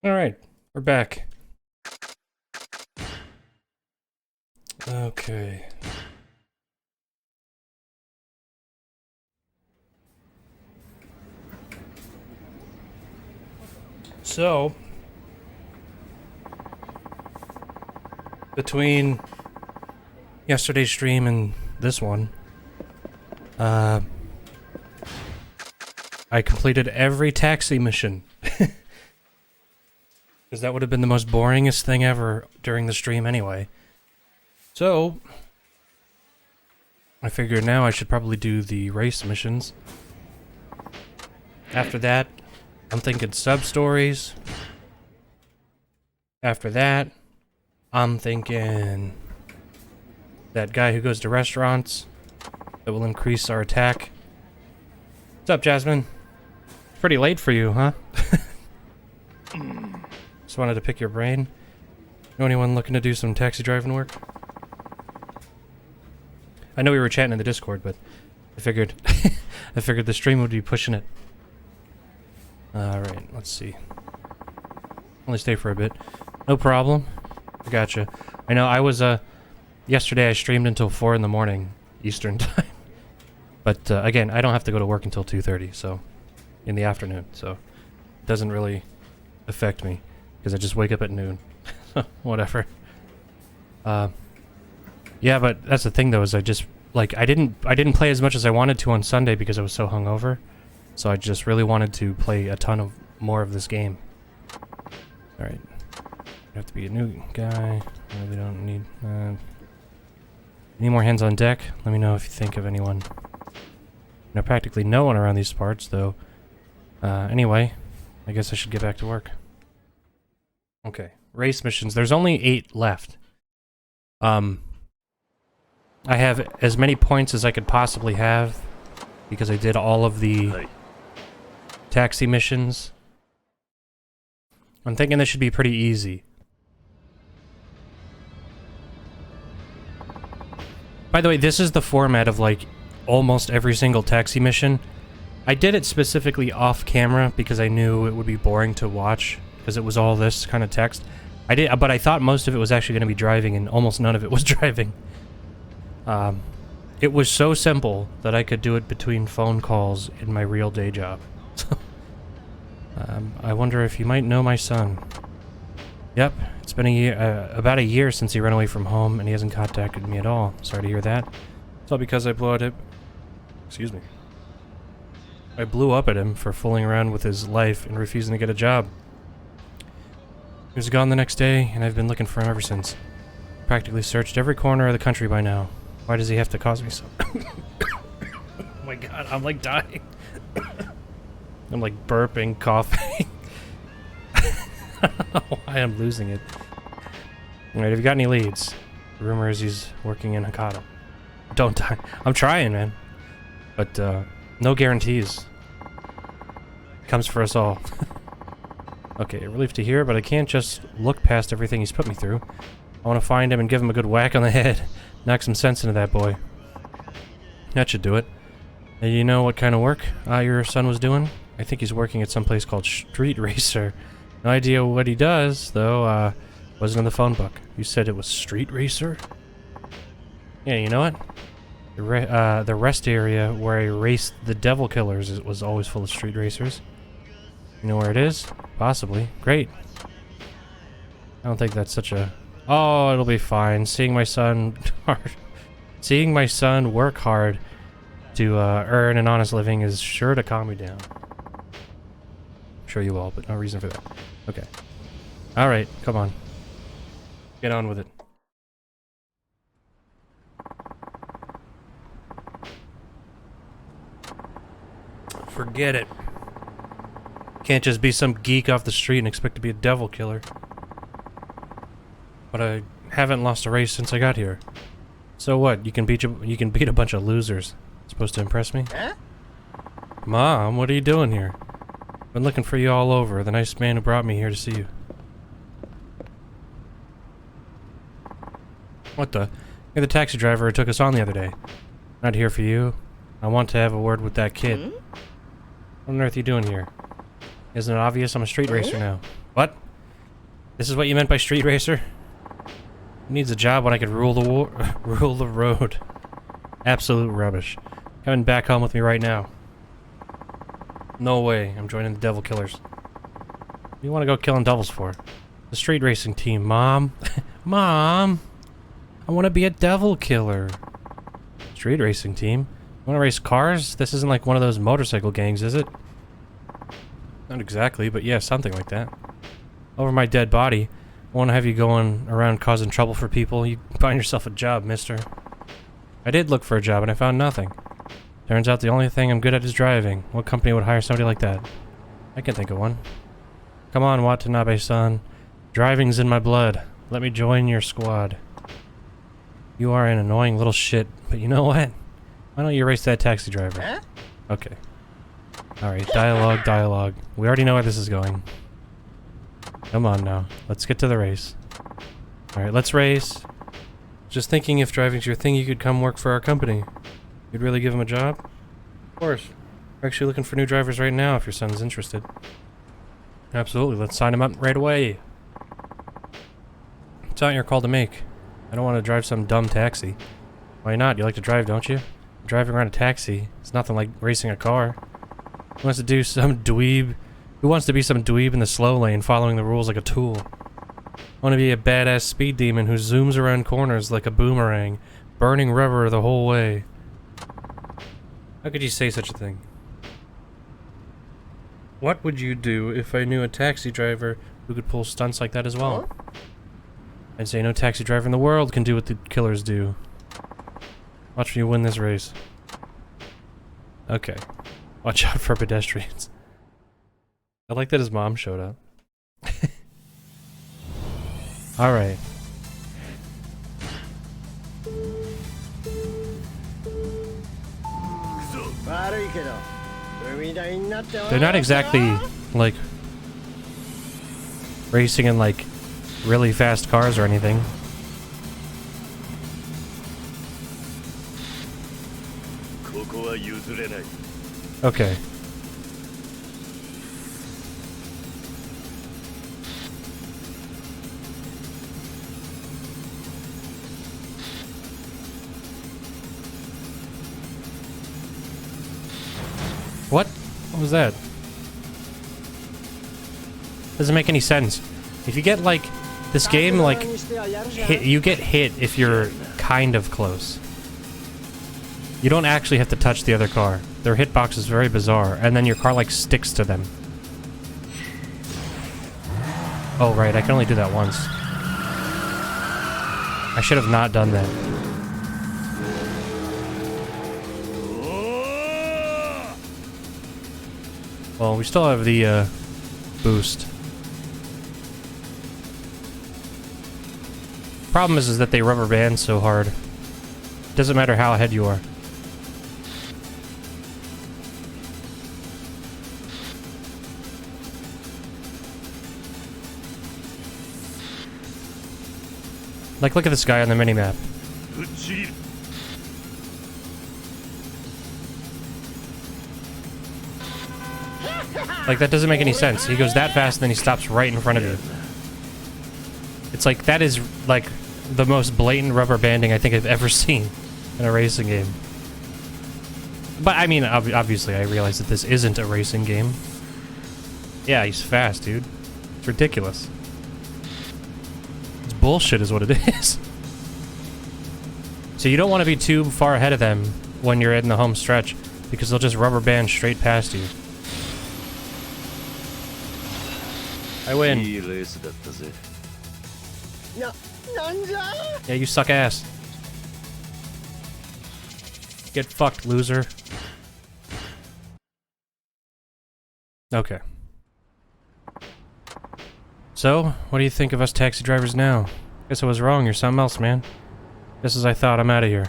Alright, we're back. Okay. So, between yesterday's stream and this one, I completed every taxi mission. Because that would have been the most boringest thing ever during the stream anyway. So, I figured now I should probably do the race missions. After that, I'm thinking sub-stories. After that, I'm thinking that guy who goes to restaurants that will increase our attack. What's up, Jasmine? It's pretty late for you, huh? Just wanted to pick your brain. Know anyone looking to do some taxi driving work? I know we were chatting in the Discord, but I figured I figured the stream would be pushing it. Alright, let's see. Only stay for a bit. No problem. I gotcha. I know I was yesterday I streamed until 4 in the morning Eastern time. But again, I don't have to go to work until 2:30, so in the afternoon, so it doesn't really affect me because I just wake up at noon. Whatever. Yeah, but that's the thing though, is I just like I didn't play as much as I wanted to on Sunday because I was so hungover. So I just really wanted to play a ton of more of this game. All right. You have to be a new guy. We don't need any more hands on deck. Let me know if you think of anyone. You know, practically no one around these parts though. Anyway, I guess I should get back to work. Okay, race missions. There's only 8 left. I have as many points as I could possibly have because I did all of the taxi missions. I'm thinking this should be pretty easy. By the way, this is the format of like almost every single taxi mission. I did it specifically off camera because I knew it would be boring to watch because it was all this kind of text. But I thought most of it was actually going to be driving and almost none of it was driving. It was so simple that I could do it between phone calls in my real day job. I wonder if you might know my son. Yep, it's been a year, about a year since he ran away from home, and he hasn't contacted me at all. Sorry to hear that. It's all because I blew up at him for fooling around with his life and refusing to get a job. He was gone the next day, and I've been looking for him ever since. Practically searched every corner of the country by now. Why does he have to cause me so? Oh my god, I'm like dying. I'm like burping, coughing. I don't know why I'm losing it. Alright, have you got any leads? The rumor is he's working in Hakata. Don't die. I'm trying, man. But, no guarantees. Comes for us all. Okay, a relief to hear, but I can't just look past everything he's put me through. I want to find him and give him a good whack on the head. Knock some sense into that boy. That should do it. You know what kind of work your son was doing? I think he's working at some place called Street Racer. No idea what he does, though. Wasn't in the phone book. You said it was Street Racer? Yeah, you know what? The rest area where I raced the Devil Killers was always full of street racers. You know where it is? Possibly. Great. I don't think that's such a... Oh, it'll be fine. Seeing my son work hard to earn an honest living is sure to calm me down. I'm sure you will, but no reason for that. Okay. Alright, come on. Get on with it. Forget it. Can't just be some geek off the street and expect to be a devil killer. But I haven't lost a race since I got here. So what? You can beat a bunch of losers. Supposed to impress me? Huh? Mom, what are you doing here? Been looking for you all over. The nice man who brought me here to see you. What the? You're the taxi driver who took us on the other day. Not here for you. I want to have a word with that kid. What on earth are you doing here? Isn't it obvious I'm a street racer now? What? This is what you meant by street racer? Who needs a job when I could rule the rule the road? Absolute rubbish. Coming back home with me right now. No way. I'm joining the Devil Killers. What do you want to go killing devils for? The street racing team, Mom. Mom! I want to be a devil killer. Street racing team? You want to race cars? This isn't like one of those motorcycle gangs, is it? Not exactly, but yeah, something like that. Over my dead body. I want to have you going around causing trouble for people. You find yourself a job, mister. I did look for a job and I found nothing. Turns out the only thing I'm good at is driving. What company would hire somebody like that? I can think of one. Come on, Watanabe-san. Driving's in my blood. Let me join your squad. You are an annoying little shit, but you know what? Why don't you race that taxi driver? Huh? Okay. Alright, dialogue, dialogue. We already know where this is going. Come on now. Let's get to the race. Alright, let's race. Just thinking if driving's your thing, you could come work for our company. You'd really give him a job? Of course. We're actually looking for new drivers right now if your son's interested. Absolutely, let's sign him up right away. It's not your call to make. I don't want to drive some dumb taxi. Why not? You like to drive, don't you? Driving around a taxi. It's nothing like racing a car. Who wants to do some dweeb? Who wants to be some dweeb in the slow lane following the rules like a tool? I want to be a badass speed demon who zooms around corners like a boomerang, burning rubber the whole way. How could you say such a thing? What would you do if I knew a taxi driver who could pull stunts like that as well? I'd say no taxi driver in the world can do what the killers do. Watch me win this race. Okay. Watch out for pedestrians. I like that his mom showed up. Alright. They're not exactly, like, racing in, like, really fast cars or anything. Okay. What? What was that? Doesn't make any sense. If you get, like, this game, like, you get hit if you're kind of close. You don't actually have to touch the other car. Their hitbox is very bizarre, and then your car, like, sticks to them. Oh, right, I can only do that once. I should have not done that. Well, we still have the, boost. Problem is that they rubber band so hard. It doesn't matter how ahead you are. Like, look at this guy on the minimap. Like, that doesn't make any sense. He goes that fast and then he stops right in front of you. It's like, that is, like, the most blatant rubber banding I think I've ever seen in a racing game. But, I mean, obviously I realize that this isn't a racing game. Yeah, he's fast, dude. It's ridiculous. It's bullshit is what it is. So you don't want to be too far ahead of them when you're in the home stretch, because they'll just rubber band straight past you. I win. Yeah, you suck ass. Get fucked, loser. Okay. So, what do you think of us taxi drivers now? Guess I was wrong, you're something else, man. Just as I thought, I'm out of here.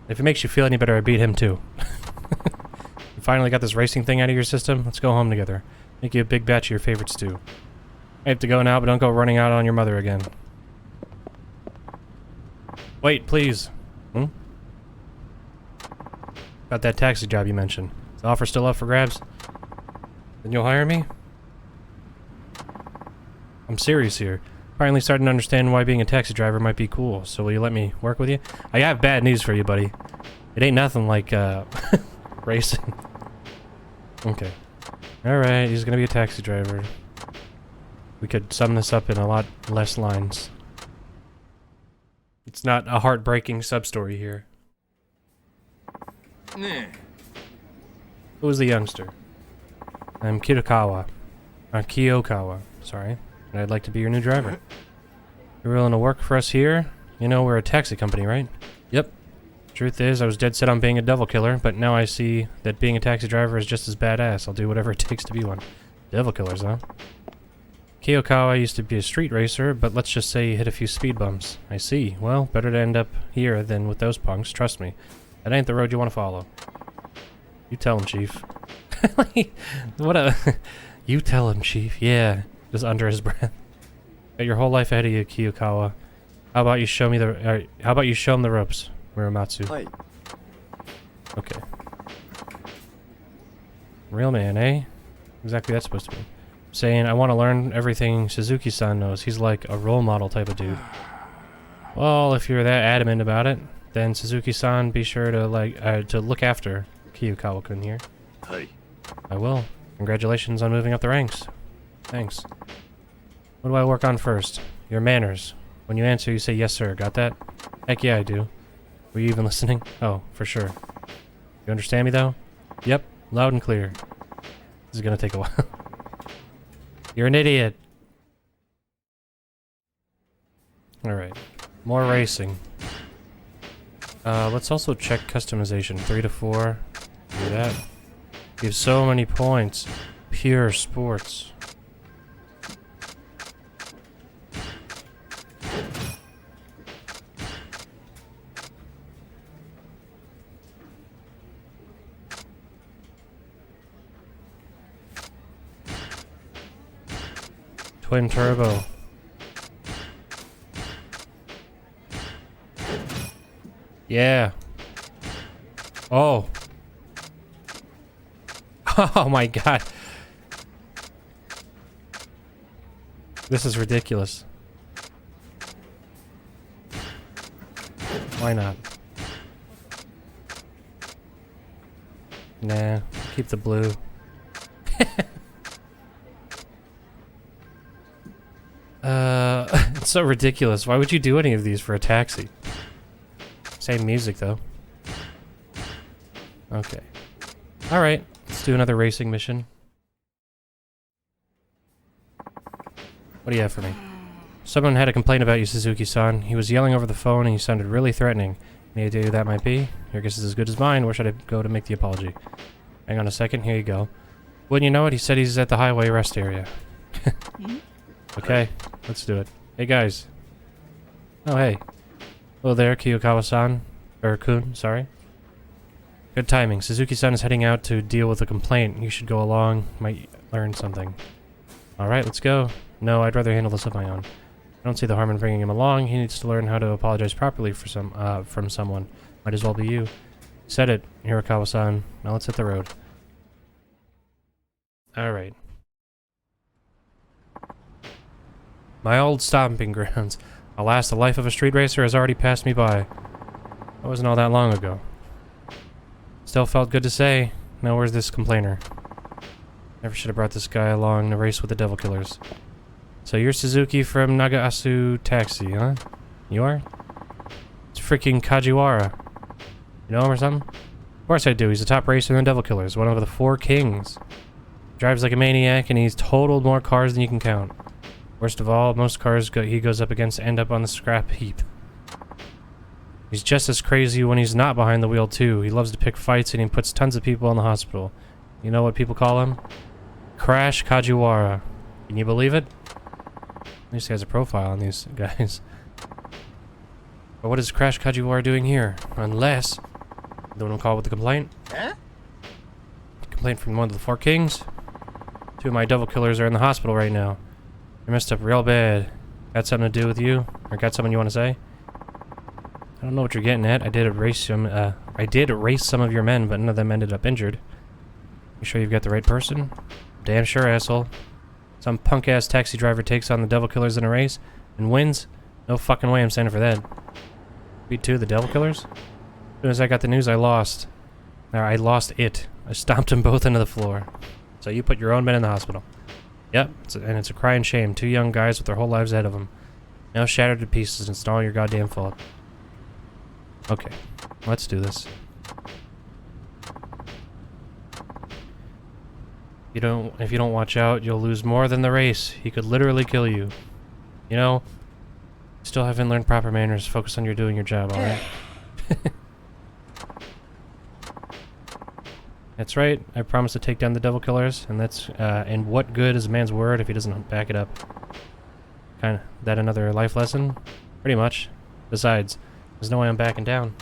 If it makes you feel any better, I beat him too. You finally got this racing thing out of your system? Let's go home together. Make you a big batch of your favorite stew. I have to go now, but don't go running out on your mother again. Wait, please. Hmm? About that taxi job you mentioned. Is the offer still up for grabs? Then you'll hire me? I'm serious here. Finally starting to understand why being a taxi driver might be cool. So will you let me work with you? I have bad news for you, buddy. It ain't nothing like, racing. Okay. Alright, he's gonna be a taxi driver. We could sum this up in a lot less lines. It's not a heartbreaking sub-story here. Who is the youngster? I'm Kiyokawa. Kiyokawa, sorry. And I'd like to be your new driver. You're willing to work for us here? You know, we're a taxi company, right? Yep. Truth is, I was dead set on being a devil killer, but now I see that being a taxi driver is just as badass. I'll do whatever it takes to be one. Devil killers, huh? Kiyokawa used to be a street racer, but let's just say he hit a few speed bumps. I see. Well, better to end up here than with those punks, trust me. That ain't the road you want to follow. You tell him, Chief. What a... You tell him, Chief. Yeah. Just under his breath. Got your whole life ahead of you, Kiyokawa. How about you show me the... how about you show him the ropes, Muramatsu? Hi. Okay. Real man, eh? Exactly that's supposed to be. Saying, I want to learn everything Suzuki-san knows. He's like a role model type of dude. Well, if you're that adamant about it, then Suzuki-san, be sure to to look after Kiyokawa-kun here. Hi. I will. Congratulations on moving up the ranks. Thanks. What do I work on first? Your manners. When you answer, you say yes, sir. Got that? Heck yeah, I do. Were you even listening? Oh, for sure. You understand me, though? Yep. Loud and clear. This is gonna take a while. You're an idiot. Alright. More racing. Let's also check customization. 3 to 4. Do that. You have so many points. Pure sports. Twin turbo. Yeah. Oh. Oh my god. This is ridiculous. Why not? Nah, keep the blue. It's so ridiculous. Why would you do any of these for a taxi? Same music, though. Okay. Alright, let's do another racing mission. What do you have for me? Someone had a complaint about you, Suzuki-san. He was yelling over the phone and you sounded really threatening. Any idea who that might be? Your guess is as good as mine. Where should I go to make the apology? Hang on a second. Here you go. Wouldn't you know it? He said he's at the highway rest area. Okay, let's do it. Hey, guys. Oh, hey. Hello there, Kiyokawa-san. Or Kun, sorry. Good timing. Suzuki-san is heading out to deal with a complaint. You should go along. Might learn something. Alright, let's go. No, I'd rather handle this on my own. I don't see the harm in bringing him along. He needs to learn how to apologize properly for from someone. Might as well be you. Said it, Hirakawa-san. Now let's hit the road. Alright. My old stomping grounds. Alas, the life of a street racer has already passed me by. That wasn't all that long ago. Still felt good to say. Now where's this complainer? Never should have brought this guy along to race with the devil killers. So you're Suzuki from Nagaasu Taxi, huh? You are? It's freaking Kajiwara. You know him or something? Of course I do. He's the top racer in the devil killers. One of the 4 kings. Drives like a maniac and he's totaled more cars than you can count. Worst of all, most cars he goes up against end up on the scrap heap. He's just as crazy when he's not behind the wheel too. He loves to pick fights and he puts tons of people in the hospital. You know what people call him? Crash Kajiwara. Can you believe it? At least he has a profile on these guys. But what is Crash Kajiwara doing here? Unless... The one who called with the complaint? Huh? Complaint from one of the 4 kings? 2 of my devil killers are in the hospital right now. They messed up real bad. Got something to do with you? Or got something you want to say? I don't know what you're getting at. I did race some of your men, but none of them ended up injured. You sure you've got the right person? Damn sure, asshole. Some punk-ass taxi driver takes on the Devil Killers in a race and wins? No fucking way I'm standing for that. Beat 2 of the Devil Killers? As soon as I got the news, I lost. I lost it. I stomped them both into the floor. So you put your own men in the hospital. Yep, and it's a crying shame. 2 young guys with their whole lives ahead of them. Now shattered to pieces, and it's all your goddamn fault. Okay, let's do this. If you don't watch out, you'll lose more than the race. He could literally kill you. You know, still haven't learned proper manners. Focus on doing your job, alright? That's right. I promised to take down the Devil Killers, and that's, and what good is a man's word if he doesn't back it up? Kinda, that another life lesson? Pretty much. Besides, there's no way I'm backing down.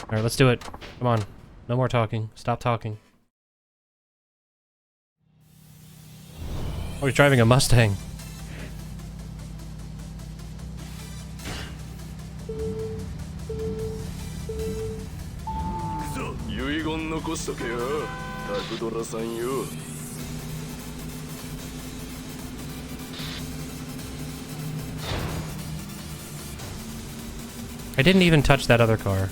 Alright, let's do it. Come on. No more talking. Stop talking. Oh, he's driving a Mustang. I didn't even touch that other car.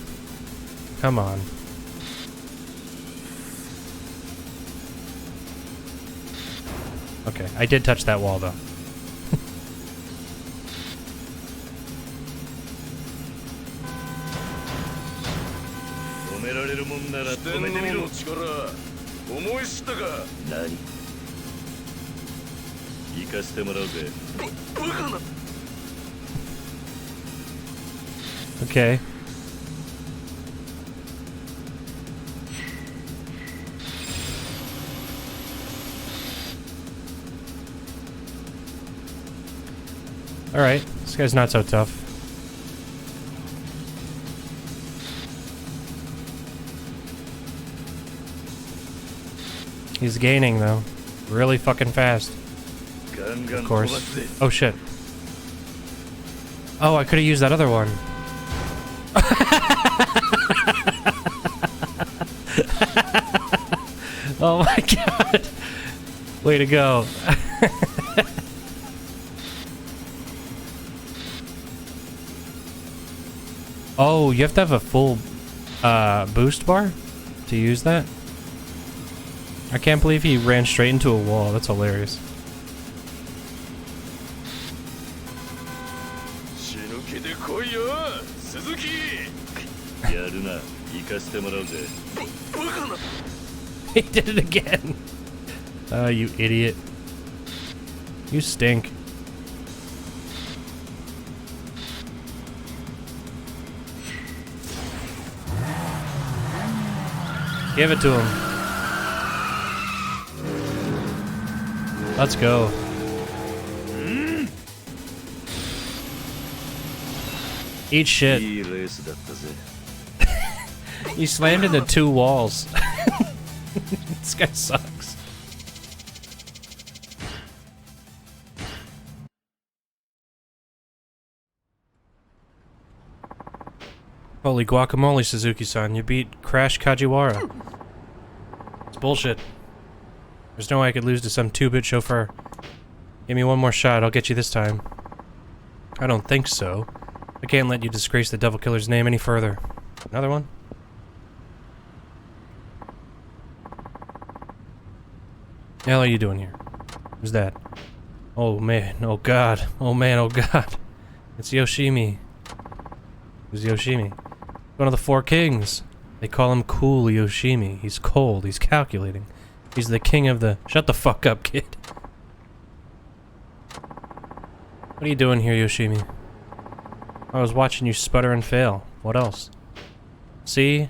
Come on. Okay, I did touch that wall though. Okay. Alright, this guy's not so tough. He's gaining though. Really fucking fast. Of course. Oh shit. Oh, I could have used that other one. Oh my god. Way to go. Oh, you have to have a full boost bar to use that? I can't believe he ran straight into a wall. That's hilarious. He did it again. Oh, you idiot. You stink. Give it to him. Let's go. Eat shit. He slammed into 2 walls. This guy sucks. Holy guacamole, Suzuki-san. You beat Crash Kajiwara. It's bullshit. There's no way I could lose to some 2-bit chauffeur. Give me one more shot, I'll get you this time. I don't think so. I can't let you disgrace the Devil Killer's name any further. Another one? The hell are you doing here? Who's that? Oh man, oh god. Oh man, oh god. It's Yoshimi. Who's Yoshimi? One of the 4 kings. They call him Cool Yoshimi. He's cold, he's calculating. He's the king of the— Shut the fuck up, kid. What are you doing here, Yoshimi? I was watching you sputter and fail. What else? See?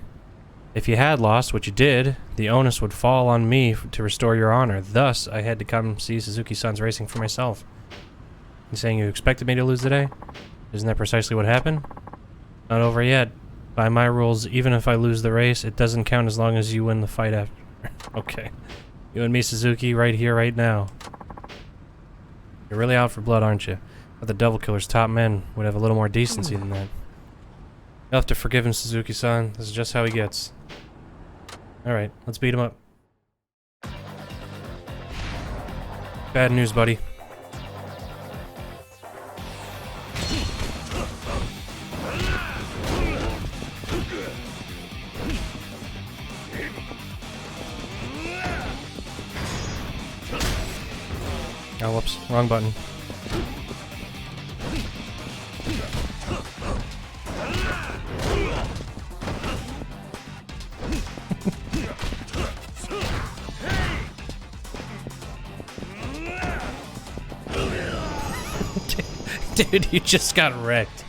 If you had lost, which you did, the onus would fall on me to restore your honor. Thus, I had to come see Suzuki-san's racing for myself. You saying you expected me to lose today? Isn't that precisely what happened? Not over yet. By my rules, even if I lose the race, it doesn't count as long as you win the fight after. Okay. You and me, Suzuki, right here, right now. You're really out for blood, aren't you? But the Devil Killer's top men would have a little more decency than that. You'll have to forgive him, Suzuki-san. This is just how he gets. Alright, let's beat him up. Bad news, buddy. Oh, whoops. Wrong button. Dude, you just got wrecked.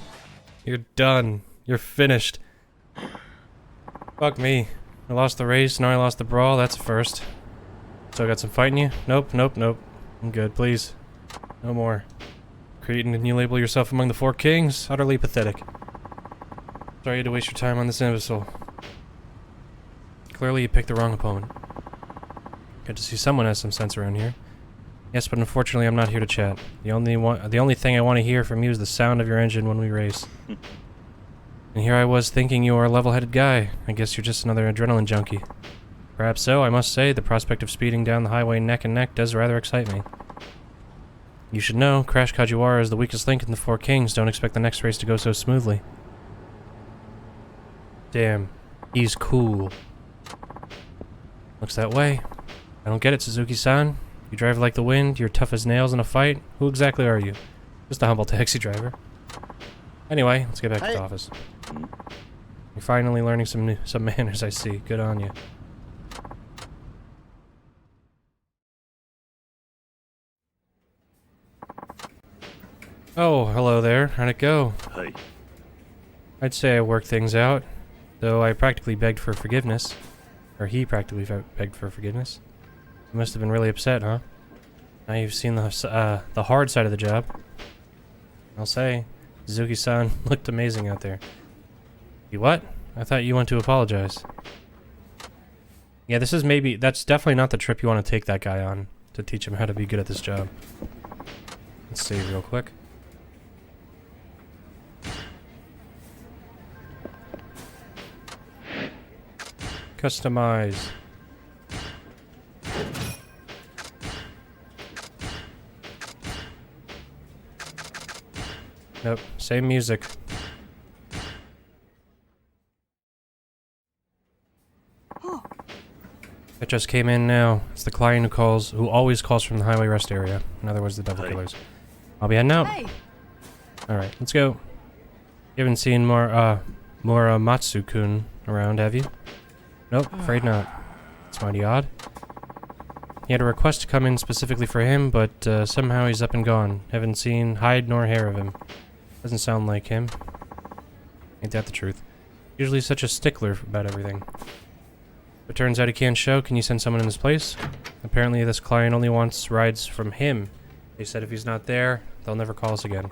You're done. You're finished. Fuck me. I lost the race, now I lost the brawl, that's a first. So I got some fighting you? Nope, nope, nope. I'm good, please. No more. Creating and you label yourself among the four kings? Utterly pathetic. Sorry you had to waste your time on this imbecile. Clearly you picked the wrong opponent. Good to see someone has some sense around here. Yes, but unfortunately I'm not here to chat. The only thing I want to hear from you is the sound of your engine when we race. And here I was thinking you were a level-headed guy. I guess you're just another adrenaline junkie. Perhaps so, I must say, the prospect of speeding down the highway neck and neck does rather excite me. You should know, Crash Kajiwara is the weakest link in the Four Kings. Don't expect the next race to go so smoothly. Damn, he's cool. Looks that way. I don't get it, Suzuki-san. You drive like the wind, you're tough as nails in a fight. Who exactly are you? Just a humble taxi driver. Anyway, let's get back to the office. You're finally learning some manners, I see. Good on you. Oh, hello there. How'd it go? Hey. I'd say I worked things out, though I practically begged for forgiveness. Or he practically begged for forgiveness. You must have been really upset, huh? Now you've seen the hard side of the job. I'll say, Suzuki-san looked amazing out there. You what? I thought you went to apologize. Yeah, that's definitely not the trip you want to take that guy on, to teach him how to be good at this job. Let's save real quick. Customize. Nope, same music. It just came in now. It's the client who always calls from the highway rest area. In other words, the devil killers. I'll be heading out. Hey. Alright, let's go. You haven't seen Matsu-kun around, have you? Nope, afraid not. It's mighty odd. He had a request to come in specifically for him, but somehow he's up and gone. Haven't seen hide nor hair of him. Doesn't sound like him. Ain't that the truth? Usually such a stickler about everything. It turns out he can't show. Can you send someone in his place? Apparently this client only wants rides from him. They said if he's not there, they'll never call us again.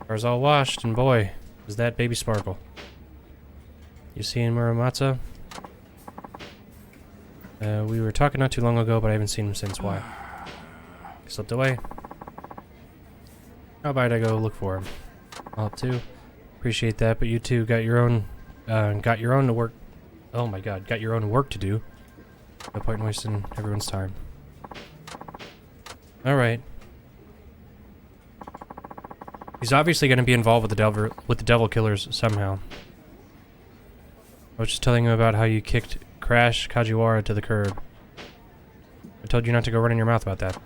Car's all washed, and boy, is that baby sparkle. You seen Muramatsu? We were talking not too long ago, but I haven't seen him since. Why? He slipped away. How about I go look for him? I'll help too. Appreciate that, but you two got your own to work. Oh my god, got your own work to do. No point in wasting everyone's time. Alright. He's obviously going to be involved with the devil killers somehow. I was just telling him about how you kicked Crash Kajiwara to the curb. I told you not to go running your mouth about that.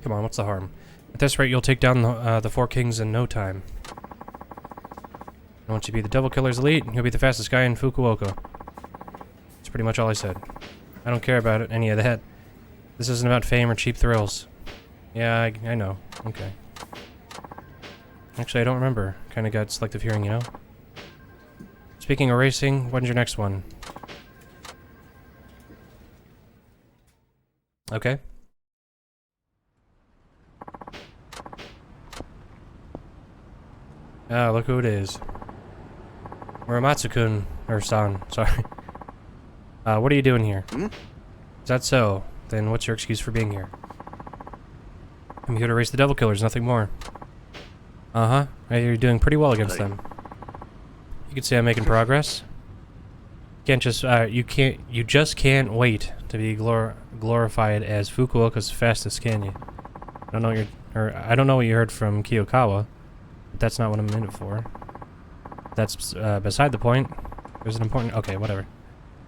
Come on, what's the harm? At this rate, you'll take down the Four Kings in no time. And once you be the devil killer's elite, you'll be the fastest guy in Fukuoka. That's pretty much all I said. I don't care about any of that. This isn't about fame or cheap thrills. Yeah, I know. Okay. Actually, I don't remember. Kinda got selective hearing, you know? Speaking of racing, when's your next one? Okay. Ah, look who it is. Muramatsu-kun, or San, sorry. What are you doing here? Is that so? Then what's your excuse for being here? I'm here to race the devil killers, nothing more. You're doing pretty well against them. You can see I'm making progress. Can't just you just can't wait to be glorified as Fukuoka's fastest, can you? I don't know what you heard from Kiyokawa, but that's not what I'm in it for. That's beside the point. There's an important. Okay, whatever.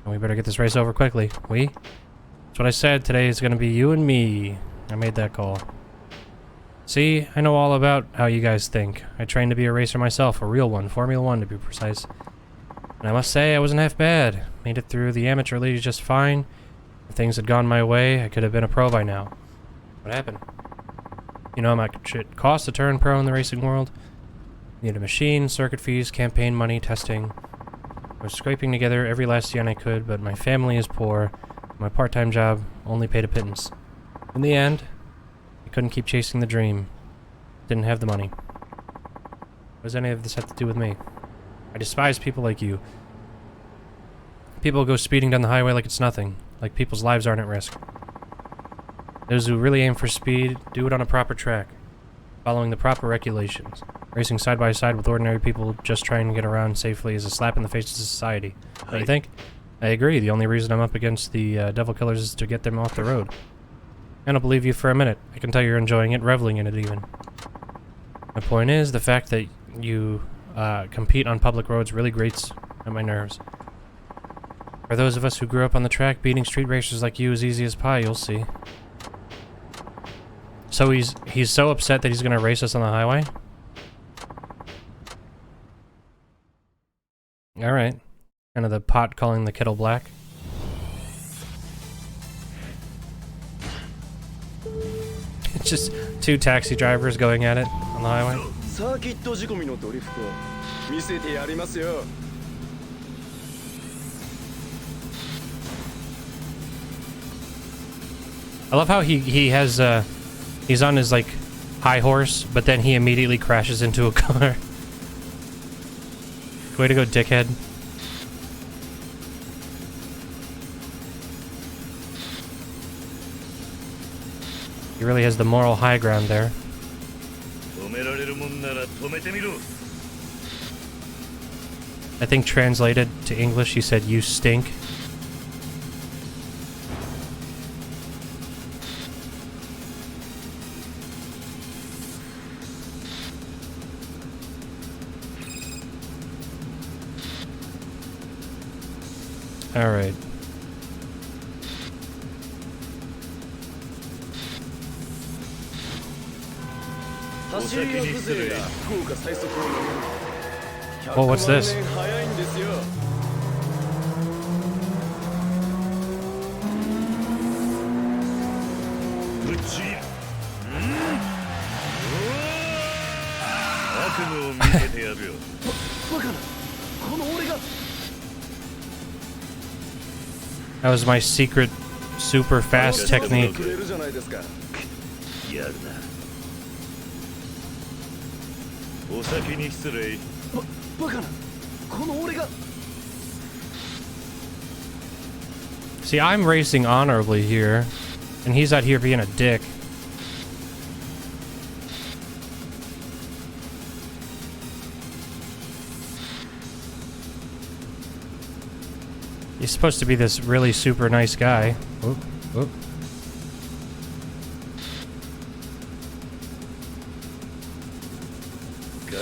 We better get this race over quickly. That's what I said. Today is gonna be you and me. I made that call. See, I know all about how you guys think. I trained to be a racer myself, a real one, Formula 1 to be precise. And I must say, I wasn't half bad. Made it through the amateur league just fine. If things had gone my way, I could have been a pro by now. What happened? You know how much it costs to turn pro in the racing world? Need a machine, circuit fees, campaign money, testing. I was scraping together every last yen I could, but my family is poor. My part-time job only paid a pittance. In the end, I couldn't keep chasing the dream. Didn't have the money. What does any of this have to do with me? I despise people like you. People go speeding down the highway like it's nothing, like people's lives aren't at risk. Those who really aim for speed do it on a proper track, following the proper regulations. Racing side by side with ordinary people just trying to get around safely is a slap in the face to society. Don't you think? I agree. The only reason I'm up against the Devil Killers is to get them off the road. I don't believe you for a minute. I can tell you're enjoying it, reveling in it even. My point is, the fact that you compete on public roads really grates at my nerves. For those of us who grew up on the track, beating street racers like you is easy as pie, you'll see. So he's so upset that he's gonna race us on the highway? Alright. Kind of the pot calling the kettle black. It's just two taxi drivers going at it on the highway. I love how he has he's on his like high horse, but then he immediately crashes into a car. Way to go, dickhead. He really has the moral high ground there. I think translated to English, he said, "You stink." All right. Oh, what's this? That was my secret super fast technique. See, I'm racing honorably here, and he's out here being a dick. He's supposed to be this really super nice guy. Whoop, whoop.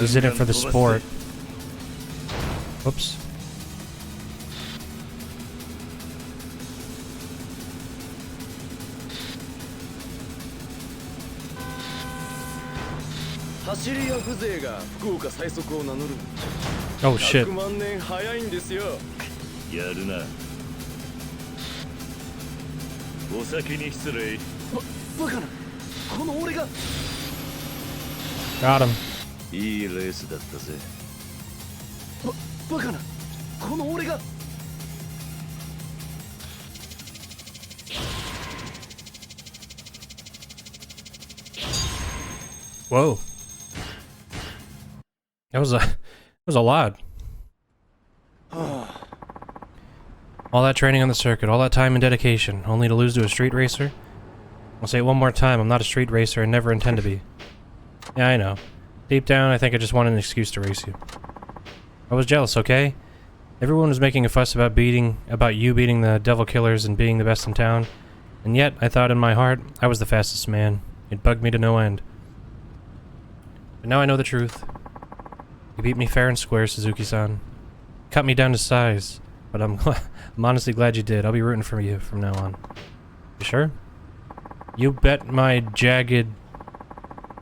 He's in it for the sport. Whoops. Oh shit. Got him. Whoa. That was a lot. All that training on the circuit, all that time and dedication, only to lose to a street racer? I'll say it one more time, I'm not a street racer and never intend to be. Yeah, I know. Deep down, I think I just wanted an excuse to race you. I was jealous, okay? Everyone was making a fuss about you beating the devil killers and being the best in town, and yet I thought in my heart I was the fastest man. It bugged me to no end. But now I know the truth. You beat me fair and square, Suzuki-san. Cut me down to size, but I'm honestly glad you did. I'll be rooting for you from now on. You sure? You bet my jagged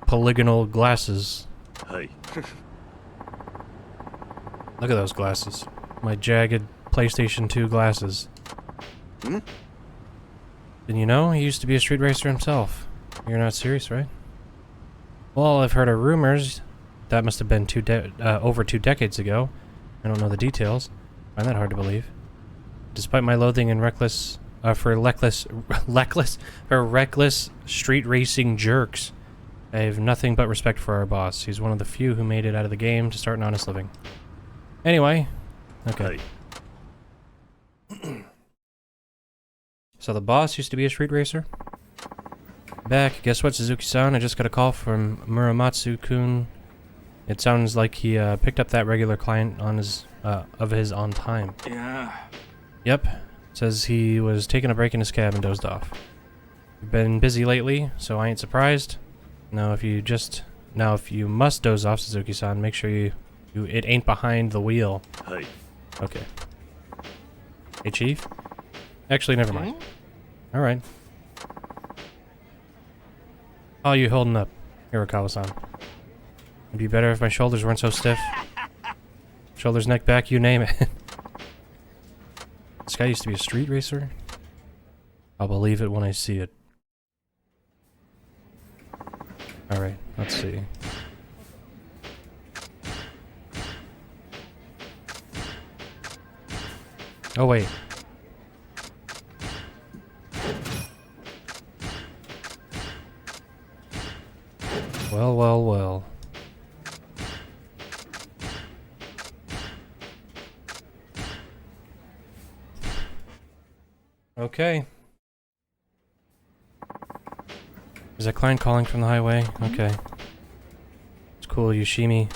polygonal glasses. Hey. Look at those glasses. My jagged PlayStation 2 glasses. Hmm? Didn't you know? He used to be a street racer himself. You're not serious, right? Well, I've heard of rumors. That must have been over 2 decades ago. I don't know the details. I find that hard to believe. Despite my loathing and reckless street racing jerks, I have nothing but respect for our boss. He's one of the few who made it out of the game to start an honest living. Anyway, okay. Hey. So the boss used to be a street racer? Back, guess what, Suzuki-san? I just got a call from Muramatsu-kun. It sounds like he picked up that regular client on his on time. Yeah. Yep. Says he was taking a break in his cab and dozed off. You've been busy lately, so I ain't surprised. Now if you must doze off, Suzuki-san, make sure it ain't behind the wheel. Hey. Okay. Hey, Chief? Actually, never mind. Alright. How are you holding up, Hirakawa-san? It'd be better if my shoulders weren't so stiff. Shoulders, neck, back, you name it. This guy used to be a street racer? I'll believe it when I see it. Alright, let's see. Oh, wait. Well, well, well. Okay. Is that client calling from the highway? Okay. It's cool, Yoshimi.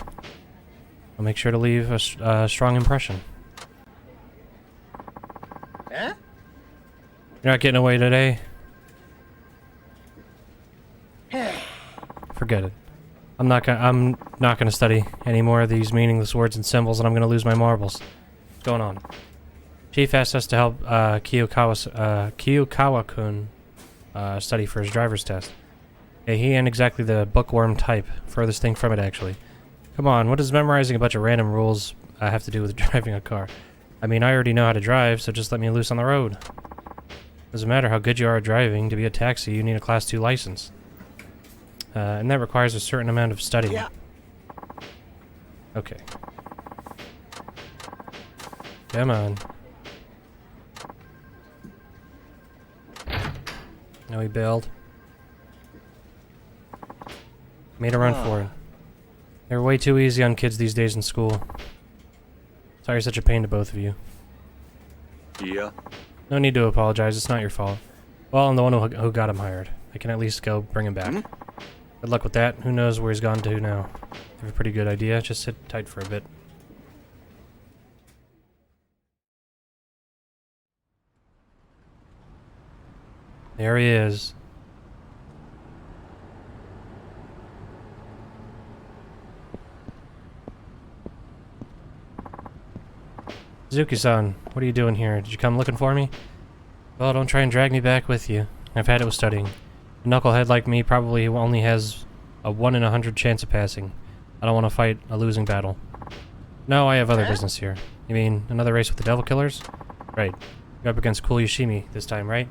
I'll make sure to leave a strong impression. Eh? You're not getting away today? Forget it. I'm not gonna study any more of these meaningless words and symbols, and I'm gonna lose my marbles. What's going on? Chief asked us to help Kiyokawa-kun study for his driver's test. Yeah, he ain't exactly the bookworm type. Furthest thing from it, actually. Come on, what does memorizing a bunch of random rules have to do with driving a car? I mean, I already know how to drive, so just let me loose on the road. Doesn't matter how good you are at driving. To be a taxi, you need a Class 2 license. And that requires a certain amount of studying. Yeah. Okay. Come on. No, he bailed. Made a run for it. They're way too easy on kids these days in school. Sorry such a pain to both of you. Yeah. No need to apologize, it's not your fault. Well, I'm the one who got him hired. I can at least go bring him back. Good luck with that. Who knows where he's gone to now. I have a pretty good idea. Just sit tight for a bit. There he is. Suzuki-san, what are you doing here? Did you come looking for me? Well, don't try and drag me back with you. I've had it with studying. A knucklehead like me probably only has a 1 in 100 chance of passing. I don't want to fight a losing battle. No, I have other business here. You mean another race with the devil killers? Right. You're up against Cool Yoshimi this time, right?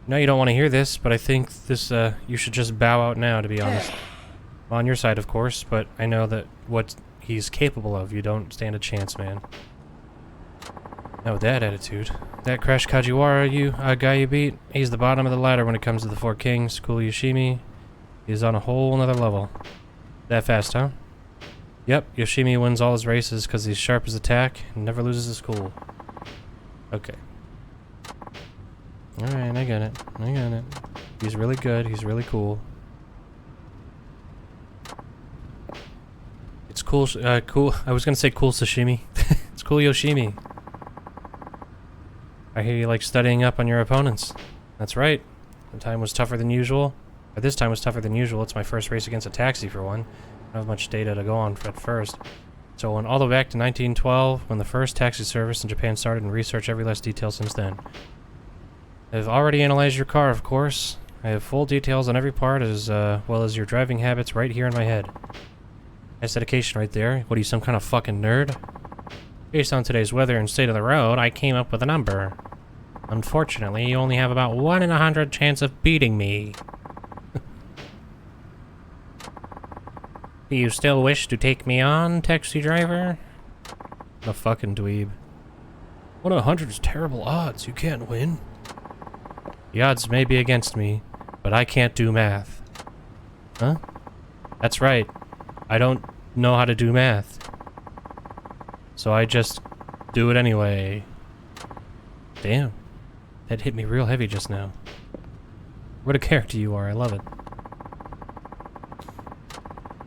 No, you don't want to hear this, but I think this, you should just bow out now, to be honest. I'm on your side, of course, but I know that what he's capable of, you don't stand a chance, man. Now with that attitude, that Crash Kajiwara guy you beat, he's the bottom of the ladder when it comes to the Four Kings. Cool Yoshimi is on a whole nother level. That fast, huh? Yep, Yoshimi wins all his races because he's sharp as a tack and never loses his cool. Okay. Alright, I get it. I get it. He's really good. He's really cool. It's cool, cool. I was gonna say cool sashimi. It's cool Yoshimi. I hear you like studying up on your opponents. That's right. The time was tougher than usual. Or this time was tougher than usual. It's my first race against a taxi, for one. I don't have much data to go on at first. So I went all the way back to 1912, when the first taxi service in Japan started, and researched every last detail since then. I've already analyzed your car, of course. I have full details on every part, as well as your driving habits right here in my head. That's dedication right there. What are you, some kind of fucking nerd? Based on today's weather and state of the road, I came up with a number. Unfortunately, you only have about 1 in 100 chance of beating me. Do you still wish to take me on, taxi driver? The fucking dweeb. 1 in 100 is terrible odds. You can't win. The odds may be against me, but I can't do math. Huh? That's right. I don't know how to do math. So I just do it anyway. Damn. That hit me real heavy just now. What a character you are. I love it.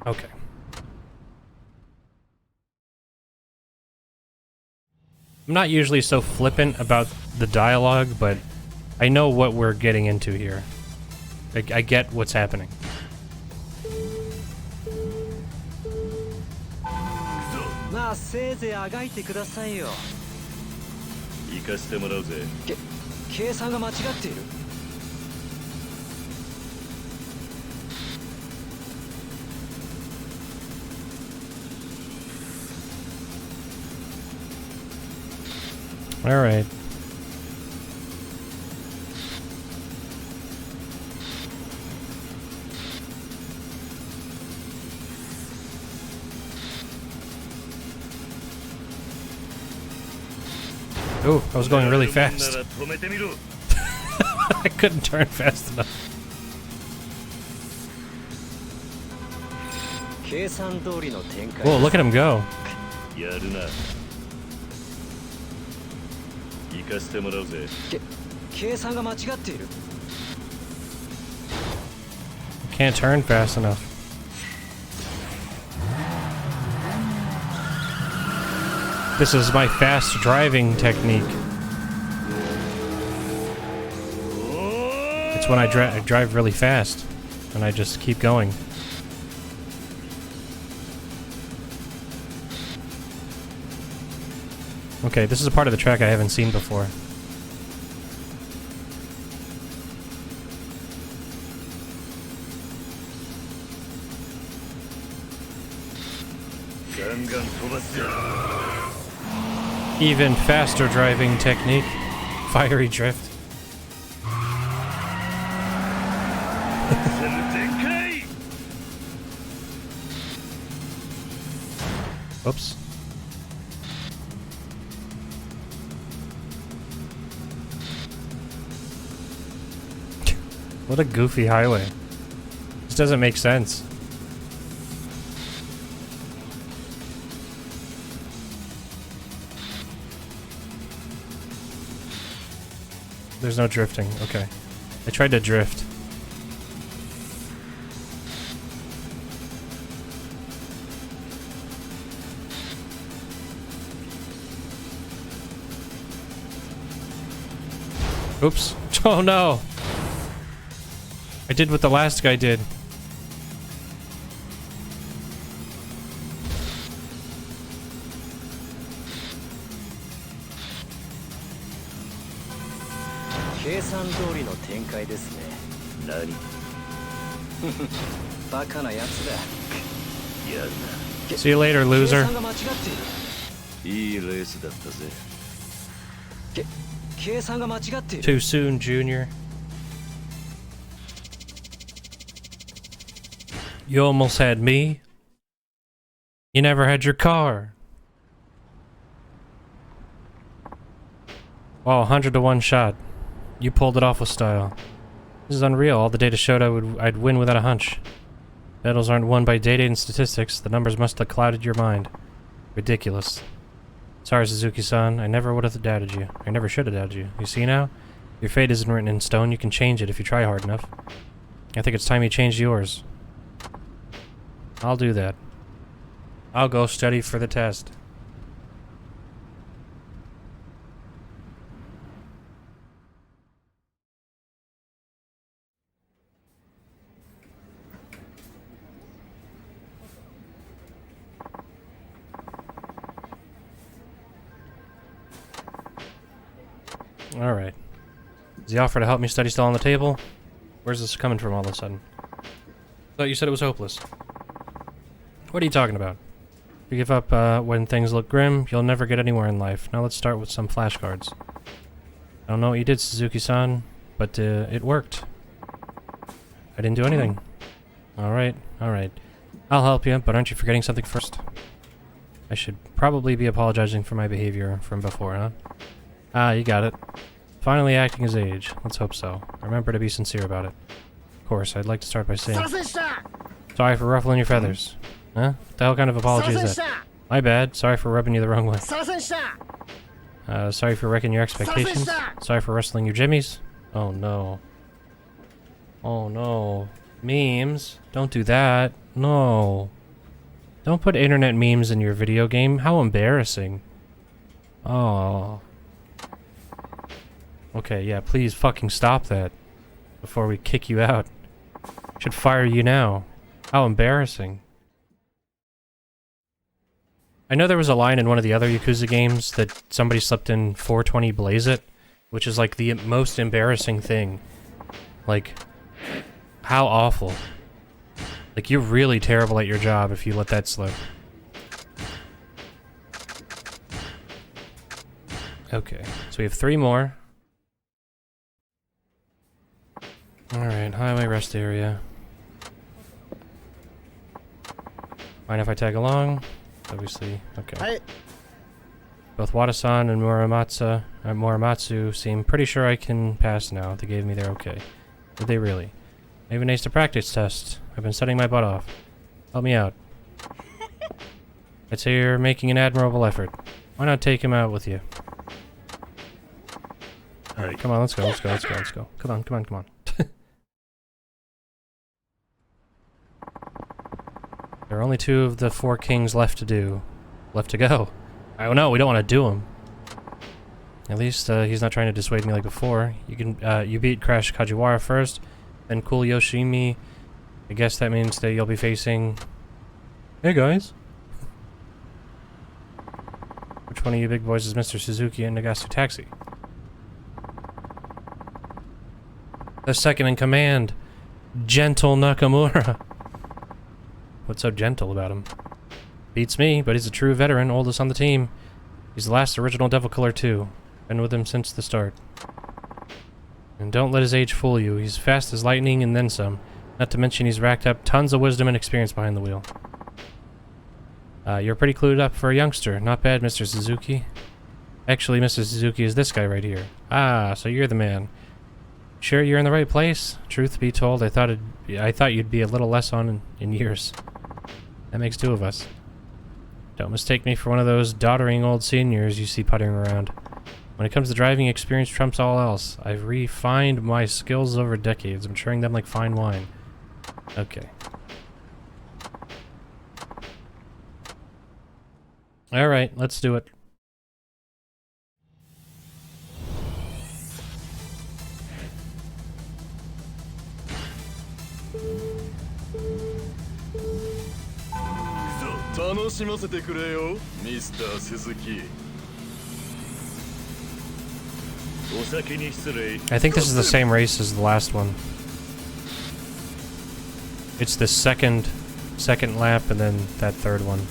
Okay. I'm not usually so flippant about the dialogue, but I know what we're getting into here. I get what's happening. まあせいぜいあがいてくださいよ。行かしてもらうぜ。計算が間違っている。All right. Oh, I was going really fast. I couldn't turn fast enough. 計算通りの展開。 Whoa, look at him go. やるな。行かしてもらうぜ。計算が間違っている。 Can't turn fast enough. This is my fast driving technique. It's when I drive really fast, and I just keep going. Okay, this is a part of the track I haven't seen before. Even faster driving technique. Fiery drift. Oops. What a goofy highway. This doesn't make sense. There's no drifting. Okay. I tried to drift. Oops. Oh no! I did what the last guy did. See you later, loser. いいレースだったぜ。計算が間違っている。 Too soon, Junior. You almost had me. You never had your car. Wow, 100 to 1 shot. You pulled it off with style. This is unreal. All the data showed I'd win without a hunch. Battles aren't won by data and statistics. The numbers must have clouded your mind. Ridiculous. Sorry, Suzuki-san. I never would have doubted you. I never should have doubted you. You see now? Your fate isn't written in stone. You can change it if you try hard enough. I think it's time you changed yours. I'll do that. I'll go study for the test. Alright. Is the offer to help me study still on the table? Where's this coming from all of a sudden? Thought you said it was hopeless. What are you talking about? If you give up when things look grim, you'll never get anywhere in life. Now let's start with some flashcards. I don't know what you did, Suzuki-san, but it worked. I didn't do anything. Alright, alright. I'll help you, but aren't you forgetting something first? I should probably be apologizing for my behavior from before, huh? Ah, you got it. Finally acting his age. Let's hope so. Remember to be sincere about it. Of course, I'd like to start by saying... Sorry for ruffling your feathers. Huh? What the hell kind of apology is that? My bad. Sorry for rubbing you the wrong way. Sorry for wrecking your expectations. Sorry for rustling your jimmies. Oh no. Oh no. Memes. Don't do that. No. Don't put internet memes in your video game. How embarrassing. Oh. Okay, yeah, please fucking stop that before we kick you out. Should fire you now. How embarrassing. I know there was a line in one of the other Yakuza games that somebody slipped in 420 Blaze It, which is like the most embarrassing thing. Like, how awful. Like, you're really terrible at your job if you let that slip. Okay, so we have 3 more. Alright, highway rest area. Mind if I tag along? Obviously, okay. Both Wada-san and Muramatsu seem pretty sure I can pass now. They gave me their okay. Did they really? I even aced a practice test. I've been studying my butt off. Help me out. I'd say you're making an admirable effort. Why not take him out with you? Alright, come on, let's go, let's go, let's go, let's go. Come on, come on, come on. There are only 2 of the 4 kings left to do. Left to go. I don't know, we don't want to do them. At least he's not trying to dissuade me like before. You can you beat Crash Kajiwara first, then Cool Yoshimi. I guess that means that you'll be facing... Hey guys! Which one of you big boys is Mr. Suzuki in Nagasu Taxi? The second in command, Gentle Nakamura. What's so gentle about him? Beats me, but he's a true veteran, oldest on the team. He's the last original Devil Killer too. Been with him since the start. And don't let his age fool you. He's fast as lightning and then some. Not to mention he's racked up tons of wisdom and experience behind the wheel. You're pretty clued up for a youngster. Not bad, Mr. Suzuki. Actually, Mr. Suzuki is this guy right here. Ah, so you're the man. Sure you're in the right place? Truth be told, I thought you'd be a little less on in years. That makes 2 of us. Don't mistake me for one of those doddering old seniors you see puttering around. When it comes to driving, experience trumps all else. I've refined my skills over decades, maturing them like fine wine. Okay. Alright, let's do it. I think this is the same race as the last one. It's the second lap and then that 3rd one.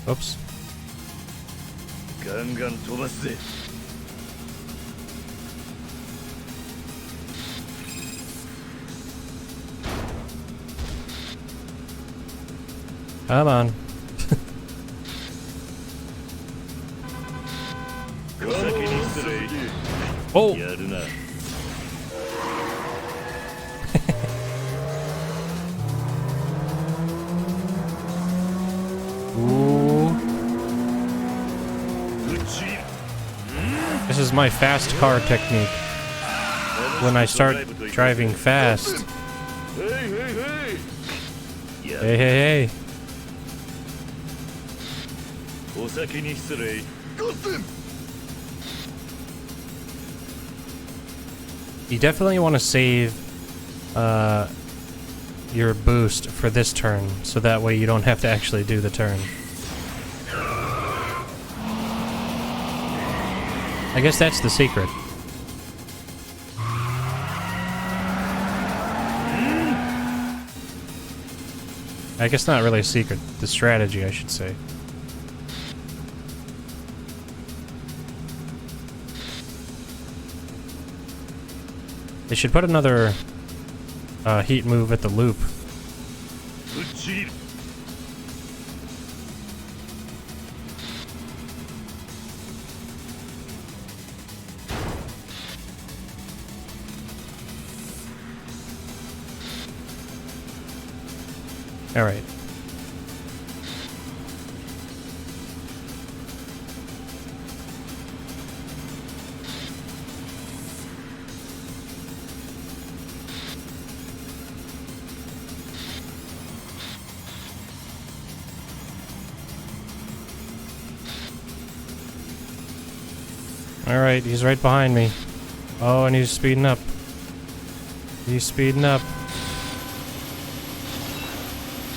Oops. Come on. Oh! This is my fast car technique. When I start driving fast. Hey, hey, hey. You definitely want to save your boost for this turn, so that way you don't have to actually do the turn. I guess that's the secret. I guess not really a secret. The strategy, I should say. They should put another heat move at the loop. All right. Alright, he's right behind me. Oh, and he's speeding up. He's speeding up.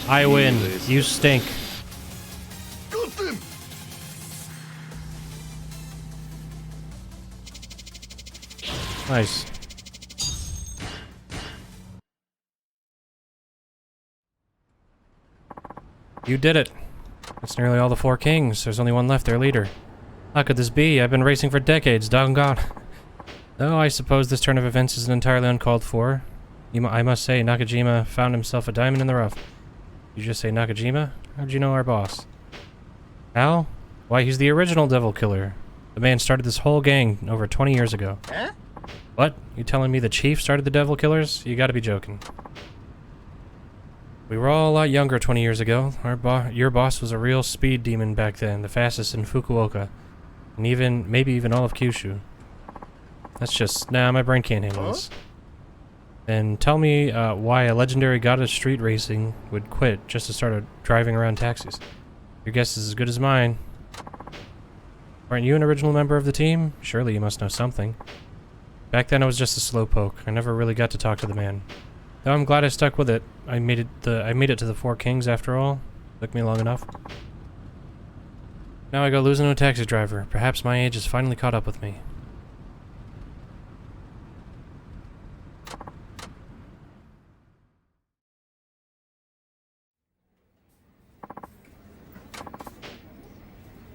I win. You stink. Nice. You did it. That's nearly all the 4 kings. There's only one left, their leader. How could this be? I've been racing for decades, doggone. Though I suppose this turn of events isn't entirely uncalled for. I must say, Nakajima found himself a diamond in the rough. You just say Nakajima? How'd you know our boss? Al? Why, he's the original devil killer. The man started this whole gang over 20 years ago. Huh? What? You telling me the chief started the devil killers? You gotta be joking. We were all a lot younger 20 years ago. Your boss was a real speed demon back then, the fastest in Fukuoka. And maybe even all of Kyushu. That's just, nah, my brain can't handle this. And tell me why a legendary god of street racing would quit just to start driving around taxis. Your guess is as good as mine. Aren't you an original member of the team? Surely you must know something. Back then I was just a slowpoke. I never really got to talk to the man. Though I'm glad I stuck with it. I made it to the 4 kings after all. Took me long enough. Now I go losing to a taxi driver. Perhaps my age has finally caught up with me.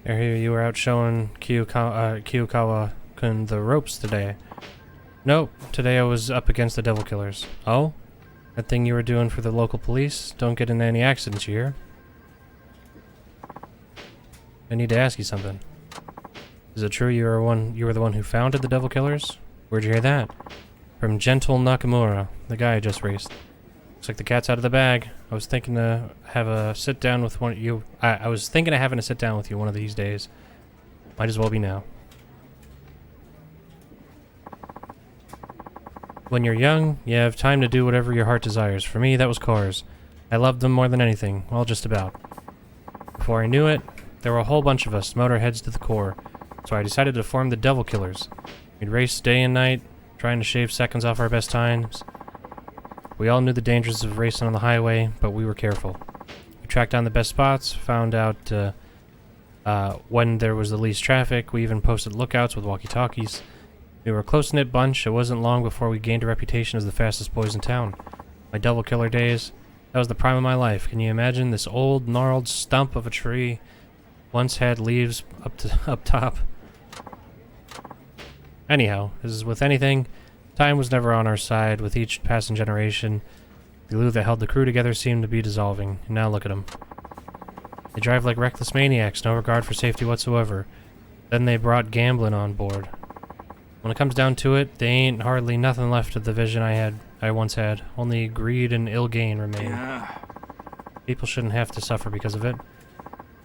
I hear you were out showing Kiyukawa-kun the ropes today. Nope, today I was up against the devil killers. Oh? That thing you were doing for the local police? Don't get into any accidents, you hear? I need to ask you something. Is it true you were the one who founded the devil killers? Where'd you hear that? From Gentle Nakamura, the guy I just raced. Looks like the cat's out of the bag. I was thinking to have a sit down with one of you. I was thinking of having a sit down with you one of these days. Might as well be now. When you're young, you have time to do whatever your heart desires. For me, that was cars. I loved them more than anything. Well, just about. Before I knew it, there were a whole bunch of us, motorheads to the core. So I decided to form the Devil Killers. We'd race day and night, trying to shave seconds off our best times. We all knew the dangers of racing on the highway, but we were careful. We tracked down the best spots, found out when there was the least traffic. We even posted lookouts with walkie-talkies. We were a close-knit bunch. It wasn't long before we gained a reputation as the fastest boys in town. My Devil Killer days, that was the prime of my life. Can you imagine this old, gnarled stump of a tree once had leaves up top? Anyhow, as with anything, time was never on our side. With each passing generation, the glue that held the crew together seemed to be dissolving. And now look at them. They drive like reckless maniacs, no regard for safety whatsoever. Then they brought gambling on board. When it comes down to it, there ain't hardly nothing left of the vision I once had. Only greed and ill gain remain. Yeah. People shouldn't have to suffer because of it.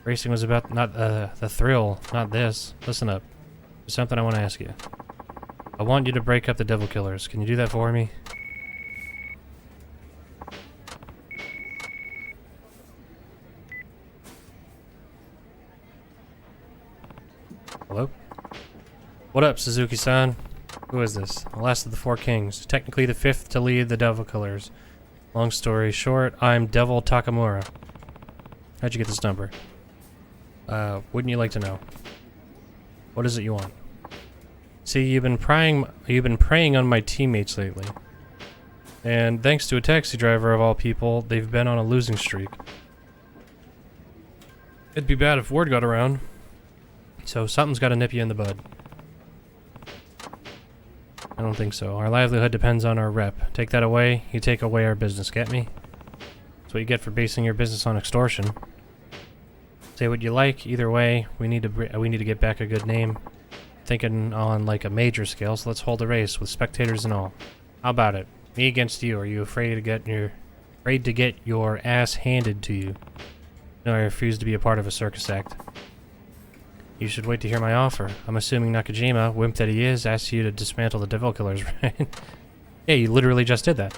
Racing was about not the thrill, not this. Listen up. There's something I want to ask you. I want you to break up the Devil Killers. Can you do that for me? What up, Suzuki-san? Who is this? The last of the four kings. Technically the fifth to lead the Devil Killers. Long story short, I'm Devil Takamura. How'd you get this number? Wouldn't you like to know? What is it you want? See, you've been preying on my teammates lately. And thanks to a taxi driver of all people, they've been on a losing streak. It'd be bad if word got around. So something's got to nip you in the bud. I don't think so. Our livelihood depends on our rep. Take that away, you take away our business. Get me? That's what you get for basing your business on extortion. Say what you like. Either way, we need to get back a good name. Thinking on like a major scale, so let's hold a race with spectators and all. How about it? Me against you. Are you afraid to get your ass handed to you? No, I refuse to be a part of a circus act. You should wait to hear my offer. I'm assuming Nakajima, wimp that he is, asks you to dismantle the Devil Killers, right? Yeah, you literally just did that.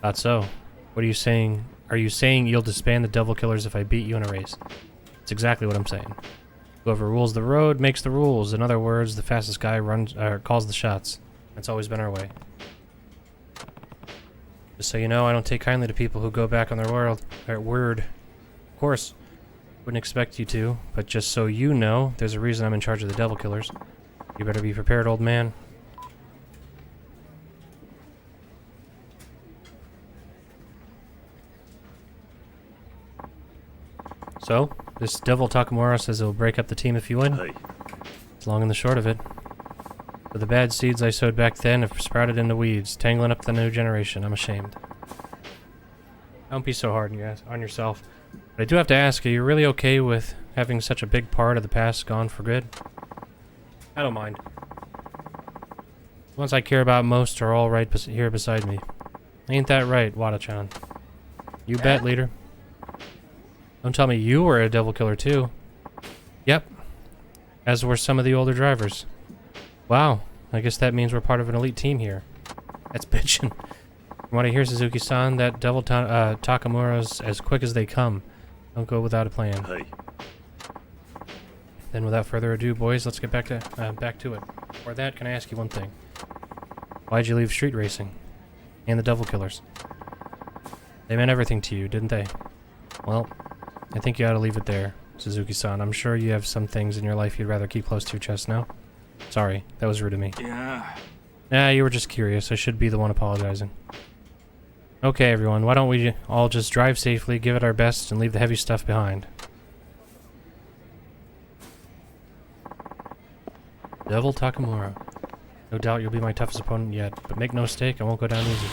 Thought so. What are you saying? Are you saying you'll disband the Devil Killers if I beat you in a race? That's exactly what I'm saying. Whoever rules the road makes the rules. In other words, the fastest guy calls the shots. That's always been our way. Just so you know, I don't take kindly to people who go back on their word. Of course, wouldn't expect you to, but just so you know, there's a reason I'm in charge of the Devil Killers. You better be prepared, old man. So, this Devil Takamura says he'll break up the team if you win. Hey. It's long and the short of it. But the bad seeds I sowed back then have sprouted into weeds, tangling up the new generation. I'm ashamed. Don't be so hard on yourself. But I do have to ask, are you really okay with having such a big part of the past gone for good? I don't mind. The ones I care about most are all right here beside me. Ain't that right, Wada-chan? You bet, leader. Don't tell me you were a Devil Killer too. Yep. As were some of the older drivers. Wow. I guess that means we're part of an elite team here. That's bitchin'. From what I hear, Suzuki-san, that Devil Takamura's as quick as they come. Don't go without a plan. Hey. Then without further ado, boys, let's get back to it. Before that, can I ask you one thing? Why'd you leave street racing? And the Devil Killers? They meant everything to you, didn't they? Well, I think you ought to leave it there, Suzuki-san. I'm sure you have some things in your life you'd rather keep close to your chest now. Sorry, that was rude of me. Yeah. Nah, you were just curious. I should be the one apologizing. Okay, everyone, why don't we all just drive safely, give it our best, and leave the heavy stuff behind. Devil Takamura. No doubt you'll be my toughest opponent yet, but make no mistake, I won't go down easy.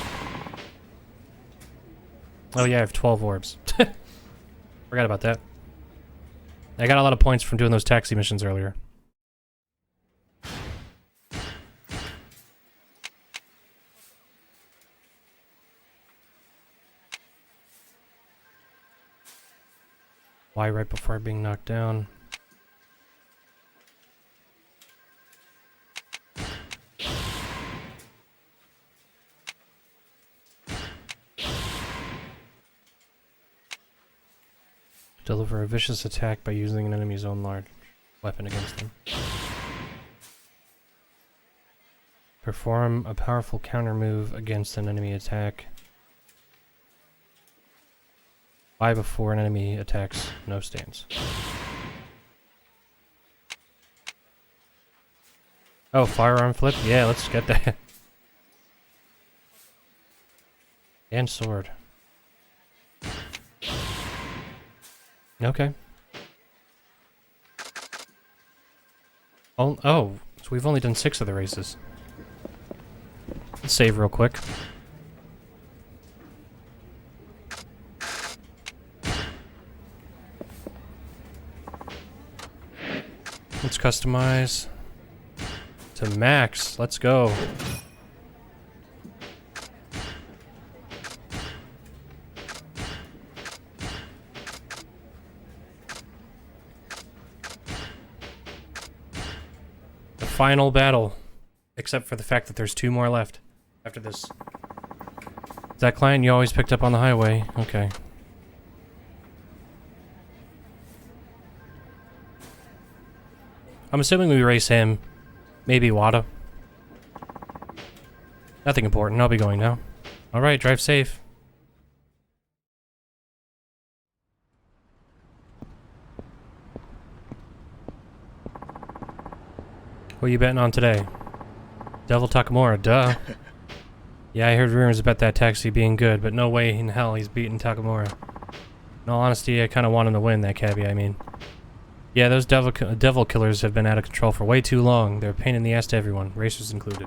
Oh yeah, I have 12 orbs. Forgot about that. I got a lot of points from doing those taxi missions earlier. Why right before being knocked down? Deliver a vicious attack by using an enemy's own large weapon against them. Perform a powerful counter move against an enemy attack. Why before an enemy attacks, no stance. Oh, firearm flip? Yeah, let's get that. And sword. Okay. Oh, so we've only done 6 of the races. Let's save real quick. Let's customize to max. Let's go. The final battle. Except for the fact that there's 2 more left after this. That client you always picked up on the highway. Okay. I'm assuming we race him, Maybe Wada. Nothing important. I'll be going now. Alright, drive safe. What are you betting on today? Devil Takamura, duh. Yeah, I heard rumors about that taxi being good, but no way in hell he's beating Takamura. In all honesty, I kind of want him to win, that cabbie, I mean. Yeah, those devil killers have been out of control for way too long. They're a pain in the ass to everyone, racers included.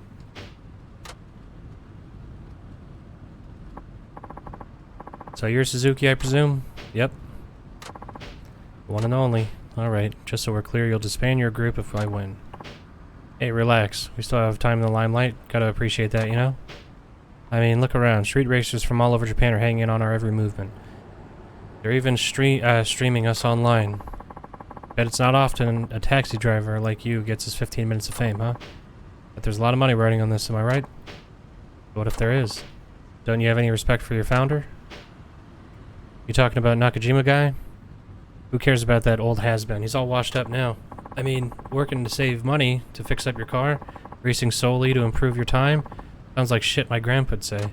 So you're Suzuki, I presume? Yep. One and only. Alright, just so we're clear, you'll disband your group if I win. Hey, relax. We still have time in the limelight. Gotta appreciate that, you know? I mean, look around. Street racers from all over Japan are hanging in on our every movement. They're even streaming us online. Bet it's not often a taxi driver like you gets his 15 minutes of fame, huh? But there's a lot of money riding on this, am I right? What if there is? Don't you have any respect for your founder? You talking about Nakajima guy? Who cares about that old has-been? He's all washed up now. I mean, working to save money to fix up your car, racing solely to improve your time, sounds like shit my grandpa'd say.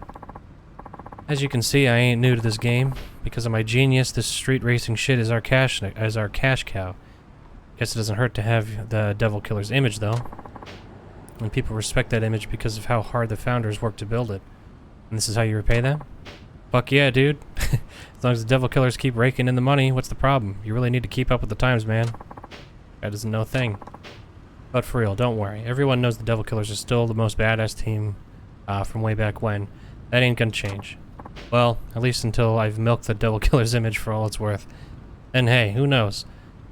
As you can see, I ain't new to this game. Because of my genius, this street racing shit is our cash cow. Guess it doesn't hurt to have the Devil Killer's image, though. And people respect that image because of how hard the founders worked to build it. And this is how you repay them? Fuck yeah, dude. As long as the Devil Killers keep raking in the money, what's the problem? You really need to keep up with the times, man. That isn't no thing. But for real, don't worry. Everyone knows the Devil Killers are still the most badass team from way back when. That ain't gonna change. Well, at least until I've milked the Devil Killer's image for all it's worth. And hey, who knows?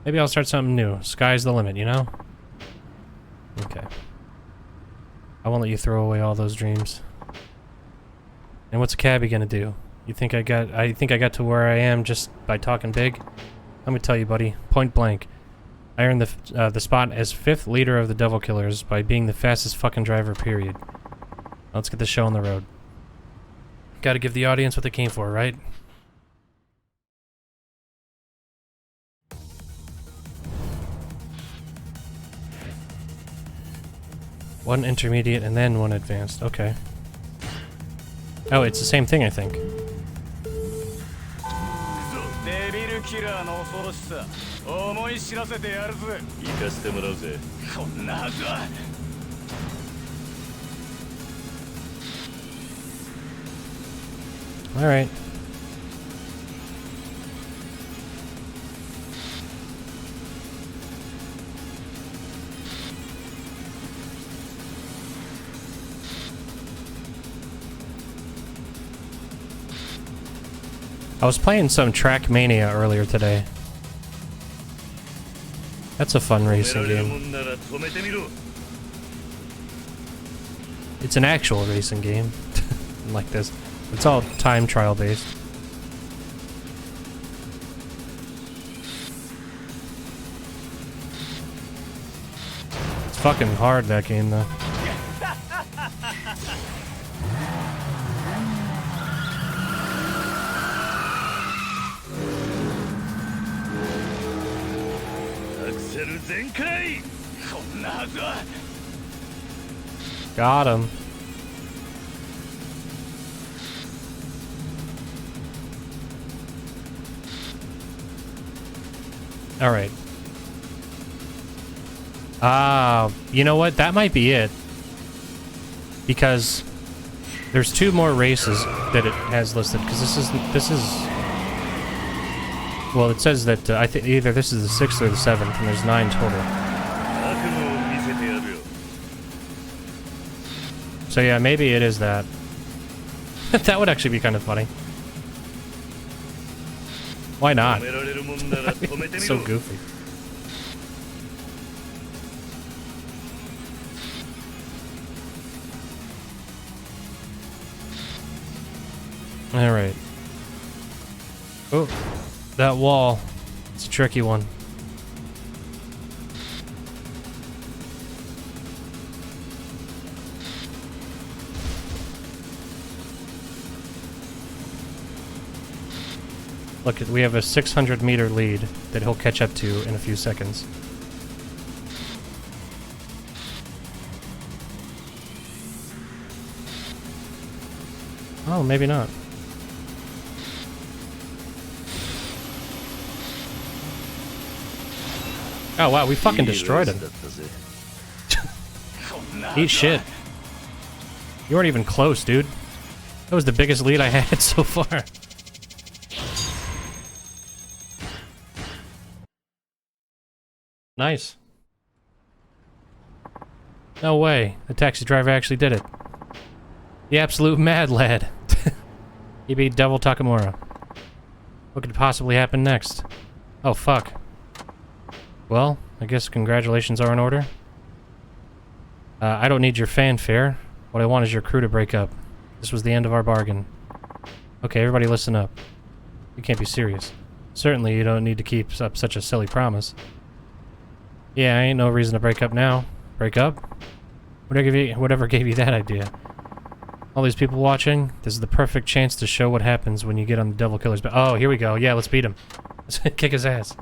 Maybe I'll start something new. Sky's the limit, you know? Okay. I won't let you throw away all those dreams. And what's a cabbie gonna do? You think I got to where I am just by talking big? Let me tell you, buddy. Point blank. I earned the spot as 5th leader of the Devil Killers by being the fastest fucking driver, period. Let's get the show on the road. Gotta give the audience what they came for, right? One intermediate and then one advanced. Okay. Oh, it's the same thing, I think. Alright. I was playing some Trackmania earlier today. That's a fun racing game. It's an actual racing game. Like this. It's all time trial based. It's fucking hard, that game, though. Got him. Alright. You know what? That might be it. Because there's 2 more races that it has listed. Because this is... Well, it says that I think either this is the 6th or the 7th, and there's 9 total. So yeah, maybe it is that. That would actually be kind of funny. Why not? It's so goofy. Alright. Oh, that wall. It's a tricky one. Look, we have a 600-meter lead that he'll catch up to in a few seconds. Oh, maybe not. Oh wow, we fucking destroyed him. Eat shit. You weren't even close, dude. That was the biggest lead I had so far. Nice. No way. The taxi driver actually did it. The absolute mad lad. He beat Devil Takamura. What could possibly happen next? Oh, fuck. Well, I guess congratulations are in order. I don't need your fanfare. What I want is your crew to break up. This was the end of our bargain. Okay, everybody listen up. You can't be serious. Certainly you don't need to keep up such a silly promise. Yeah, ain't no reason to break up now. Break up? Whatever gave you that idea? All these people watching, this is the perfect chance to show what happens when you get on the Devil Killer's back. Oh, here we go. Yeah, let's beat him. Let's kick his ass.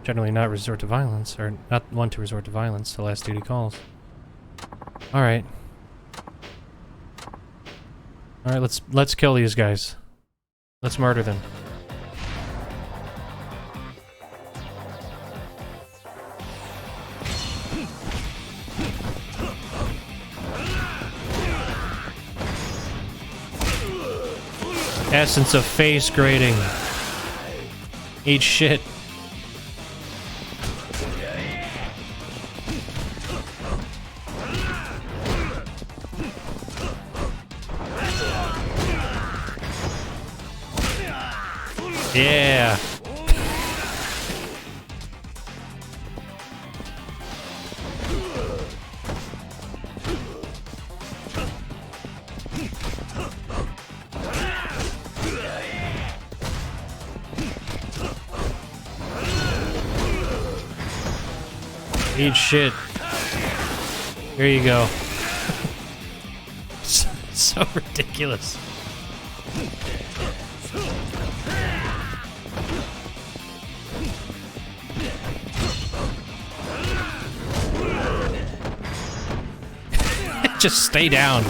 Generally not resort to violence, or not one to resort to violence till last duty calls. Alright. Alright, let's kill these guys. Let's murder them. Essence of face grating. Eat shit. Yeah. Eat shit. Here you go. So ridiculous. Just stay down.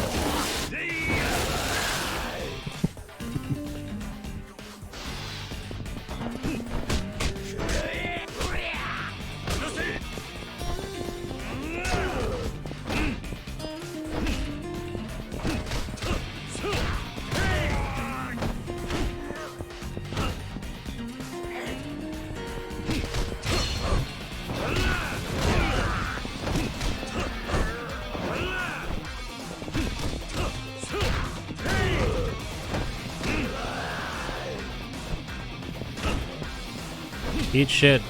Eat shit.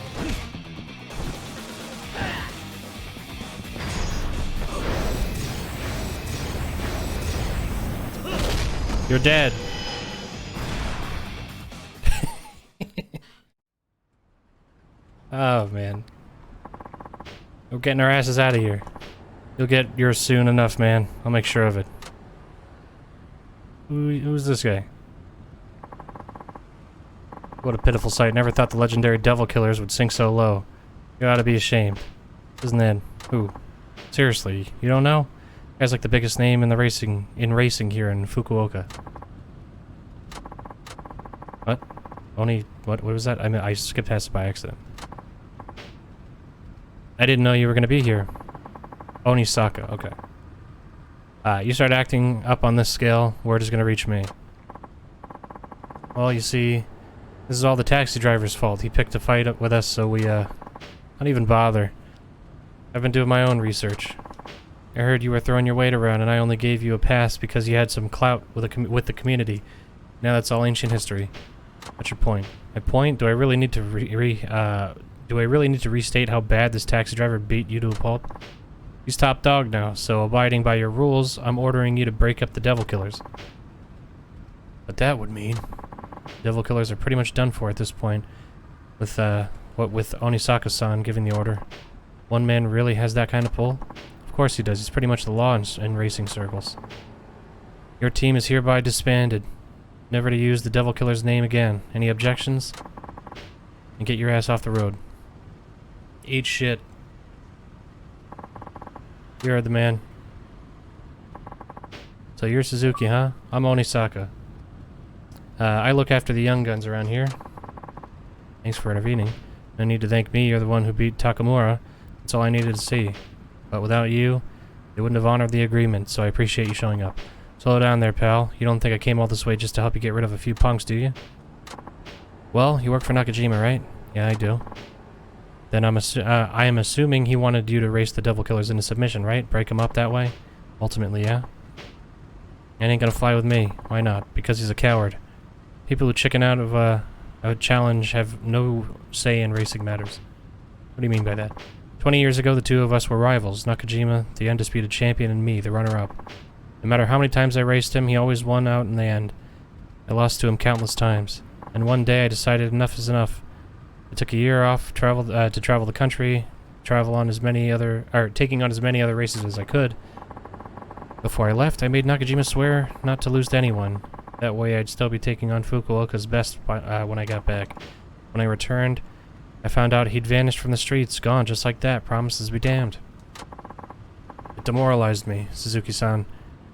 You're dead. Oh, man. We're getting our asses out of here. You'll get yours soon enough, man. I'll make sure of it. Who's this guy? What a pitiful sight. Never thought the legendary Devil Killers would sink so low. You ought to be ashamed. Isn't that... Who? Seriously, you don't know? Guy's like the biggest name in the racing here in Fukuoka. What? What was that? I mean, I skipped past it by accident. I didn't know you were gonna be here. Onisaka, okay. You start acting up on this scale, word is gonna reach me. Well, you see... This is all the taxi driver's fault. He picked a fight up with us, so we, don't even bother. I've been doing my own research. I heard you were throwing your weight around, and I only gave you a pass because you had some clout with the community. Now that's all ancient history. What's your point? My point? Do I really need to restate how bad this taxi driver beat you to a pulp? He's top dog now, so abiding by your rules, I'm ordering you to break up the Devil Killers. But that would mean... Devil Killers are pretty much done for at this point. With Onisaka-san giving the order. One man really has that kind of pull? Of course he does. He's pretty much the law in racing circles. Your team is hereby disbanded. Never to use the Devil Killer's name again. Any objections? And get your ass off the road. Eat shit. You heard the man. So you're Suzuki, huh? I'm Onisaka. I look after the young guns around here. Thanks for intervening. No need to thank me, you're the one who beat Takamura. That's all I needed to see. But without you, they wouldn't have honored the agreement, so I appreciate you showing up. Slow down there, pal. You don't think I came all this way just to help you get rid of a few punks, do you? Well, you work for Nakajima, right? Yeah, I do. Then I am assuming he wanted you to race the Devil Killers into submission, right? Break them up that way? Ultimately, yeah? It ain't gonna fly with me. Why not? Because he's a coward. People who chicken out of a challenge have no say in racing matters. What do you mean by that? 20 years ago, the two of us were rivals. Nakajima, the undisputed champion, and me, the runner-up. No matter how many times I raced him, he always won out in the end. I lost to him countless times. And one day I decided enough is enough. I took a year off, to travel the country, taking on as many other races as I could. Before I left, I made Nakajima swear not to lose to anyone. That way I'd still be taking on Fukuoka's best when I got back. When I returned, I found out he'd vanished from the streets, gone just like that, promises be damned. It demoralized me, Suzuki-san.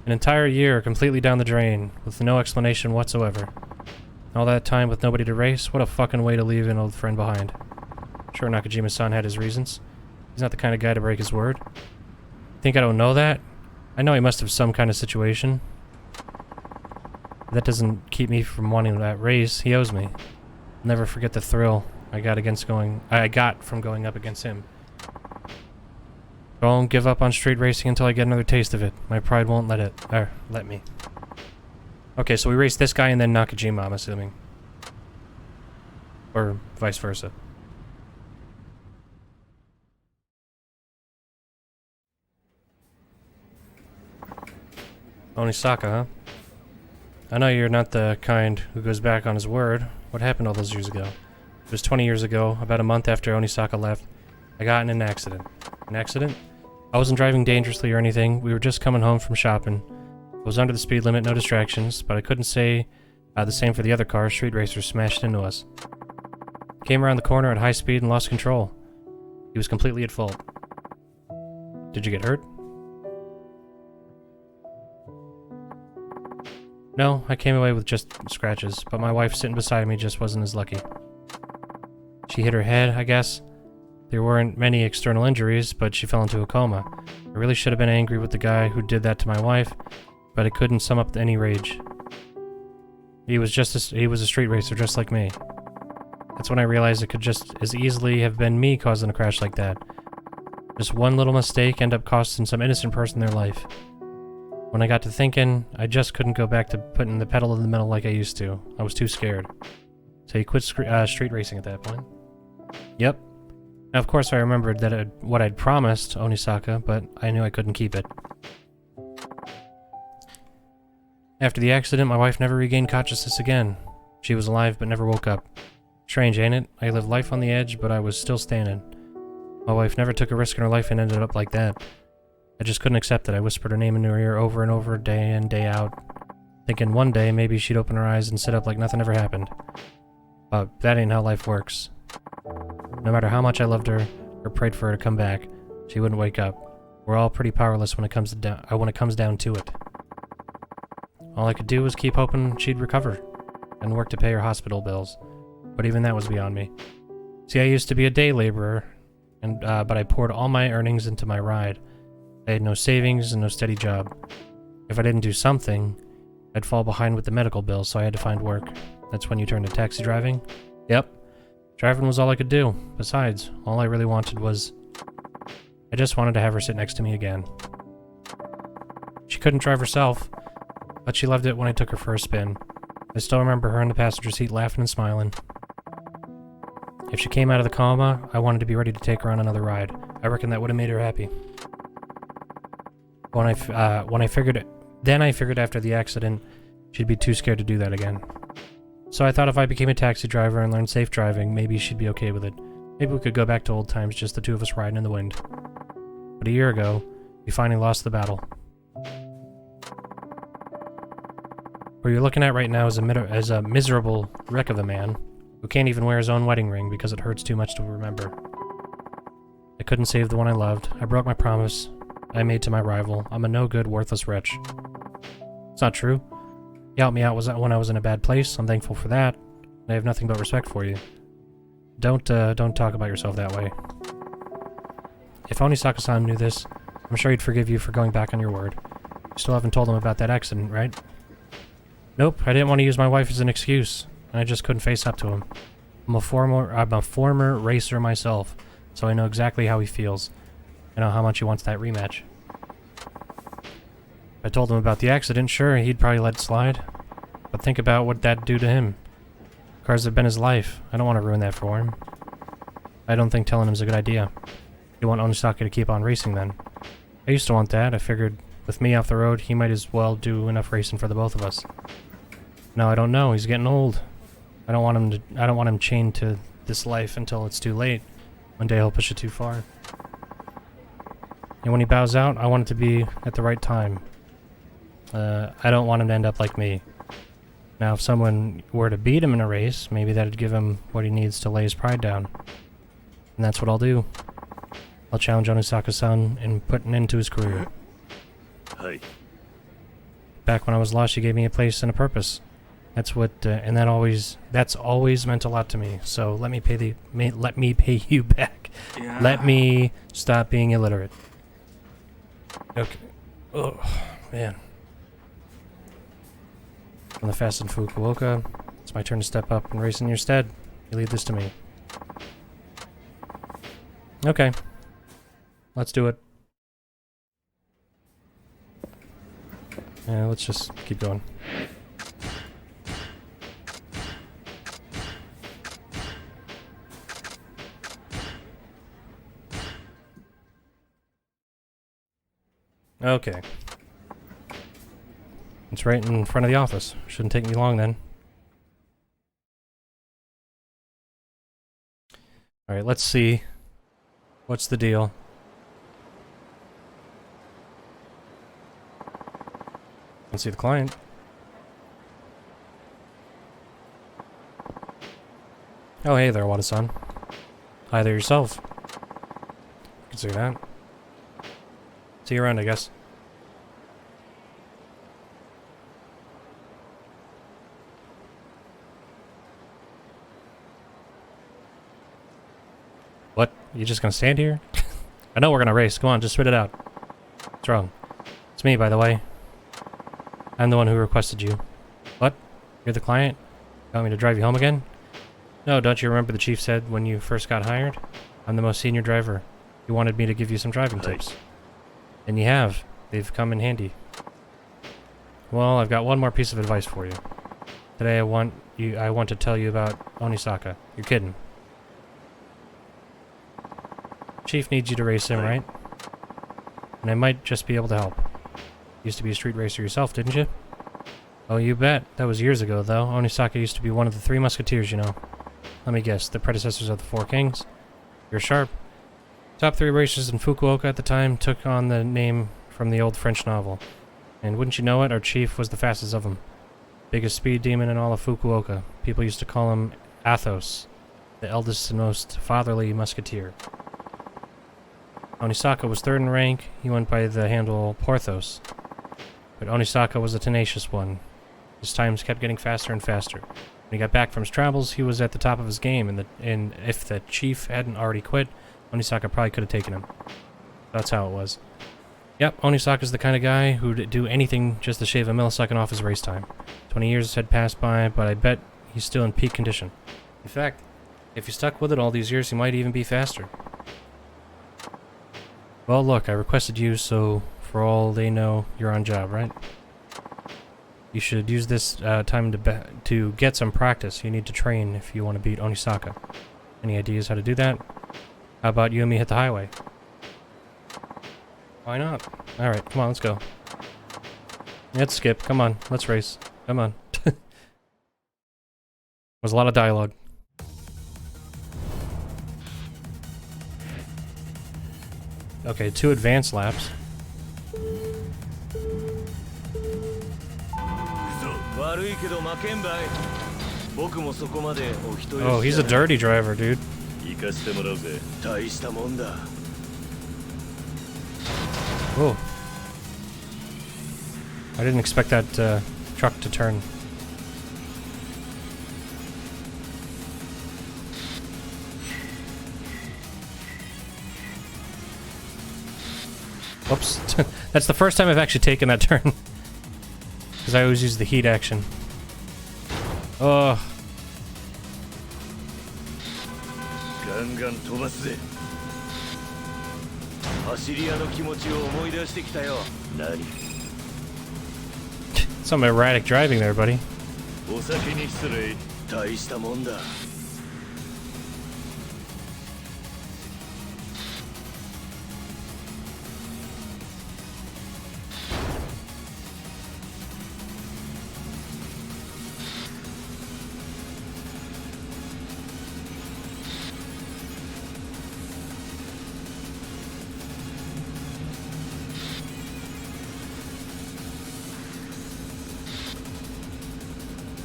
An entire year completely down the drain, with no explanation whatsoever. All that time with nobody to race, what a fucking way to leave an old friend behind. Sure, Nakajima-san had his reasons. He's not the kind of guy to break his word. Think I don't know that? I know he must have some kind of situation. That doesn't keep me from wanting that race. He owes me. I'll never forget the thrill I got from going up against him. I won't give up on street racing until I get another taste of it. My pride won't let me. Okay, so we raced this guy and then Nakajima, I'm assuming. Or vice versa. Onisaka, huh? I know you're not the kind who goes back on his word. What happened all those years ago? It was 20 years ago, about a month after Onisaka left. I got in an accident. An accident? I wasn't driving dangerously or anything. We were just coming home from shopping. I was under the speed limit, no distractions, but I couldn't say the same for the other cars. Street racers smashed into us. Came around the corner at high speed and lost control. He was completely at fault. Did you get hurt? No, I came away with just scratches, but my wife sitting beside me just wasn't as lucky. She hit her head, I guess. There weren't many external injuries, but she fell into a coma. I really should have been angry with the guy who did that to my wife, but I couldn't sum up any rage. He was a street racer just like me. That's when I realized it could just as easily have been me causing a crash like that. Just one little mistake ended up costing some innocent person their life. When I got to thinking, I just couldn't go back to putting the pedal to the metal like I used to. I was too scared. So he quit street racing at that point. Yep. Now, of course, I remembered that what I'd promised Onisaka, but I knew I couldn't keep it. After the accident, my wife never regained consciousness again. She was alive but never woke up. Strange, ain't it? I lived life on the edge, but I was still standing. My wife never took a risk in her life and ended up like that. I just couldn't accept it. I whispered her name in her ear over and over, day in, day out, thinking one day maybe she'd open her eyes and sit up like nothing ever happened. But that ain't how life works. No matter how much I loved her or prayed for her to come back, she wouldn't wake up. We're all pretty powerless when it comes down to it. All I could do was keep hoping she'd recover and work to pay her hospital bills. But even that was beyond me. See, I used to be a day laborer, but I poured all my earnings into my ride. I had no savings and no steady job. If I didn't do something, I'd fall behind with the medical bills, so I had to find work. That's when you turned to taxi driving? Yep. Driving was all I could do. Besides, all I really wanted was... I just wanted to have her sit next to me again. She couldn't drive herself, but she loved it when I took her for a spin. I still remember her in the passenger seat laughing and smiling. If she came out of the coma, I wanted to be ready to take her on another ride. I reckon that would have made her happy. I figured after the accident, she'd be too scared to do that again. So I thought if I became a taxi driver and learned safe driving, maybe she'd be okay with it. Maybe we could go back to old times, just the two of us riding in the wind. But a year ago, we finally lost the battle. What you're looking at right now is a miserable wreck of a man who can't even wear his own wedding ring because it hurts too much to remember. I couldn't save the one I loved. I broke my promise I made to my rival. I'm a no-good, worthless wretch. It's not true. You helped me out when I was in a bad place. I'm thankful for that. I have nothing but respect for you. Don't talk about yourself that way. If Onisaka-san knew this, I'm sure he'd forgive you for going back on your word. You still haven't told him about that accident, right? Nope, I didn't want to use my wife as an excuse, and I just couldn't face up to him. I'm a former racer myself, so I know exactly how he feels. I know how much he wants that rematch. If I told him about the accident, sure, he'd probably let it slide. But think about what that'd do to him. Cars have been his life. I don't want to ruin that for him. I don't think telling him's a good idea. You want Onisaka to keep on racing then. I used to want that. I figured with me off the road, he might as well do enough racing for the both of us. No, I don't know. He's getting old. I don't want him chained to this life until it's too late. One day he'll push it too far. And when he bows out, I want it to be at the right time. I don't want him to end up like me. Now, if someone were to beat him in a race, maybe that'd give him what he needs to lay his pride down. And that's what I'll do. I'll challenge Onisaka-san and put an end to his career. Hi. Back when I was lost, you gave me a place and a purpose. That's what, and that's always meant a lot to me. So let me pay you back. Yeah. Let me stop being illiterate. Okay. Oh, man. I'm the fast in Fukuoka. It's my turn to step up and race in your stead. You leave this to me. Okay. Let's do it. Yeah, let's just keep going. Okay. It's right in front of the office. Shouldn't take me long then. Alright, let's see. What's the deal? Let's see the client. Oh, hey there, Wada-san. Hi there yourself. You can see that. See you around, I guess. What? You just gonna stand here? I know we're gonna race. Come on, just spit it out. What's wrong? It's me, by the way. I'm the one who requested you. What? You're the client? You want me to drive you home again? No, don't you remember the chief said when you first got hired? I'm the most senior driver. He wanted me to give you some driving tips. And you have. They've come in handy. Well, I've got one more piece of advice for you. Today I want to tell you about Onisaka. You're kidding. Chief needs you to race him, right? And I might just be able to help. Used to be a street racer yourself, didn't you? Oh, you bet. That was years ago, though. Onisaka used to be one of the 3 Musketeers, you know. Let me guess, the predecessors of the 4 Kings? You're sharp. Top 3 racers in Fukuoka at the time took on the name from the old French novel. And wouldn't you know it, our chief was the fastest of them. Biggest speed demon in all of Fukuoka. People used to call him Athos, the eldest and most fatherly musketeer. Onisaka was 3rd in rank. He went by the handle Porthos. But Onisaka was a tenacious one. His times kept getting faster and faster. When he got back from his travels, he was at the top of his game, and if the chief hadn't already quit, Onisaka probably could have taken him. That's how it was. Yep, Onisaka's the kind of guy who'd do anything just to shave a millisecond off his race time. 20 years had passed by, but I bet he's still in peak condition. In fact, if he stuck with it all these years, he might even be faster. Well, look, I requested you, so for all they know, you're on job, right? You should use this time to get some practice. You need to train if you want to beat Onisaka. Any ideas how to do that? How about you and me hit the highway? Why not? Alright, come on, let's go. Let's skip. Come on, let's race. Come on. There's a lot of dialogue. Okay, 2 advanced laps. Oh, he's a dirty driver, dude. Oh. I didn't expect that truck to turn. Whoops. That's the first time I've actually taken that turn. Because I always use the heat action. Oh. ガンガン飛ばすぜ。走り屋の気持ちを思い出してきたよ。何？ Some erratic driving there, buddy. お酒に失礼。大したもんだ。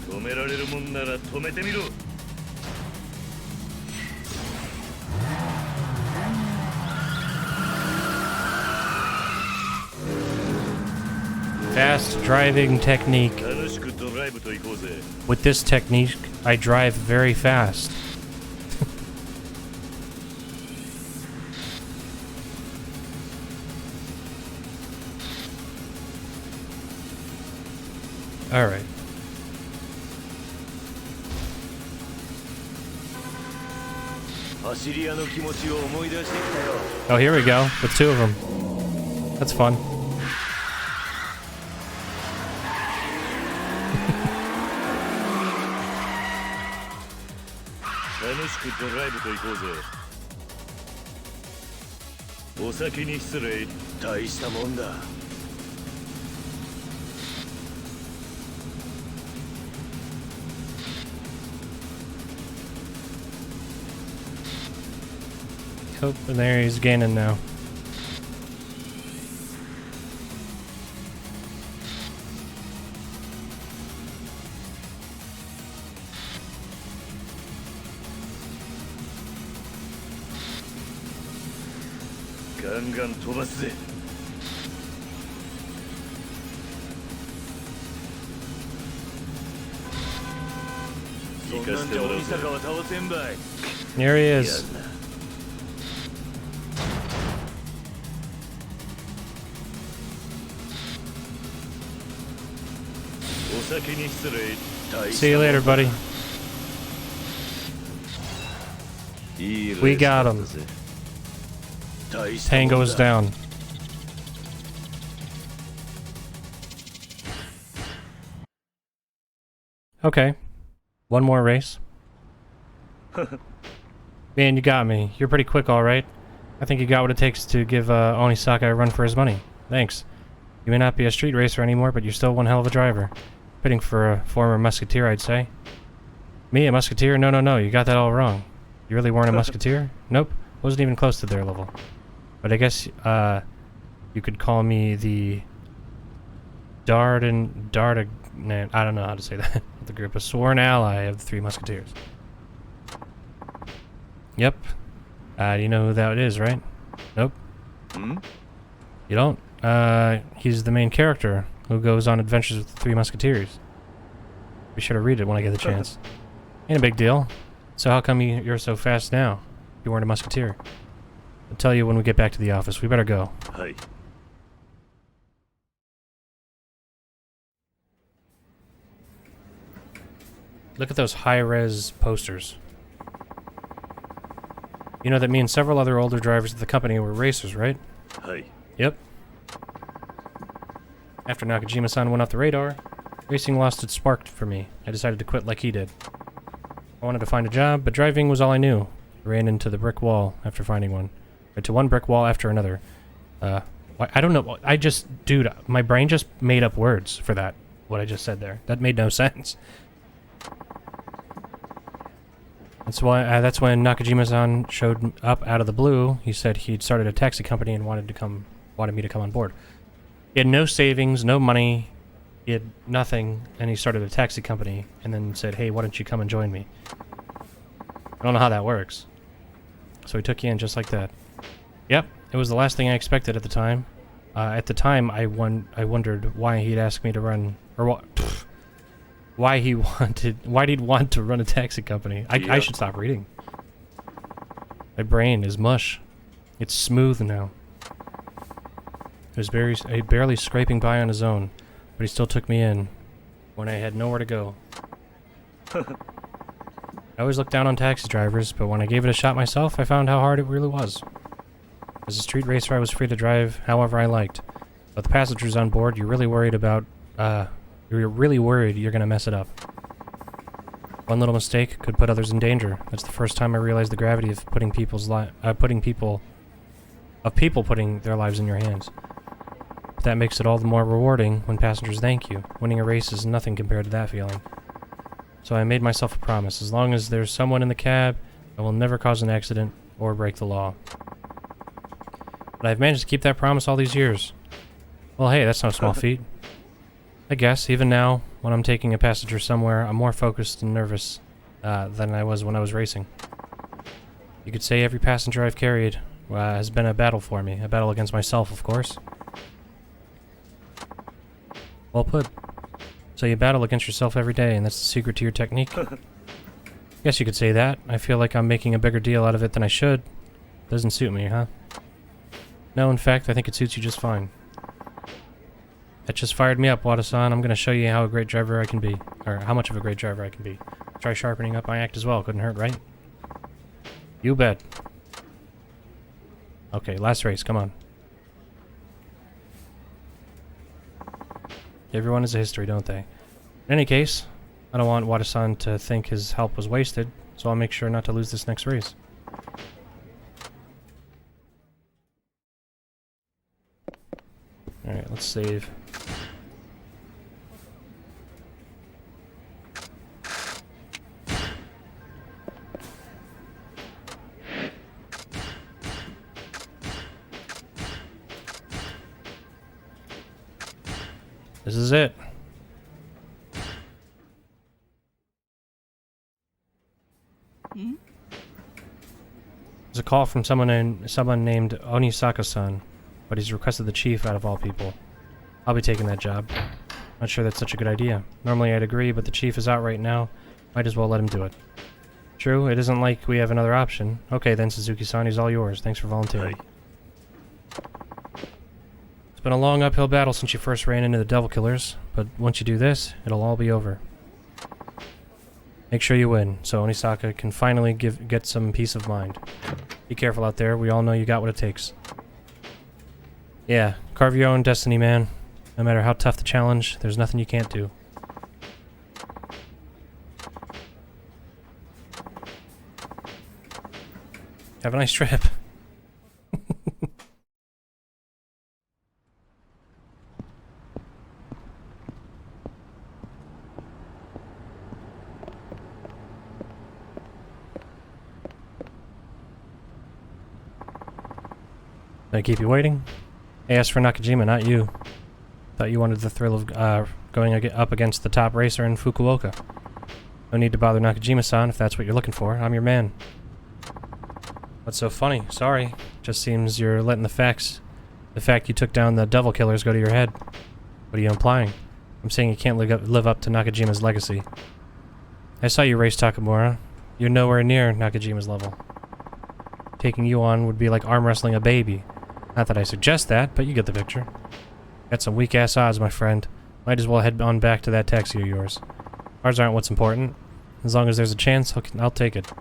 止められるもんなら止めてみろ。Fast driving technique. 楽しくドライブと行こうぜ。With this technique, I drive very fast. All right. Oh, here we go, with two of them. That's fun. Oh, and there he's gaining now. Here he is. See you later, buddy. We got him. Tango's down. Okay. One more race. Man, you got me. You're pretty quick, alright. I think you got what it takes to give Onisaka a run for his money. Thanks. You may not be a street racer anymore, but you're still one hell of a driver. Fitting for a former musketeer, I'd say. Me, a musketeer? No, no, no, you got that all wrong. You really weren't a musketeer? Nope, wasn't even close to their level. But I guess, you could call me the I don't know how to say that. The group, a sworn ally of the Three Musketeers. Yep. You know who that is, right? Nope. Hmm? You don't? He's the main character who goes on adventures with the Three Musketeers. Be sure to read it when I get the chance. Ain't a big deal. So how come you're so fast now? You weren't a musketeer. I'll tell you when we get back to the office. We better go. Hi. Look at those high-res posters. You know that me and several other older drivers at the company were racers, right? Hi. Yep. After Nakajima-san went off the radar, racing lost its spark for me. I decided to quit like he did. I wanted to find a job, but driving was all I knew. I ran into the brick wall after finding one. Or to one brick wall after another. I don't know. Dude, my brain just made up words for that. What I just said there. That made no sense. That's when Nakajima-san showed up out of the blue. He said he'd started a taxi company and wanted me to come on board. He had no savings, no money, he had nothing, and he started a taxi company and then said, hey, why don't you come and join me? I don't know how that works. So he took you in just like that. Yep, it was the last thing I expected at the time. At the time, I wondered why he'd ask me to run, or why he'd want to run a taxi company. I should stop reading. My brain is mush. It's smooth now. He was barely scraping by on his own, but he still took me in when I had nowhere to go. I always looked down on taxi drivers, but when I gave it a shot myself, I found how hard it really was. As a street racer, I was free to drive however I liked. But the passengers on board, you're really worried you're gonna mess it up. One little mistake could put others in danger. That's the first time I realized the gravity of people putting their lives in your hands. But that makes it all the more rewarding when passengers thank you. Winning a race is nothing compared to that feeling. So I made myself a promise. As long as there's someone in the cab, I will never cause an accident or break the law. But I've managed to keep that promise all these years. Well, hey, that's no small feat. I guess, even now, when I'm taking a passenger somewhere, I'm more focused and nervous than I was when I was racing. You could say every passenger I've carried has been a battle for me. A battle against myself, of course. Well put. So you battle against yourself every day, and that's the secret to your technique? Guess you could say that. I feel like I'm making a bigger deal out of it than I should. Doesn't suit me, huh? No, in fact, I think it suits you just fine. That just fired me up, Wada-san. I'm gonna show you how a great driver I can be. Or how much of a great driver I can be. Try sharpening up my act as well. Couldn't hurt, right? You bet. Okay, last race. Come on. Everyone has a history, don't they? In any case, I don't want Wada-san to think his help was wasted, so I'll make sure not to lose this next race. Alright, let's save. This is it. There's a call from someone named Onisaka-san, but he's requested the chief out of all people. I'll be taking that job. Not sure that's such a good idea. Normally I'd agree, but the chief is out right now. Might as well let him do it. True, it isn't like we have another option. Okay then, Suzuki-san, he's all yours. Thanks for volunteering. It's been a long uphill battle since you first ran into the Devil Killers, but once you do this, it'll all be over. Make sure you win, so Onisaka can finally get some peace of mind. Be careful out there, we all know you got what it takes. Yeah, carve your own destiny, man. No matter how tough the challenge, there's nothing you can't do. Have a nice trip. Did I keep you waiting? I asked for Nakajima, not you. Thought you wanted the thrill of going up against the top racer in Fukuoka. No need to bother Nakajima-san if that's what you're looking for. I'm your man. What's so funny? Sorry. Just seems you're letting the fact you took down the Devil Killers go to your head. What are you implying? I'm saying you can't live up to Nakajima's legacy. I saw you race Takamura. You're nowhere near Nakajima's level. Taking you on would be like arm wrestling a baby. Not that I suggest that, but you get the picture. Got some weak-ass odds, my friend. Might as well head on back to that taxi of yours. Odds aren't what's important. As long as there's a chance, I'll take it.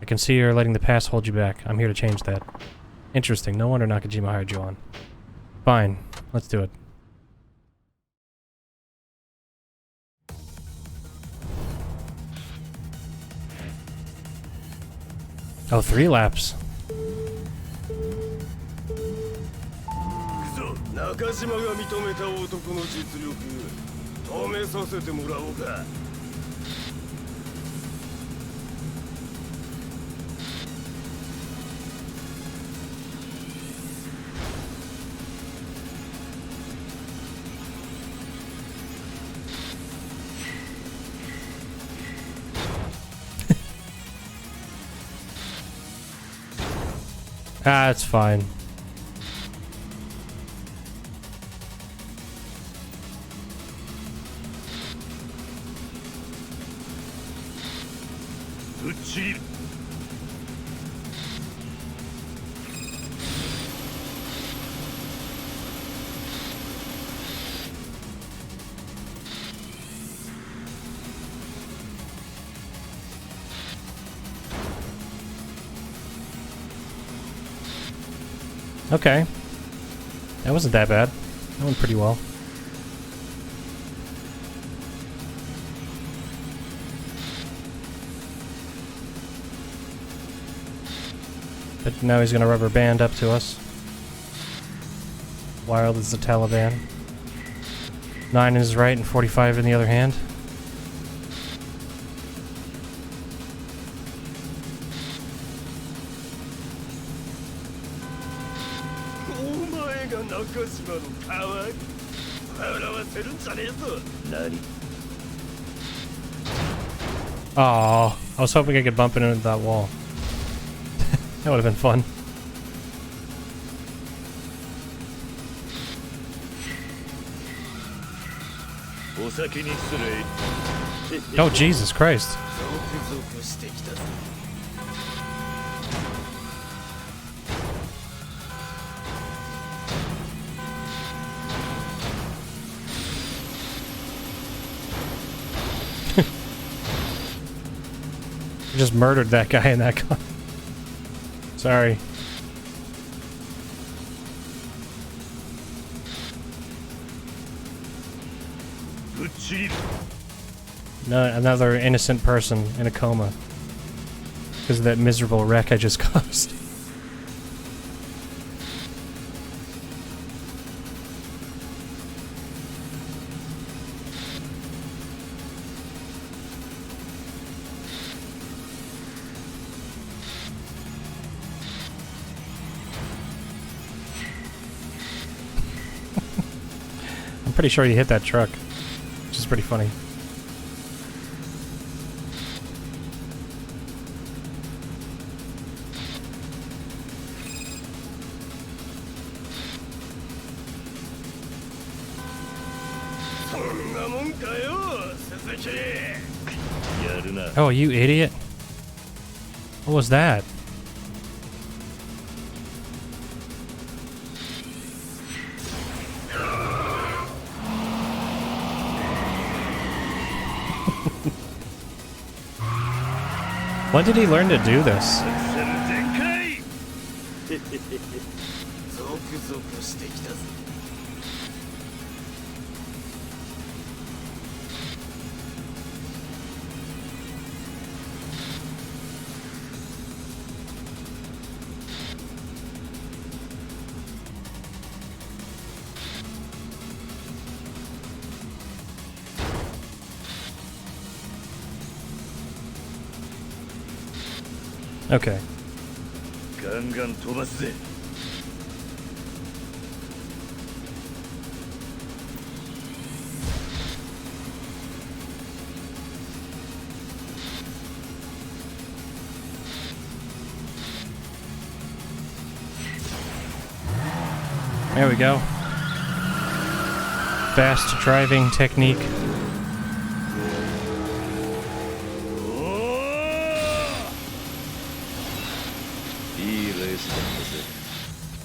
I can see you're letting the past hold you back. I'm here to change that. Interesting. No wonder Nakajima hired you on. Fine. Let's do it. Oh, 3 laps. 中島が認めた男の実力試させてもらおうか。Ah, it's fine. ちぎる Okay. That wasn't that bad. That went pretty well. But now he's gonna rubber band up to us. Wild as the Taliban. 9 in his right and 45 in the other hand. Oh, I was hoping I could bump it into that wall. That would have been fun. Oh, Jesus Christ. Just murdered that guy in that car. Sorry. No, another innocent person in a coma. Because of that miserable wreck I just caused. I'm pretty sure he hit that truck, which is pretty funny. Oh, you idiot. What was that? When did he learn to do this? Okay. There we go. Fast driving technique.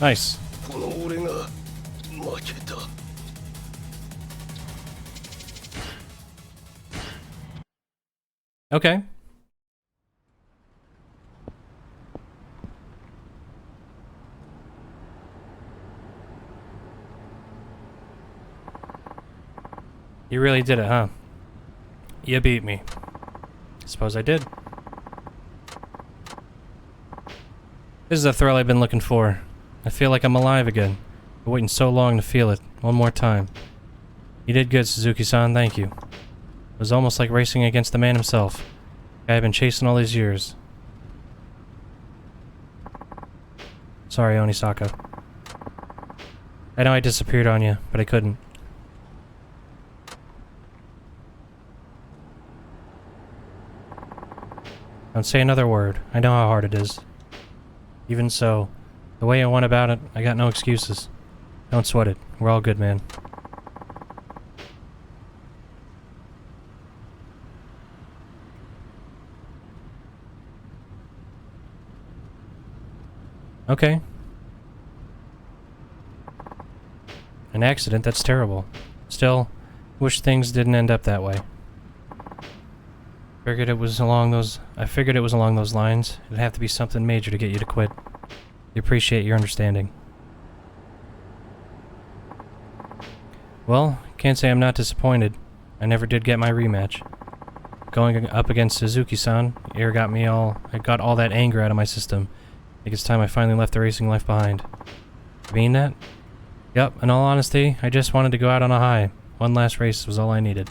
Nice. Okay. You really did it, huh? You beat me. Suppose I did. This is the thrill I've been looking for. I feel like I'm alive again. I've been waiting so long to feel it. One more time. You did good, Suzuki-san. Thank you. It was almost like racing against the man himself. The guy I've been chasing all these years. Sorry, Onisaka. I know I disappeared on you, but I couldn't. Don't say another word. I know how hard it is. Even so, the way I went about it, I got no excuses. Don't sweat it. We're all good, man. Okay. An accident, that's terrible. Still, wish things didn't end up that way. I figured it was along those lines. It'd have to be something major to get you to quit. We appreciate your understanding. Well, can't say I'm not disappointed. I never did get my rematch. Going up against Suzuki-san, it got all that anger out of my system. I think it's time I finally left the racing life behind. You mean that? Yep, in all honesty, I just wanted to go out on a high. One last race was all I needed.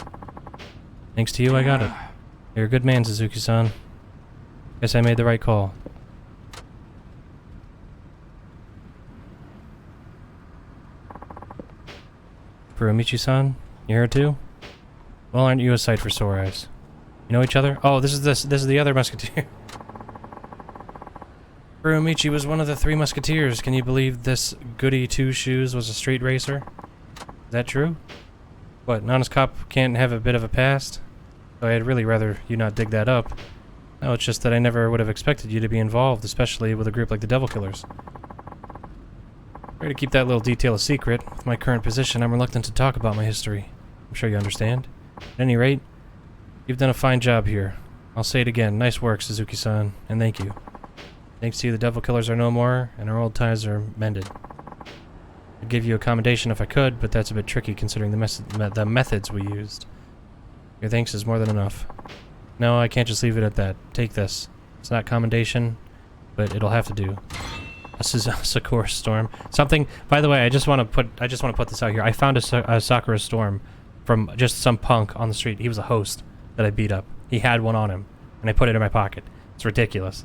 Thanks to you, I got it. You're a good man, Suzuki-san. Guess I made the right call. Furumichi-san, you here too? Well, aren't you a sight for sore eyes? You know each other? Oh, this is the other musketeer. Furumichi was one of the 3 musketeers. Can you believe this goody two-shoes was a street racer? Is that true? What, an honest cop can't have a bit of a past? So I'd really rather you not dig that up. No, it's just that I never would have expected you to be involved, especially with a group like the Devil Killers. Try to keep that little detail a secret. With my current position, I'm reluctant to talk about my history. I'm sure you understand. At any rate, you've done a fine job here. I'll say it again. Nice work, Suzuki-san, and thank you. Thanks to you, the Devil Killers are no more, and our old ties are mended. I'd give you a commendation if I could, but that's a bit tricky considering the methods we used. Your thanks is more than enough. No, I can't just leave it at that. Take this. It's not commendation, but it'll have to do. A Sakura Storm. Something. By the way, I just want to put this out here. I found a Sakura Storm from just some punk on the street. He was a host that I beat up. He had one on him, and I put it in my pocket. It's ridiculous.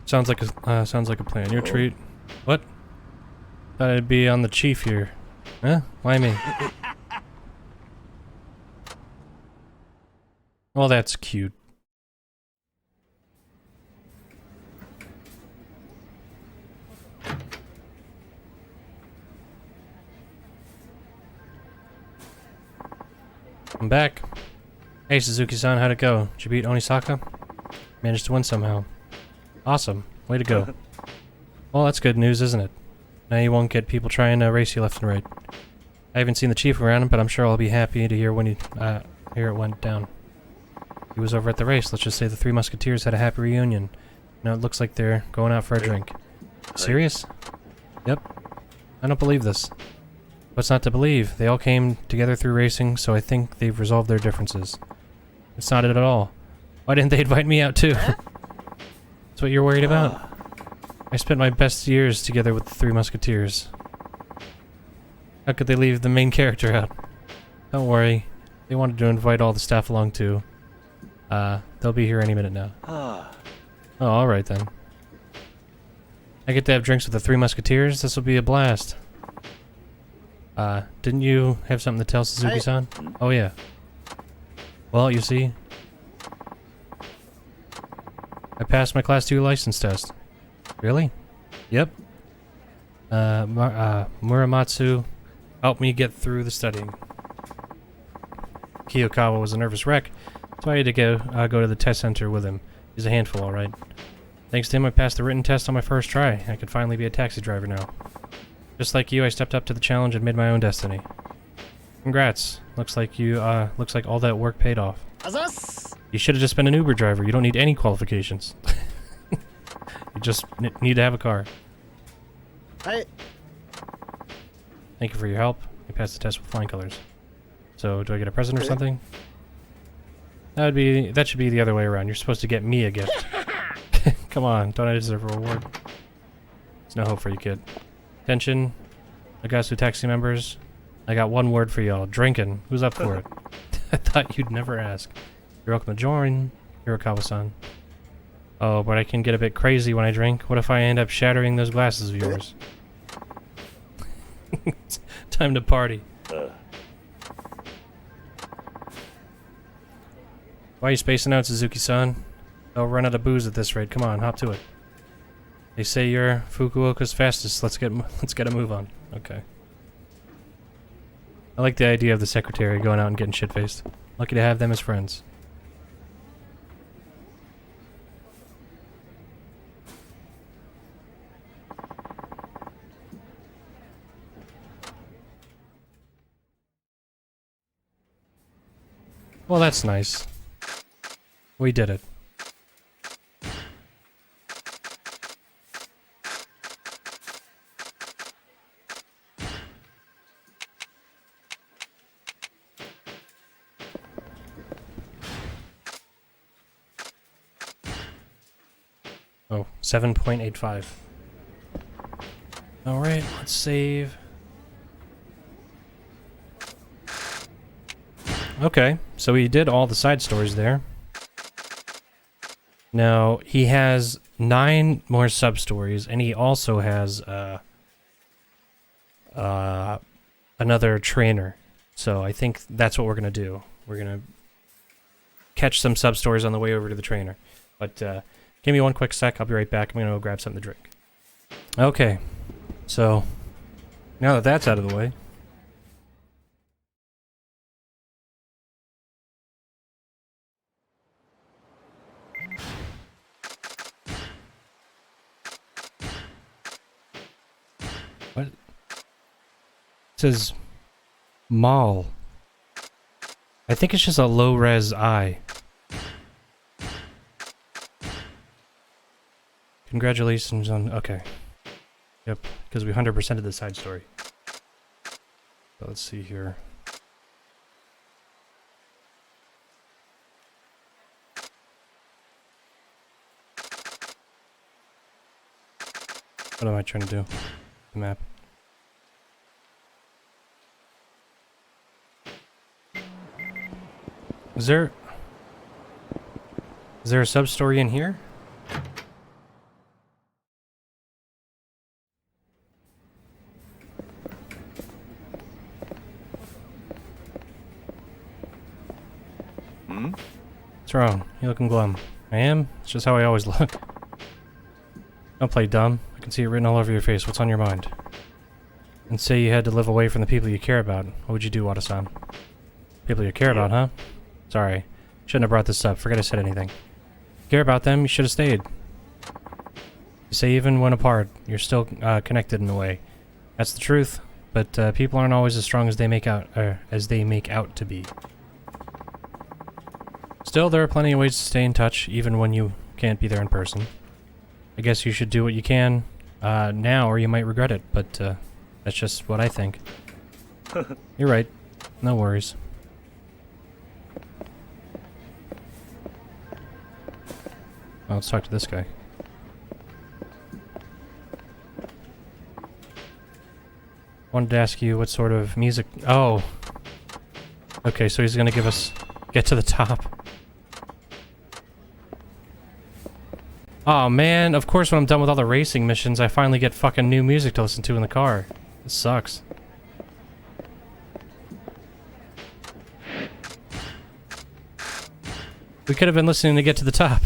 Sounds like a plan. Your treat. What? Thought I'd be on the chief here. Huh? Why me? Well, that's cute. I'm back. Hey, Suzuki-san, how'd it go? Did you beat Onisaka? Managed to win somehow. Awesome. Way to go. Well, that's good news, isn't it? Now you won't get people trying to race you left and right. I haven't seen the chief around, but I'm sure I'll be happy to hear when hear it went down. He was over at the race. Let's just say the 3 musketeers had a happy reunion. Now it looks like they're going out for a drink. Serious? Yep. I don't believe this. What's not to believe? They all came together through racing, so I think they've resolved their differences. It's not it at all. Why didn't they invite me out too? That's what you're worried about? I spent my best years together with the 3 musketeers. How could they leave the main character out? Don't worry. They wanted to invite all the staff along too. They'll be here any minute now. Oh, alright then. I get to have drinks with the 3 musketeers? This'll be a blast. Didn't you have something to tell Suzuki-san? Oh yeah. Well, you see, I passed my Class 2 license test. Really? Yep. Muramatsu helped me get through the studying. Kiyokawa was a nervous wreck, so I had to go to the test center with him. He's a handful, alright. Thanks to him, I passed the written test on my first try. I could finally be a taxi driver now. Just like you, I stepped up to the challenge and made my own destiny. Congrats. Looks like all that work paid off. You should have just been an Uber driver. You don't need any qualifications. You just need to have a car. Thank you for your help. You passed the test with flying colors. So, do I get a present or something? That should be the other way around. You're supposed to get me a gift. Come on, don't I deserve a reward? There's no hope for you, kid. Attention, Nagasu taxi members. I got one word for y'all. Drinking. Who's up for it? I thought you'd never ask. You're welcome to join, Hirokawa-san. Oh, but I can get a bit crazy when I drink. What if I end up shattering those glasses of yours? Time to party. Why are you spacing out, Suzuki-san? I'll run out of booze at this rate. Come on, hop to it. They say you're Fukuoka's fastest. Let's get a move on. Okay. I like the idea of the secretary going out and getting shit-faced. Lucky to have them as friends. Well, that's nice. We did it. Oh, 7.85. Alright, let's save. Okay, so he did all the side stories there. Now, he has 9 more sub-stories, and he also has another trainer. So I think that's what we're going to do. We're going to catch some sub-stories on the way over to the trainer. But give me one quick sec, I'll be right back. I'm going to go grab something to drink. Okay, so now that that's out of the way... What? It says Mall. I think it's just a low-res eye. Congratulations on... Okay. Yep, because we 100%ed the side story. So let's see here. What am I trying to do? The map. Is there a sub-story in here? Hmm? What's wrong? You looking glum. I am? It's just how I always look. Don't play dumb. I can see it written all over your face. What's on your mind? And say you had to live away from the people you care about. What would you do, Wada-san? People you care about, huh? Sorry. Shouldn't have brought this up. Forget I said anything. Care about them, you should have stayed. You say even when apart, you're still connected in a way. That's the truth. But people aren't always as strong as they make out to be. Still, there are plenty of ways to stay in touch, even when you can't be there in person. I guess you should do what you can now, or you might regret it. But that's just what I think. You're right. No worries. Well, let's talk to this guy. Wanted to ask you what sort of music... Oh! Okay, so he's gonna give us... Get to the top. Oh man, of course when I'm done with all the racing missions, I finally get fucking new music to listen to in the car. This sucks. We could have been listening to Get to the Top.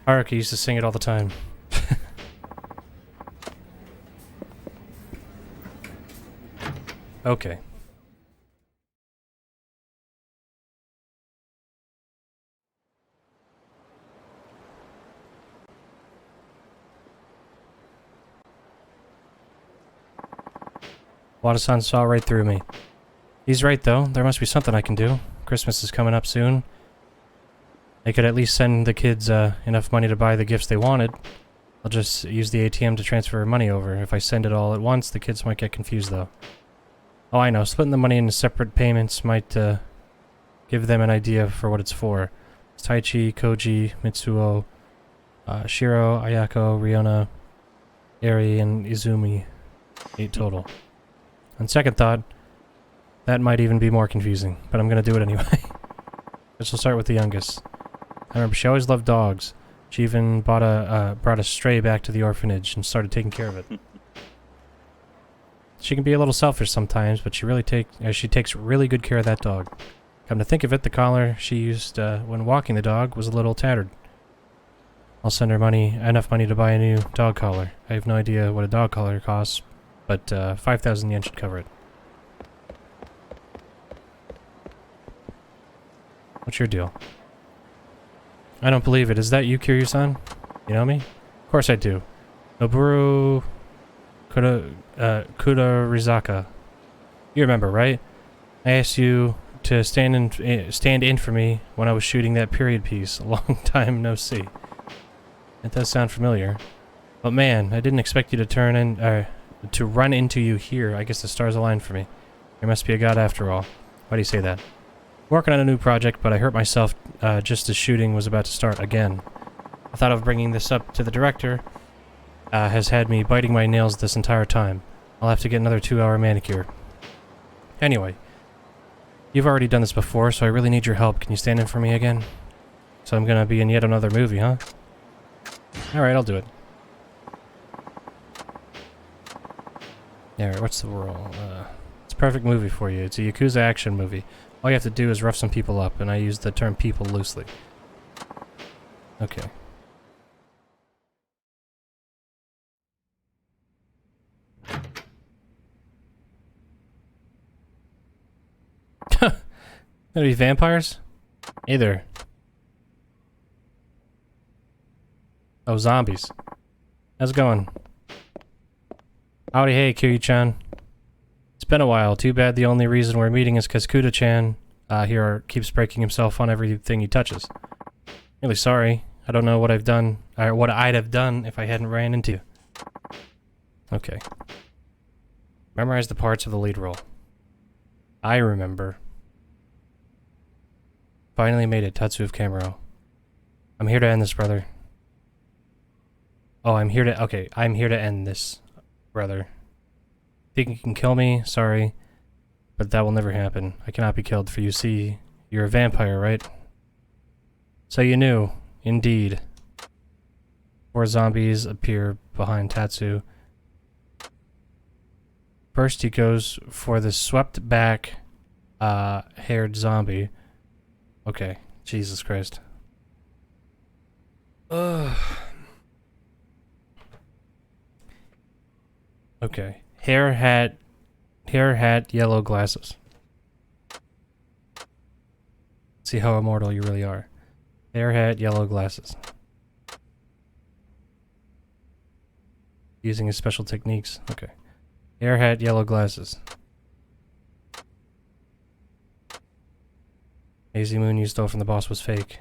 Haruka used to sing it all the time. Okay. Wada-san saw right through me. He's right though, there must be something I can do. Christmas is coming up soon. They could at least send the kids enough money to buy the gifts they wanted. I'll just use the ATM to transfer money over. If I send it all at once, the kids might get confused though. Oh, I know. Splitting the money into separate payments might give them an idea for what it's for. It's Taichi, Koji, Mitsuo, Shiro, Ayako, Riona, Eri, and Izumi. 8 total. On second thought, that might even be more confusing, but I'm gonna do it anyway. Let's start with the youngest. I remember she always loved dogs. She even brought a stray back to the orphanage and started taking care of it. She can be a little selfish sometimes, but she takes really good care of that dog. Come to think of it, the collar she used when walking the dog was a little tattered. I'll send her enough money to buy a new dog collar. I have no idea what a dog collar costs, but 5,000 yen should cover it. What's your deal? I don't believe it. Is that you, Kiryu-san? You know me? Of course I do. Noburu Kudarizaka. You remember, right? I asked you to stand in for me when I was shooting that period piece. A long time no see. It does sound familiar. But man, I didn't expect you to run into you here. I guess the stars aligned for me. There must be a god after all. Why do you say that? Working on a new project, but I hurt myself just as shooting was about to start again. I thought of bringing this up to the director. Has had me biting my nails this entire time. I'll have to get another 2-hour manicure. Anyway, you've already done this before, so I really need your help. Can you stand in for me again? So I'm gonna be in yet another movie, huh? Alright, I'll do it. Alright, what's the role? It's a perfect movie for you. It's a Yakuza action movie. All you have to do is rough some people up, and I use the term people loosely. Okay. Gonna be vampires? Hey there. Oh, zombies. How's it going? Howdy, hey, Kiryu-chan. It's been a while. Too bad the only reason we're meeting is because Kuda-chan here keeps breaking himself on everything he touches. Really sorry. I don't know what I've done, or what I'd have done if I hadn't ran into you. Okay. Memorize the parts of the lead role. I remember. Finally made it, Tatsu of Kamuro. I'm here to end this, brother. Oh, I'm here to end this, brother. Think you can kill me? Sorry. But that will never happen. I cannot be killed, for you see, you're a vampire, right? So you knew. Indeed. 4 zombies appear behind Tatsu. First he goes for the swept back, haired zombie. Okay. Jesus Christ. Ugh. Okay. Hair, hat, yellow glasses. See how immortal you really are. Hair, hat, yellow glasses. Using his special techniques. Okay. Hair, hat, yellow glasses. Hazy moon you stole from the boss was fake.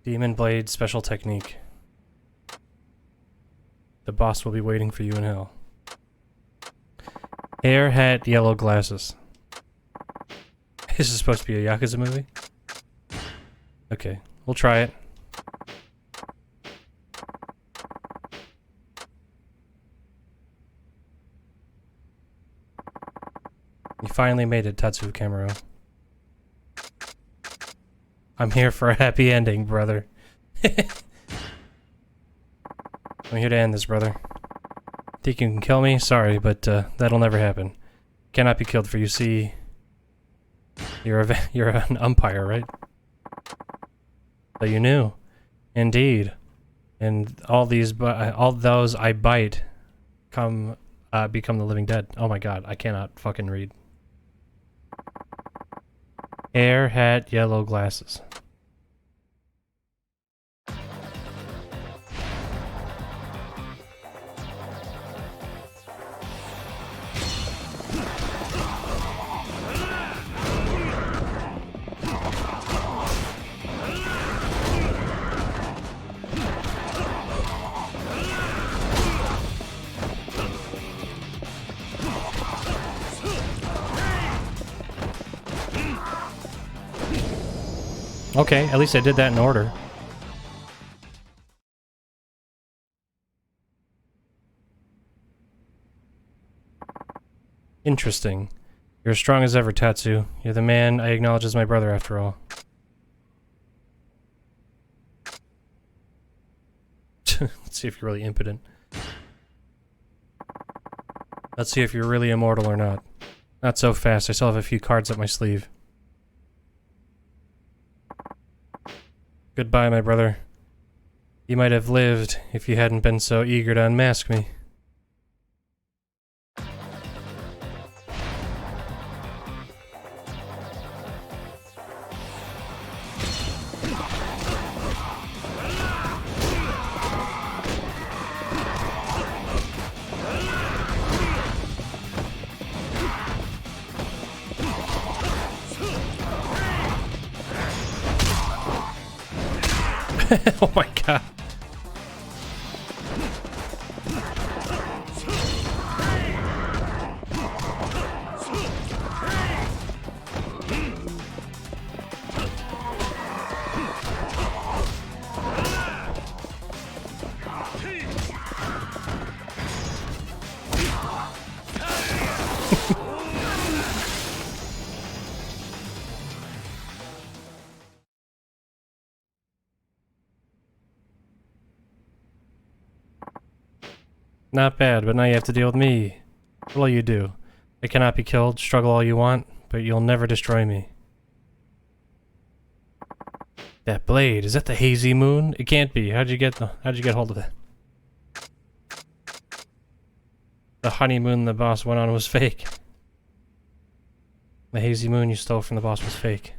Demon blade special technique. The boss will be waiting for you in hell. Hair, hat, yellow glasses. This is supposed to be a Yakuza movie? Okay, we'll try it. You finally made it, Tatsu of Kamuro. I'm here for a happy ending, brother. I'm here to end this, brother. Think you can kill me? Sorry, but that'll never happen. Cannot be killed, for you see, you're an umpire, right? So you knew, indeed. And all those I bite become the living dead. Oh my god, I cannot fucking read. Hair, hat, yellow glasses. Okay, at least I did that in order. Interesting. You're as strong as ever, Tatsu. You're the man I acknowledge as my brother, after all. Let's see if you're really impotent. Let's see if you're really immortal or not. Not so fast. I still have a few cards up my sleeve. Goodbye, my brother. You might have lived if you hadn't been so eager to unmask me. Oh my god. Not bad, but now you have to deal with me. What will you do? I cannot be killed, struggle all you want, but you'll never destroy me. That blade, is that the hazy moon? It can't be. How'd you get hold of it? The honeymoon the boss went on was fake. The hazy moon you stole from the boss was fake.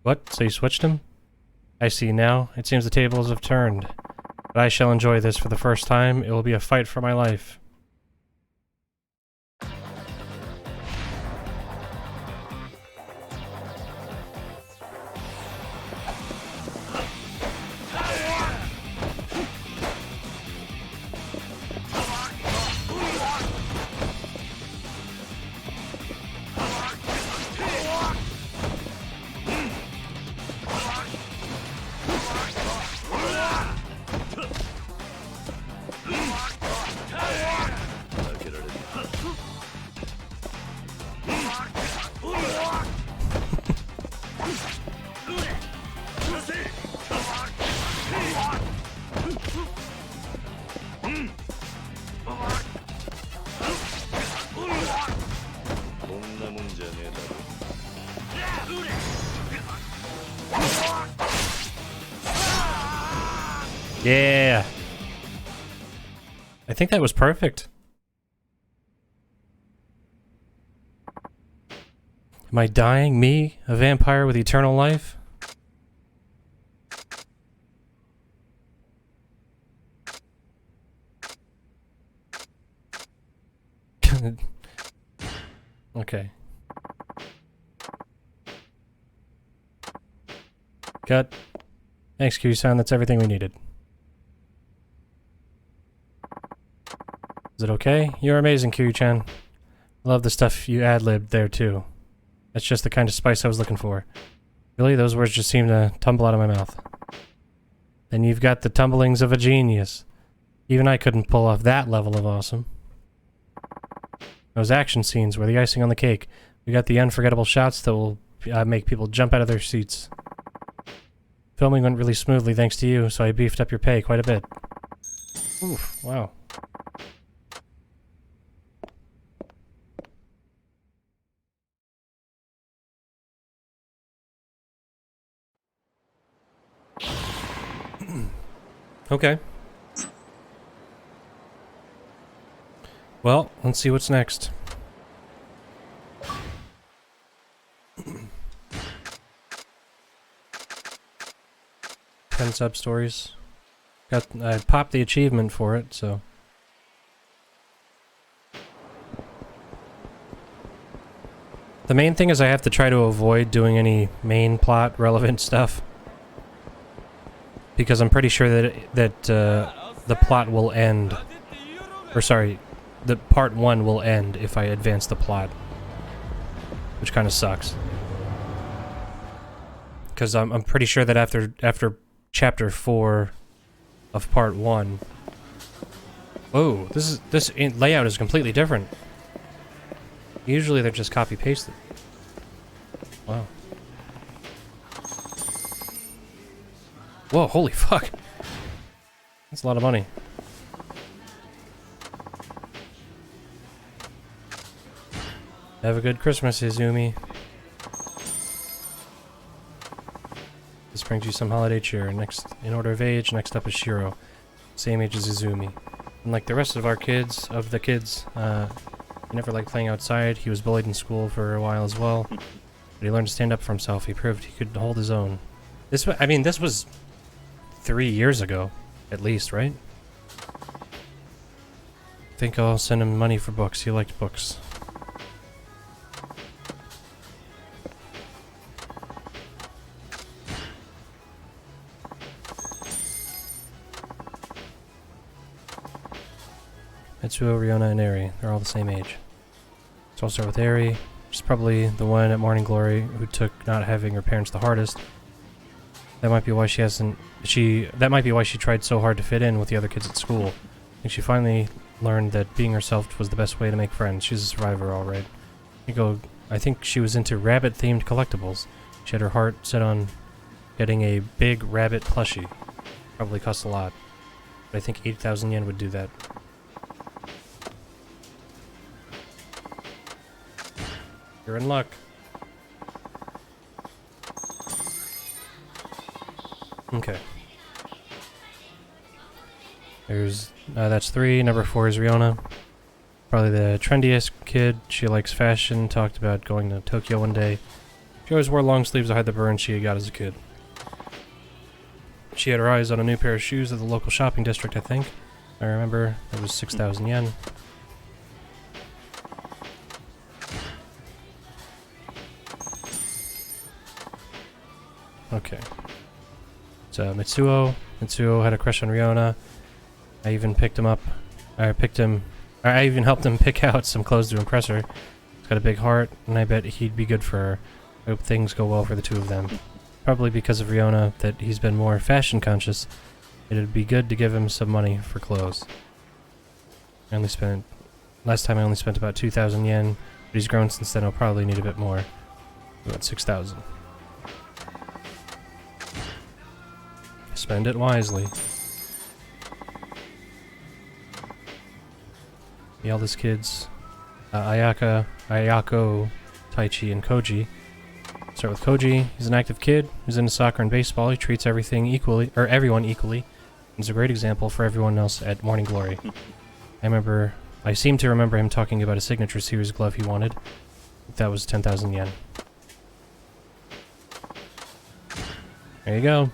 What? So you switched him? I see now. It seems the tables have turned. But I shall enjoy this for the first time. It will be a fight for my life. Yeah. I think that was perfect. Am I dying? Me? A vampire with eternal life? Okay. Cut. Thanks, Q-San. That's everything we needed. Is it okay? You're amazing, Q-Chan. Love the stuff you ad-libbed there, too. That's just the kind of spice I was looking for. Really, those words just seem to tumble out of my mouth. Then you've got the tumblings of a genius. Even I couldn't pull off that level of awesome. Those action scenes were the icing on the cake. We got the unforgettable shots that will make people jump out of their seats. Filming went really smoothly thanks to you, so I beefed up your pay quite a bit. Oof, wow. Okay. Well, let's see what's next. 10 sub-stories. I popped the achievement for it, so... The main thing is I have to try to avoid doing any main plot relevant stuff. Because I'm pretty sure that the plot will end. Or sorry, the part 1 will end if I advance the plot. Which kind of sucks. Because I'm pretty sure that after chapter 4 of part 1... Whoa, this layout is completely different. Usually they're just copy-pasted. Wow. Whoa, holy fuck. That's a lot of money. Have a good Christmas, Izumi. This brings you some holiday cheer. Next, in order of age, next up is Shiro. Same age as Izumi. Unlike the rest of our kids, he never liked playing outside. He was bullied in school for a while as well. But he learned to stand up for himself. He proved he could hold his own. This was 3 years ago, at least, right? I think I'll send him money for books. He liked books. Mitsuo, Riona, and Eri. They're all the same age. So I'll start with Eri. She's probably the one at Morning Glory who took not having her parents the hardest. That might be why she hasn't... That might be why she tried so hard to fit in with the other kids at school. I think she finally learned that being herself was the best way to make friends. She's a survivor, alright. I think she was into rabbit-themed collectibles. She had her heart set on getting a big rabbit plushie. Probably cost a lot. But I think 8,000 yen would do that. You're in luck. Okay. That's 3. Number 4 is Riona. Probably the trendiest kid. She likes fashion. Talked about going to Tokyo one day. She always wore long sleeves to hide the burn she got as a kid. She had her eyes on a new pair of shoes at the local shopping district, I think. I remember it was 6,000 yen. Okay. So Mitsuo. Mitsuo had a crush on Riona. I even picked him up. I even helped him pick out some clothes to impress her. He's got a big heart, and I bet he'd be good for her. I hope things go well for the two of them. Probably because of Riona that he's been more fashion conscious. It'd be good to give him some money for clothes. Last time I only spent about 2,000 yen, but he's grown since then. I'll probably need a bit more. About 6,000. Spend it wisely. The eldest kids, Ayako, Taichi, and Koji. Start with Koji. He's an active kid who's into soccer and baseball. He treats everyone equally. He's a great example for everyone else at Morning Glory. I seem to remember him talking about a signature series glove he wanted. That was 10,000 yen. There you go.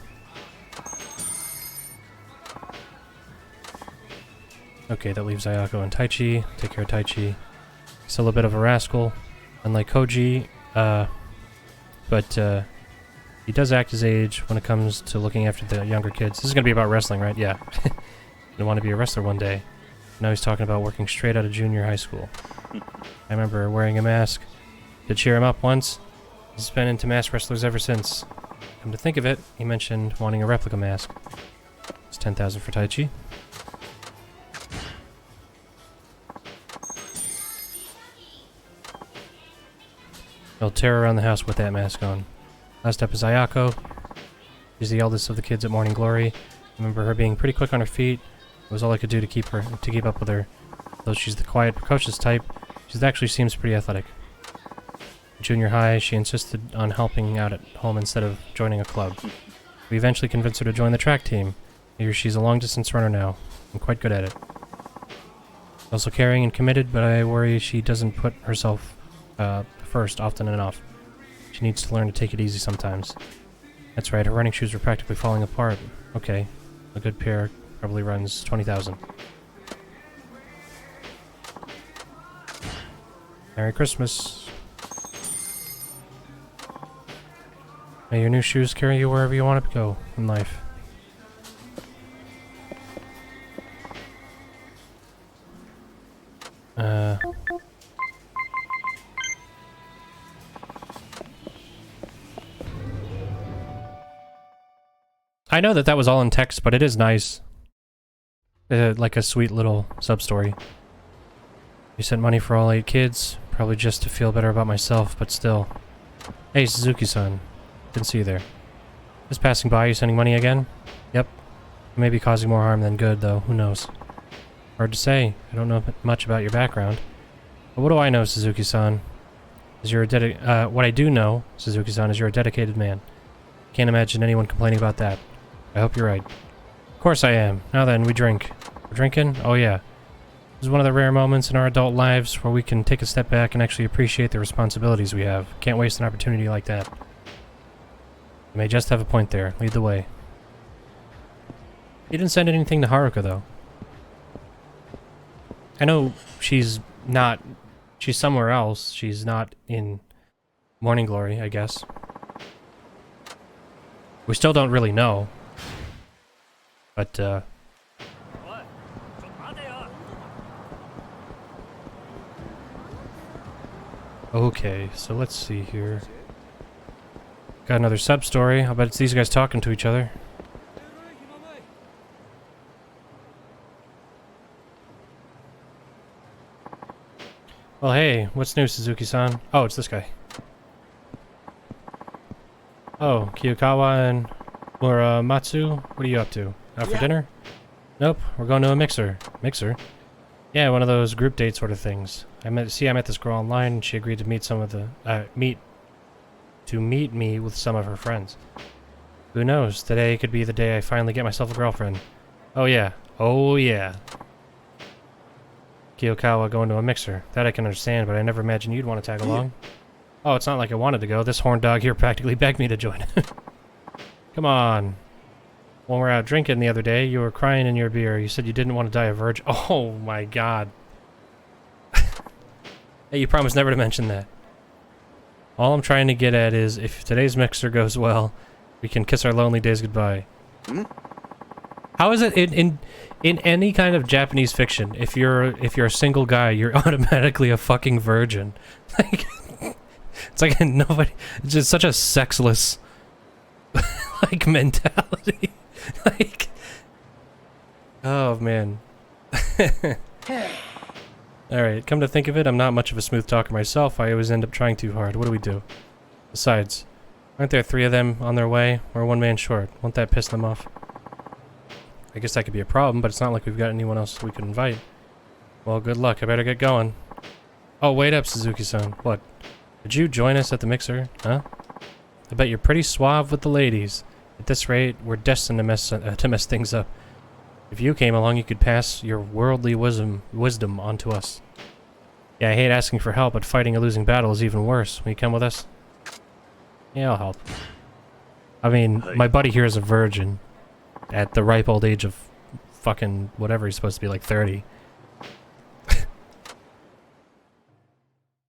Okay, that leaves Ayako and Taichi. Take care of Taichi. He's still a bit of a rascal, unlike Koji, but he does act his age when it comes to looking after the younger kids. This is going to be about wrestling, right? Yeah. I want to be a wrestler one day. Now he's talking about working straight out of junior high school. I remember wearing a mask to cheer him up once. He's been into masked wrestlers ever since. Come to think of it, he mentioned wanting a replica mask. It's 10,000 for Taichi. He'll tear around the house with that mask on. Last up is Ayako. She's the eldest of the kids at Morning Glory. I remember her being pretty quick on her feet. It was all I could do to keep up with her. Though she's the quiet, precocious type, she actually seems pretty athletic. In junior high, she insisted on helping out at home instead of joining a club. We eventually convinced her to join the track team. Here she's a long-distance runner now, and quite good at it. Also caring and committed, but I worry she doesn't put herself first often enough. She needs to learn to take it easy sometimes. That's right, her running shoes were practically falling apart. Okay, a good pair probably runs 20,000. Merry Christmas. May your new shoes carry you wherever you want to go in life. I know that was all in text, but it is nice. Like a sweet little sub-story. You sent money for all 8 kids, probably just to feel better about myself, but still. Hey, Suzuki-san. Didn't see you there. Just passing by, you sending money again? Yep. You may be causing more harm than good, though. Who knows? Hard to say. I don't know much about your background. But what do I know, Suzuki-san? What I do know, Suzuki-san, is you're a dedicated man. Can't imagine anyone complaining about that. I hope you're right. Of course I am. Now then, we drink. We're drinking? Oh yeah. This is one of the rare moments in our adult lives where we can take a step back and actually appreciate the responsibilities we have. Can't waste an opportunity like that. You may just have a point there. Lead the way. You didn't send anything to Haruka, though. I know she's somewhere else. She's not in Morning Glory, I guess. We still don't really know. But, Okay, so let's see here. Got another sub-story. I bet it's these guys talking to each other. Well, hey, what's new, Suzuki-san? Oh, it's this guy. Oh, Kiyokawa and Muramatsu, what are you up to? Out for dinner? Nope, we're going to a mixer. Mixer? Yeah, one of those group date sort of things. I met this girl online, and she agreed to meet some of the meet me with some of her friends. Who knows? Today could be the day I finally get myself a girlfriend. Oh yeah. Oh yeah. Kiyokawa going to a mixer. That I can understand, but I never imagined you'd want to tag along. Oh, it's not like I wanted to go. This horn dog here practically begged me to join. Come on. When we were out drinking the other day, you were crying in your beer. You said you didn't want to die a virgin. Oh my god. Hey, you promised never to mention that. All I'm trying to get at is, if today's mixer goes well, we can kiss our lonely days goodbye. Hmm? How is it in any kind of Japanese fiction, if you're a single guy, you're automatically a fucking virgin? Like, it's like nobody. It's just such a sexless like mentality. Like, oh man. Alright, come to think of it, I'm not much of a smooth talker myself. I always end up trying too hard. What do we do? Besides, aren't there 3 of them on their way? We're 1 man short. Won't that piss them off? I guess that could be a problem, but it's not like we've got anyone else we could invite. Well, good luck. I better get going. Oh, wait up, Suzuki-san. What? Did you join us at the mixer? Huh? I bet you're pretty suave with the ladies. At this rate, we're destined to mess things up. If you came along, you could pass your worldly wisdom onto us. Yeah, I hate asking for help, but fighting a losing battle is even worse. Will you come with us? Yeah, I'll help. I mean, my buddy here is a virgin. At the ripe old age of fucking whatever, he's supposed to be like 30.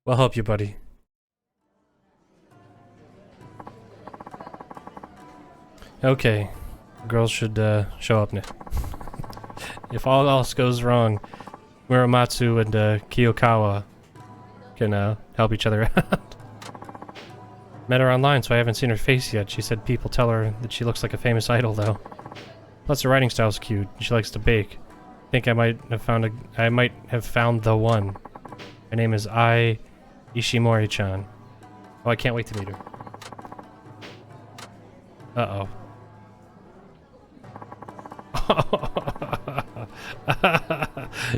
We'll help you, buddy. Okay. Girls should show up now. If all else goes wrong, Muramatsu and Kiyokawa can help each other out. Met her online, so I haven't seen her face yet. She said people tell her that she looks like a famous idol, though. Plus, her writing style's cute. She likes to bake. I think I might have found the one. Her name is Ai Ishimori-chan. Oh, I can't wait to meet her. Uh-oh.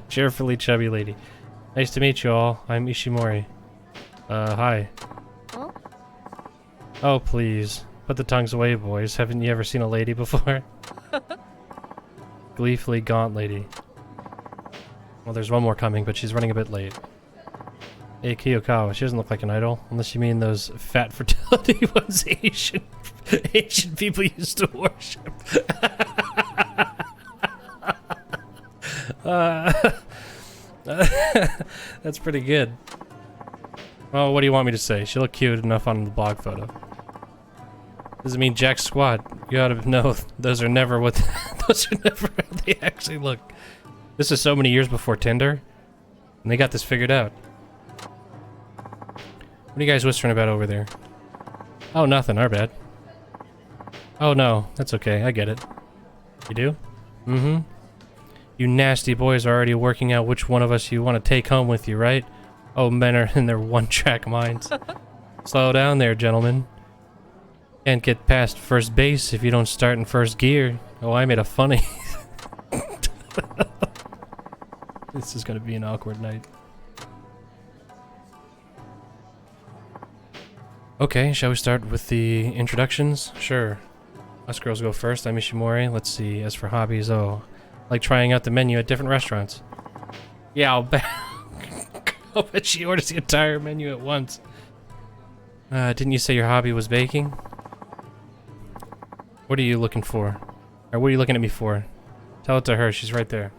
Cheerfully chubby lady. Nice to meet you all. I'm Ishimori. Hi. Huh? Oh, please. Put the tongues away, boys. Haven't you ever seen a lady before? Gleefully gaunt lady. Well, there's one more coming, but she's running a bit late. Hey, Kiyokawa, she doesn't look like an idol. Unless you mean those fat fertility ones Asian people used to worship. That's pretty good. Well, what do you want me to say? She looked cute enough on the blog photo. Doesn't mean jack squat. You ought to know those are never what those are never how they actually look. This is so many years before Tinder, and they got this figured out. What are you guys whispering about over there? Oh, nothing. Our bad. Oh no, that's okay. I get it. You do? Mm-hmm. You nasty boys are already working out which one of us you want to take home with you, right? Oh, men are in their one-track minds. Slow down there, gentlemen. Can't get past first base if you don't start in first gear. Oh, I made a funny. This is gonna be an awkward night. Okay, shall we start with the introductions? Sure. Us girls go first. I'm Ishimori. Let's see. As for hobbies, oh, like trying out the menu at different restaurants. Yeah, I'll bet. I'll bet she orders the entire menu at once. Didn't you say your hobby was baking? What are you looking for? Or what are you looking at me for? Tell it to her. She's right there.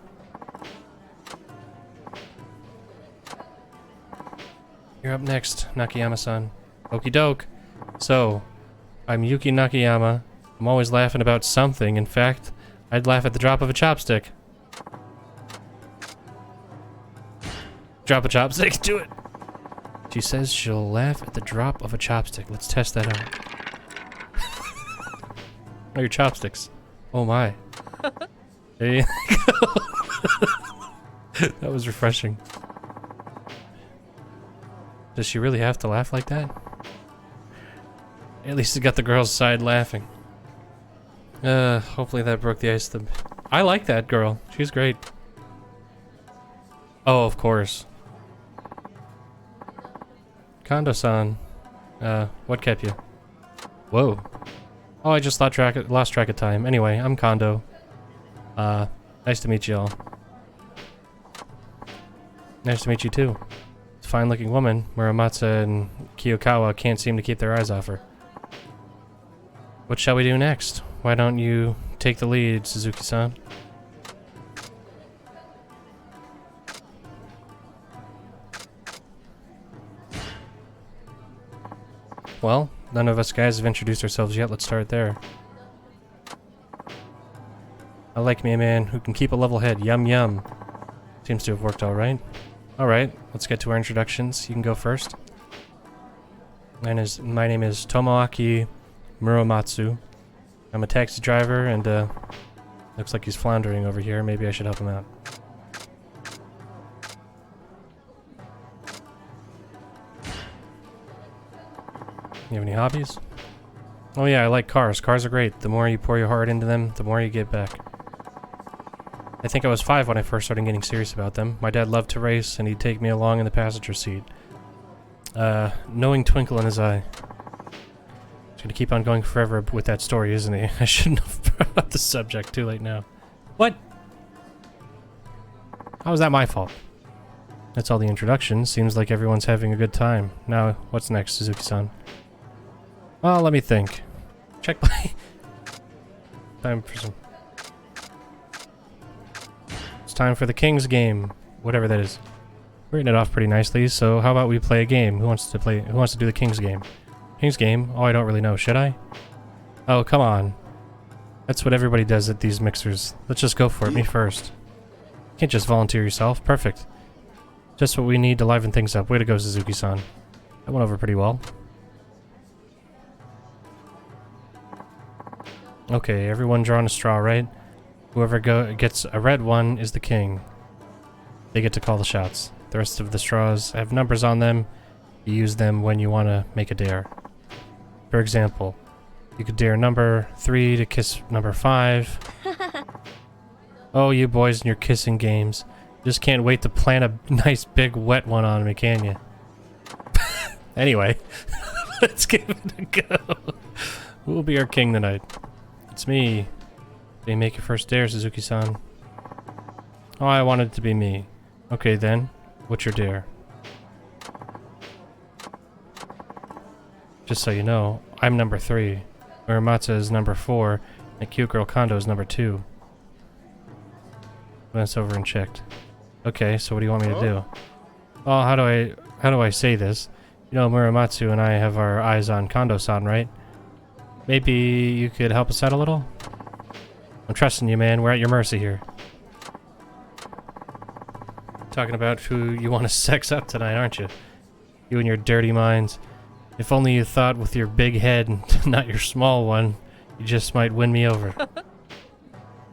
You're up next, Nakayama-san. Okie doke. So, I'm Yuki Nakayama. I'm always laughing about something. In fact, I'd laugh at the drop of a chopstick. Drop a chopstick? Do it. She says she'll laugh at the drop of a chopstick. Let's test that out. Oh, your chopsticks. Oh my. There you go. That was refreshing. Does she really have to laugh like that? At least it got the girl's side laughing. Hopefully that broke the ice. I like that girl. She's great. Oh, of course. Kondo-san. What kept you? Whoa. Oh, I just lost track of time. Anyway, I'm Kondo. Nice to meet you all. Nice to meet you too. It's a fine-looking woman. Muramatsu and Kiyokawa can't seem to keep their eyes off her. What shall we do next? Why don't you take the lead, Suzuki-san? Well, none of us guys have introduced ourselves yet. Let's start there. I like me a man who can keep a level head. Yum yum. Seems to have worked all right. All right, let's get to our introductions. You can go first. My name is Tomoaki Muramatsu. I'm a taxi driver, and looks like he's floundering over here. Maybe I should help him out. You have any hobbies? Oh yeah, I like cars. Cars are great. The more you pour your heart into them, the more you get back. I think I was 5 when I first started getting serious about them. My dad loved to race, and he'd take me along in the passenger seat. Knowing twinkle in his eye. He's gonna keep on going forever with that story, isn't he? I shouldn't have brought up the subject. Too late now. What? How is that my fault? That's all the introduction. Seems like everyone's having a good time. Now, what's next, Suzuki-san? Well, let me think. Check play. Time for some... It's time for the King's game. Whatever that is. We're hitting it off pretty nicely, so how about we play a game? Who wants to do the King's game? King's game? Oh, I don't really know. Should I? Oh, come on. That's what everybody does at these mixers. Let's just go for it. Me first. You can't just volunteer yourself. Perfect. Just what we need to liven things up. Way to go, Suzuki-san. That went over pretty well. Okay, everyone drawing a straw, right? Whoever gets a red one is the king. They get to call the shots. The rest of the straws have numbers on them. You use them when you want to make a dare. For example, you could dare number 3 to kiss number 5. Oh, you boys and your kissing games. Just can't wait to plant a nice big wet one on me, can you? Anyway, let's give it a go. Who will be our king tonight? It's me. Did you make your first dare, Suzuki-san? Oh, I wanted it to be me. Okay then, what's your dare? Just so you know, I'm number 3. Muramatsu is number 4, and Cute Girl Kondo is number 2. That's over and checked. Okay, so what do you want me to do? Oh, how do I say this? You know, Muramatsu and I have our eyes on Kondo-san, right? Maybe you could help us out a little? I'm trusting you, man. We're at your mercy here. Talking about who you want to sex up tonight, aren't you? You and your dirty minds. If only you thought with your big head and not your small one, you just might win me over.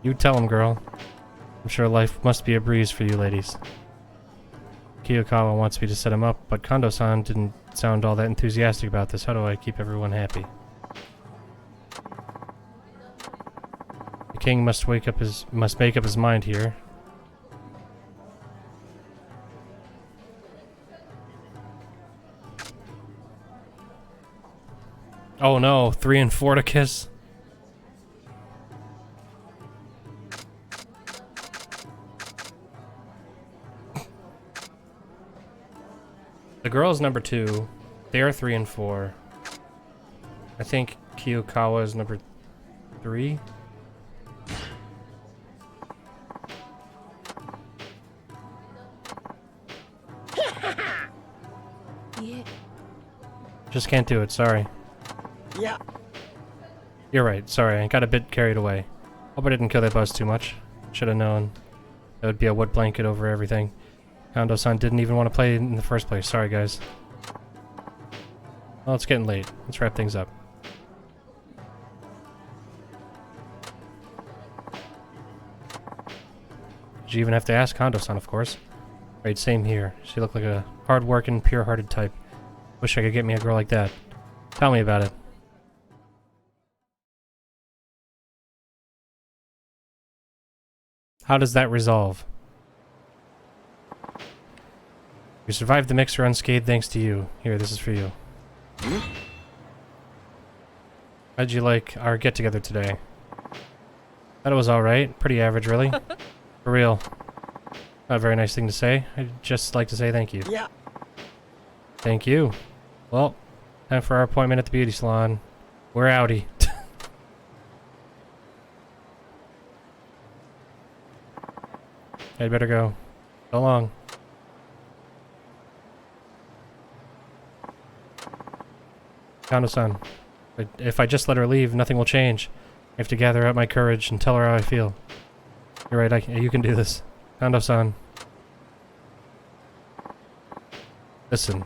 You tell him, girl. I'm sure life must be a breeze for you ladies. Kiyokawa wants me to set him up, but Kondo-san didn't sound all that enthusiastic about this. How do I keep everyone happy? The king must make up his mind here. Oh no, 3 and 4 to kiss. The girl's number 2. They are 3 and 4. I think Kiyokawa is number 3. Yeah. Just can't do it, sorry. Yeah. You're right, sorry, I got a bit carried away. Hope I didn't kill that buzz too much. Should have known. That would be a wet blanket over everything. Kondo-san didn't even want to play in the first place, sorry guys. Well, it's getting late. Let's wrap things up. Did you even have to ask? Kondo-san, of course. Right, same here. She looked like a hard-working, pure-hearted type. Wish I could get me a girl like that. Tell me about it. How does that resolve? We survived the mixer unscathed thanks to you. Here, this is for you. How'd you like our get-together today? Thought it was alright. Pretty average, really. For real. Not a very nice thing to say. I'd just like to say thank you. Yeah. Thank you. Well, time for our appointment at the beauty salon. We're outie. I'd better go. So long. Kondo-san, if I just let her leave, nothing will change. I have to gather up my courage and tell her how I feel. You're right, you can do this. Kondo-san. Listen,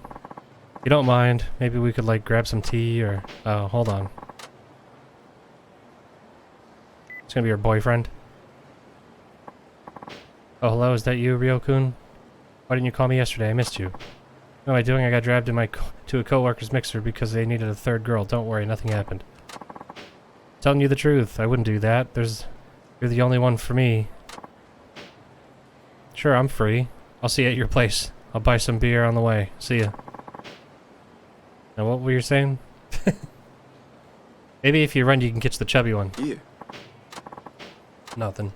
if you don't mind, maybe we could, like, grab some tea or... Oh, hold on. It's gonna be your boyfriend. Oh, hello, is that you, Ryo-kun? Why didn't you call me yesterday? I missed you. What am I doing? I got dragged to a co-worker's mixer because they needed a third girl. Don't worry, nothing happened. Telling you the truth, I wouldn't do that. You're the only one for me. Sure, I'm free. I'll see you at your place. I'll buy some beer on the way. See ya. Now, what were you saying? Maybe if you run, you can catch the chubby one. Yeah. Nothing.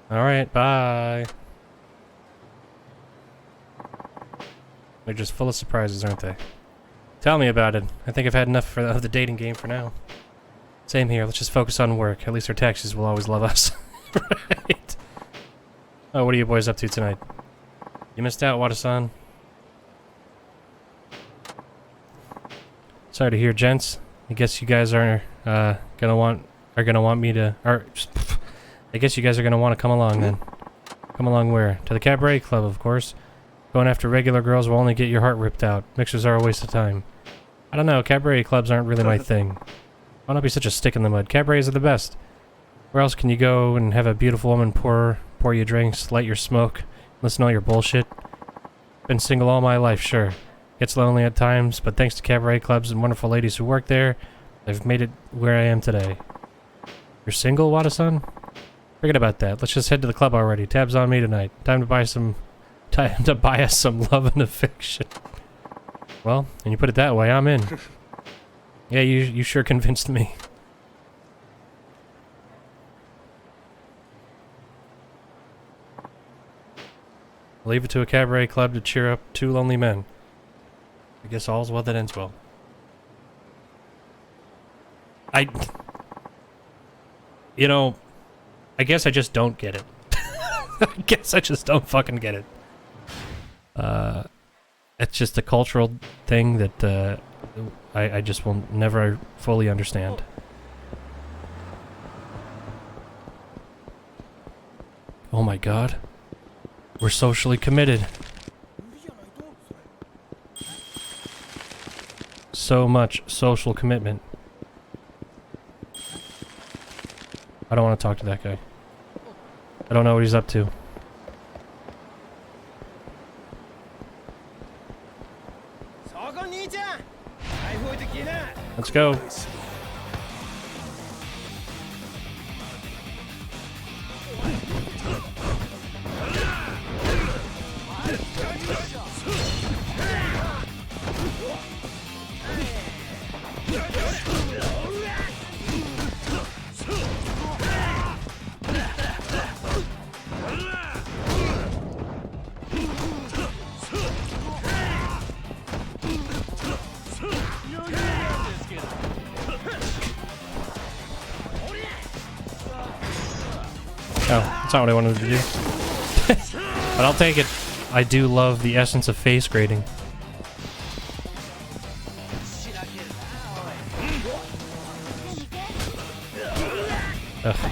Alright, bye. They're just full of surprises, aren't they? Tell me about it. I think I've had enough of the dating game for now. Same here. Let's just focus on work. At least our taxis will always love us. Right. Oh, what are you boys up to tonight? You missed out, Wada-san. Sorry to hear, gents. I guess you guys are gonna want me to... I guess you guys are gonna want to come along then. Come along where? To the cabaret club, of course. Going after regular girls will only get your heart ripped out. Mixers are a waste of time. I don't know, cabaret clubs aren't really my thing. Why not be such a stick in the mud? Cabarets are the best. Where else can you go and have a beautiful woman pour you drinks, light your smoke, listen to all your bullshit? Been single all my life, sure. Gets lonely at times, but thanks to cabaret clubs and wonderful ladies who work there, I've made it where I am today. You're single, Wada-san? Forget about that. Let's just head to the club already. Tabs on me tonight. Time to buy us some love and affection. Well, and you put it that way, I'm in. Yeah, you sure convinced me. Leave it to a cabaret club to cheer up two lonely men. I guess all's well that ends well. You know, I guess I just don't get it. I guess I just don't fucking get it. It's just a cultural thing that I just will never fully understand. Oh my god. We're socially committed. So much social commitment. I don't want to talk to that guy. I don't know what he's up to. Let's go. Oh, that's not what I wanted to do. But I'll take it. I do love the essence of face grading. Ugh.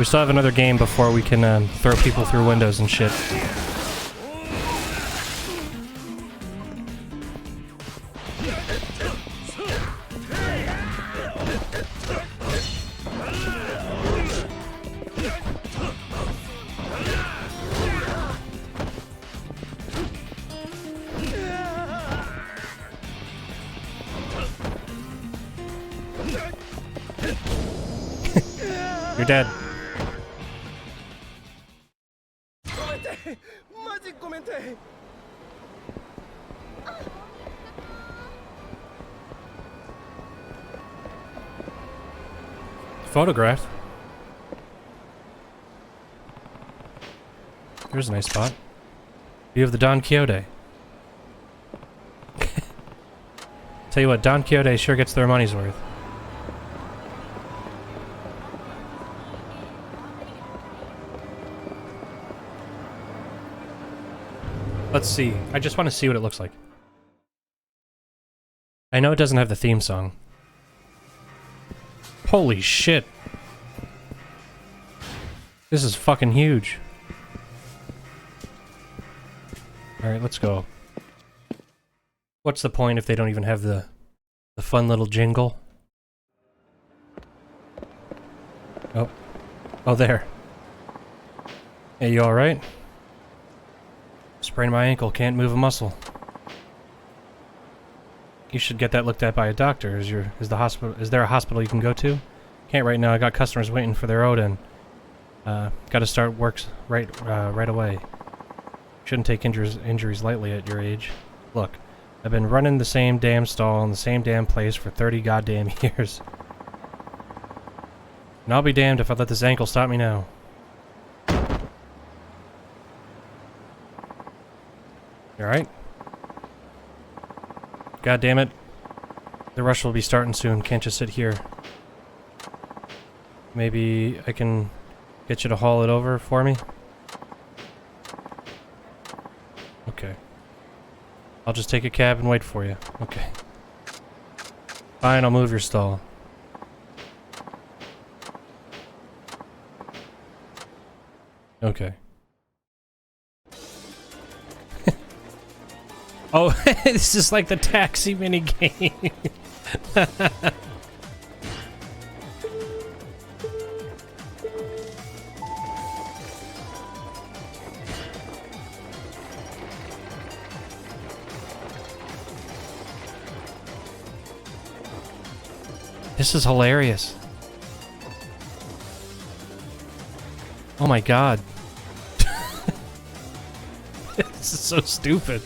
We still have another game before we can throw people through windows and shit. You're dead. Photograph. Here's a nice spot. View of the Don Quixote. Tell you what, Don Quixote sure gets their money's worth. Let's see. I just want to see what it looks like. I know it doesn't have the theme song. Holy shit. This is fucking huge. Alright, let's go. What's the point if they don't even have the fun little jingle? Oh. Oh, there. Hey, you alright? Sprained my ankle, can't move a muscle. You should get that looked at by a doctor. Is there a hospital you can go to? Can't right now, I got customers waiting for their Odin. Gotta start works right away. Shouldn't take injuries lightly at your age. Look, I've been running the same damn stall in the same damn place for 30 goddamn years. And I'll be damned if I let this ankle stop me now. Alright. God damn it. The rush will be starting soon. Can't just sit here. Maybe I can get you to haul it over for me? Okay. I'll just take a cab and wait for you. Okay. Fine, I'll move your stall. Okay. Oh, this is like the taxi minigame. This is hilarious. Oh my god. This is so stupid.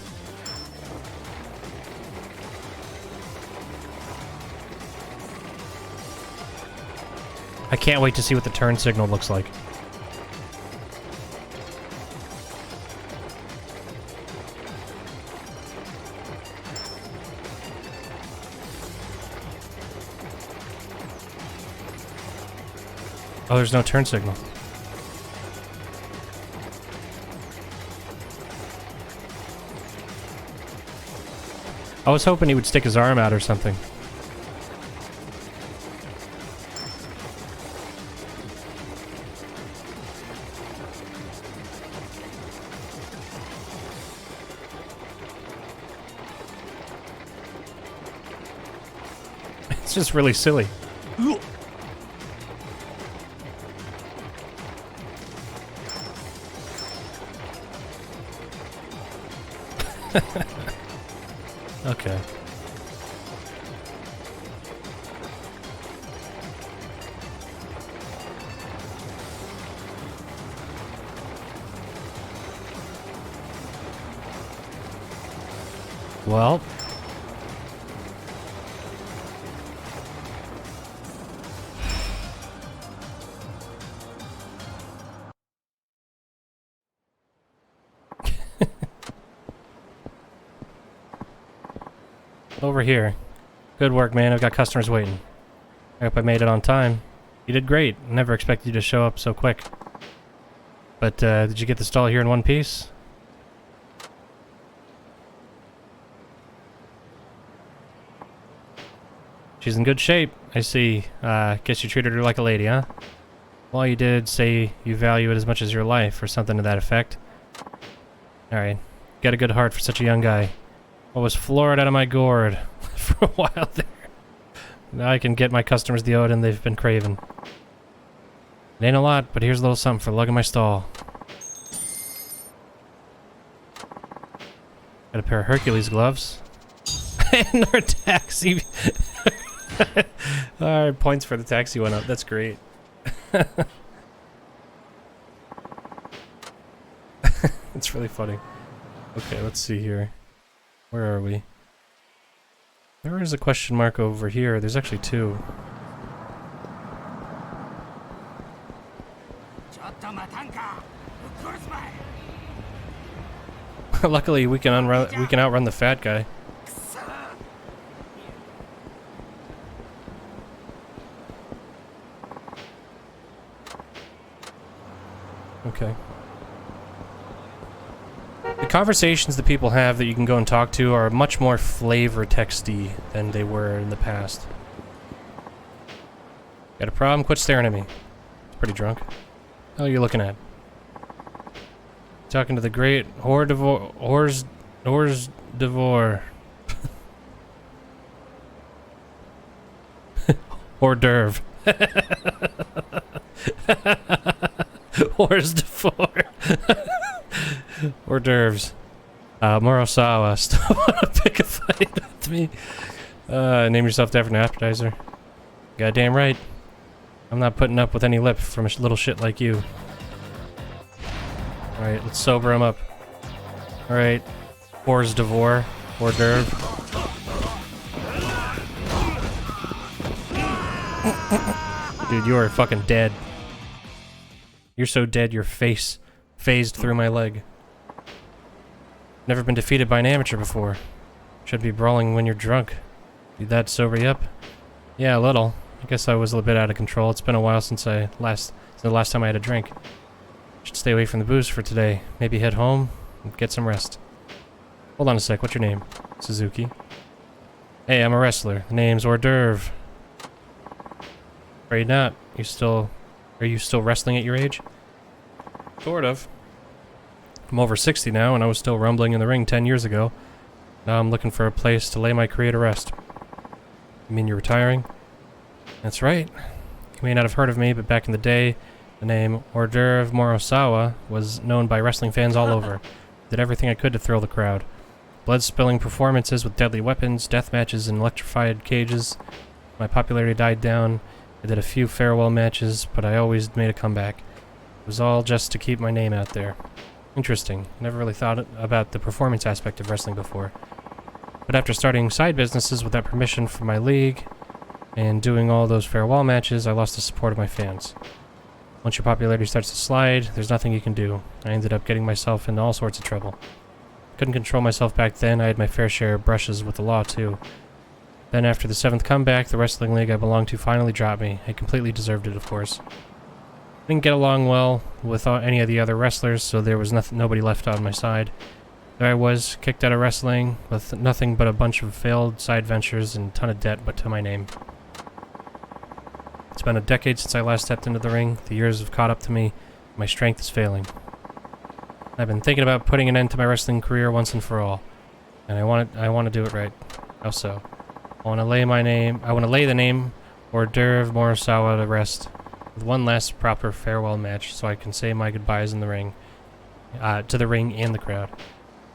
I can't wait to see what the turn signal looks like. Oh, there's no turn signal. I was hoping he would stick his arm out or something. It's just really silly. Okay. Well. Over here. Good work, man. I've got customers waiting. I hope I made it on time. You did great. Never expected you to show up so quick. But, did you get the stall here in one piece? She's in good shape, I see. Guess you treated her like a lady, huh? Well, you did say you value it as much as your life, or something to that effect. Alright. Got a good heart for such a young guy. I was floored out of my gourd for a while there. Now I can get my customers the Odin they've been craving. It ain't a lot, but here's a little something for lugging my stall. Got a pair of Hercules gloves. And our taxi. Alright, points for the taxi went up. That's great. It's really funny. Okay, let's see here. Where are we? There is a question mark over here. There's actually two. Luckily, we can outrun the fat guy. Okay. The conversations that people have that you can go and talk to are much more flavor texty than they were in the past. Got a problem? Quit staring at me. It's pretty drunk. How are you looking at? Talking to the great hors d'oeuvre. Hors d'oeuvre. Hors d'oeuvre. Hors d'oeuvres. Morosawa, still want to pick a fight with me? Name yourself after an appetizer. Goddamn right. I'm not putting up with any lip from a little shit like you. Alright, let's sober him up. Alright. Hors d'oeuvre. Hors d'oeuvre. Dude, you are fucking dead. You're so dead your face phased through my leg. Never been defeated by an amateur before. Should be brawling when you're drunk. Did that sober you up? Yeah, a little. I guess I was a little bit out of control. It's been a while since the last time I had a drink. Should stay away from the booze for today. Maybe head home and get some rest. Hold on a sec. What's your name? Suzuki. Hey, I'm a wrestler. The name's Hors d'oeuvre. Afraid not. Are you still wrestling at your age? Sort of. I'm over 60 now, and I was still rumbling in the ring 10 years ago. Now I'm looking for a place to lay my career to rest. You mean you're retiring? That's right. You may not have heard of me, but back in the day, the name Hors d'oeuvre Morosawa was known by wrestling fans all over. Did everything I could to thrill the crowd. Blood-spilling performances with deadly weapons, death matches in electrified cages. My popularity died down. I did a few farewell matches, but I always made a comeback. It was all just to keep my name out there. Interesting. Never really thought about the performance aspect of wrestling before. But after starting side businesses without permission from my league, and doing all those farewell matches, I lost the support of my fans. Once your popularity starts to slide, there's nothing you can do. I ended up getting myself into all sorts of trouble. Couldn't control myself back then. I had my fair share of brushes with the law, too. Then after the 7th comeback, the wrestling league I belonged to finally dropped me. I completely deserved it, of course. Didn't get along well with any of the other wrestlers, so there was nobody left on my side. There I was, kicked out of wrestling, with nothing but a bunch of failed side ventures and a ton of debt but to my name. It's been a decade since I last stepped into the ring. The years have caught up to me. My strength is failing. I've been thinking about putting an end to my wrestling career once and for all. And I want to do it right. How so? I want to lay the name Hors d'oeuvre Morosawa to rest with one last proper farewell match so I can say my goodbyes in the ring. To the ring and the crowd.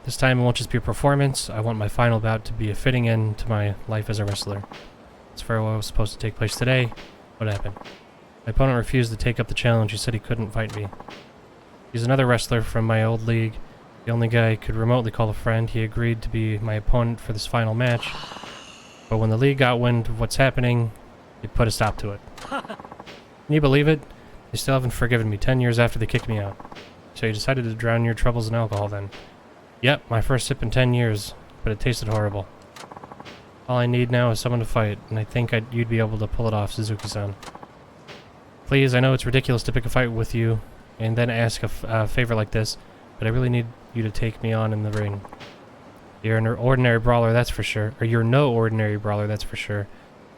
This time it won't just be a performance. I want my final bout to be a fitting end to my life as a wrestler. This farewell was supposed to take place today. What happened? My opponent refused to take up the challenge. He said he couldn't fight me. He's another wrestler from my old league. The only guy I could remotely call a friend. He agreed to be my opponent for this final match. But when the league got wind of what's happening, they put a stop to it. Can you believe it? They still haven't forgiven me 10 years after they kicked me out. So you decided to drown your troubles in alcohol then? Yep, my first sip in 10 years, but it tasted horrible. All I need now is someone to fight, and I think you'd be able to pull it off, Suzuki-san. Please, I know it's ridiculous to pick a fight with you, and then ask a favor like this, but I really need you to take me on in the ring. You're an ordinary brawler, that's for sure. Or you're no ordinary brawler, that's for sure.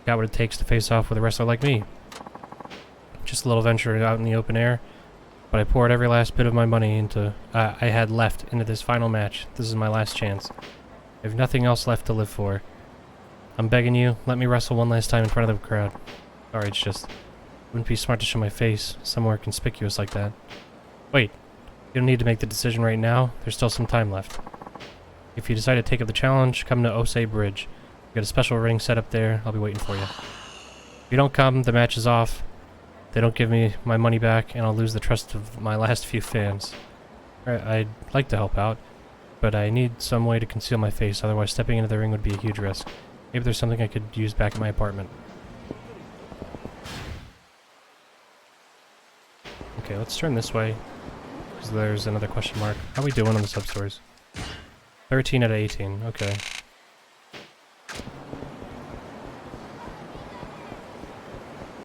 Got what it takes to face off with a wrestler like me. just a little venture out in the open air, but I poured every last bit of my money into, I had left into this final match. This is my last chance. I have nothing else left to live for. I'm begging you, let me wrestle one last time in front of the crowd. Sorry, it's just, it wouldn't be smart to show my face somewhere conspicuous like that. Wait, you don't need to make the decision right now. There's still some time left. If you decide to take up the challenge, come to Osei Bridge. We got a special ring set up there. I'll be waiting for you. If you don't come, the match is off. They don't give me my money back, and I'll lose the trust of my last few fans. I'd like to help out, but I need some way to conceal my face, otherwise stepping into the ring would be a huge risk. Maybe there's something I could use back at my apartment. Okay, let's turn this way, because there's another question mark. How are we doing on the sub-stores? 13 out of 18, okay.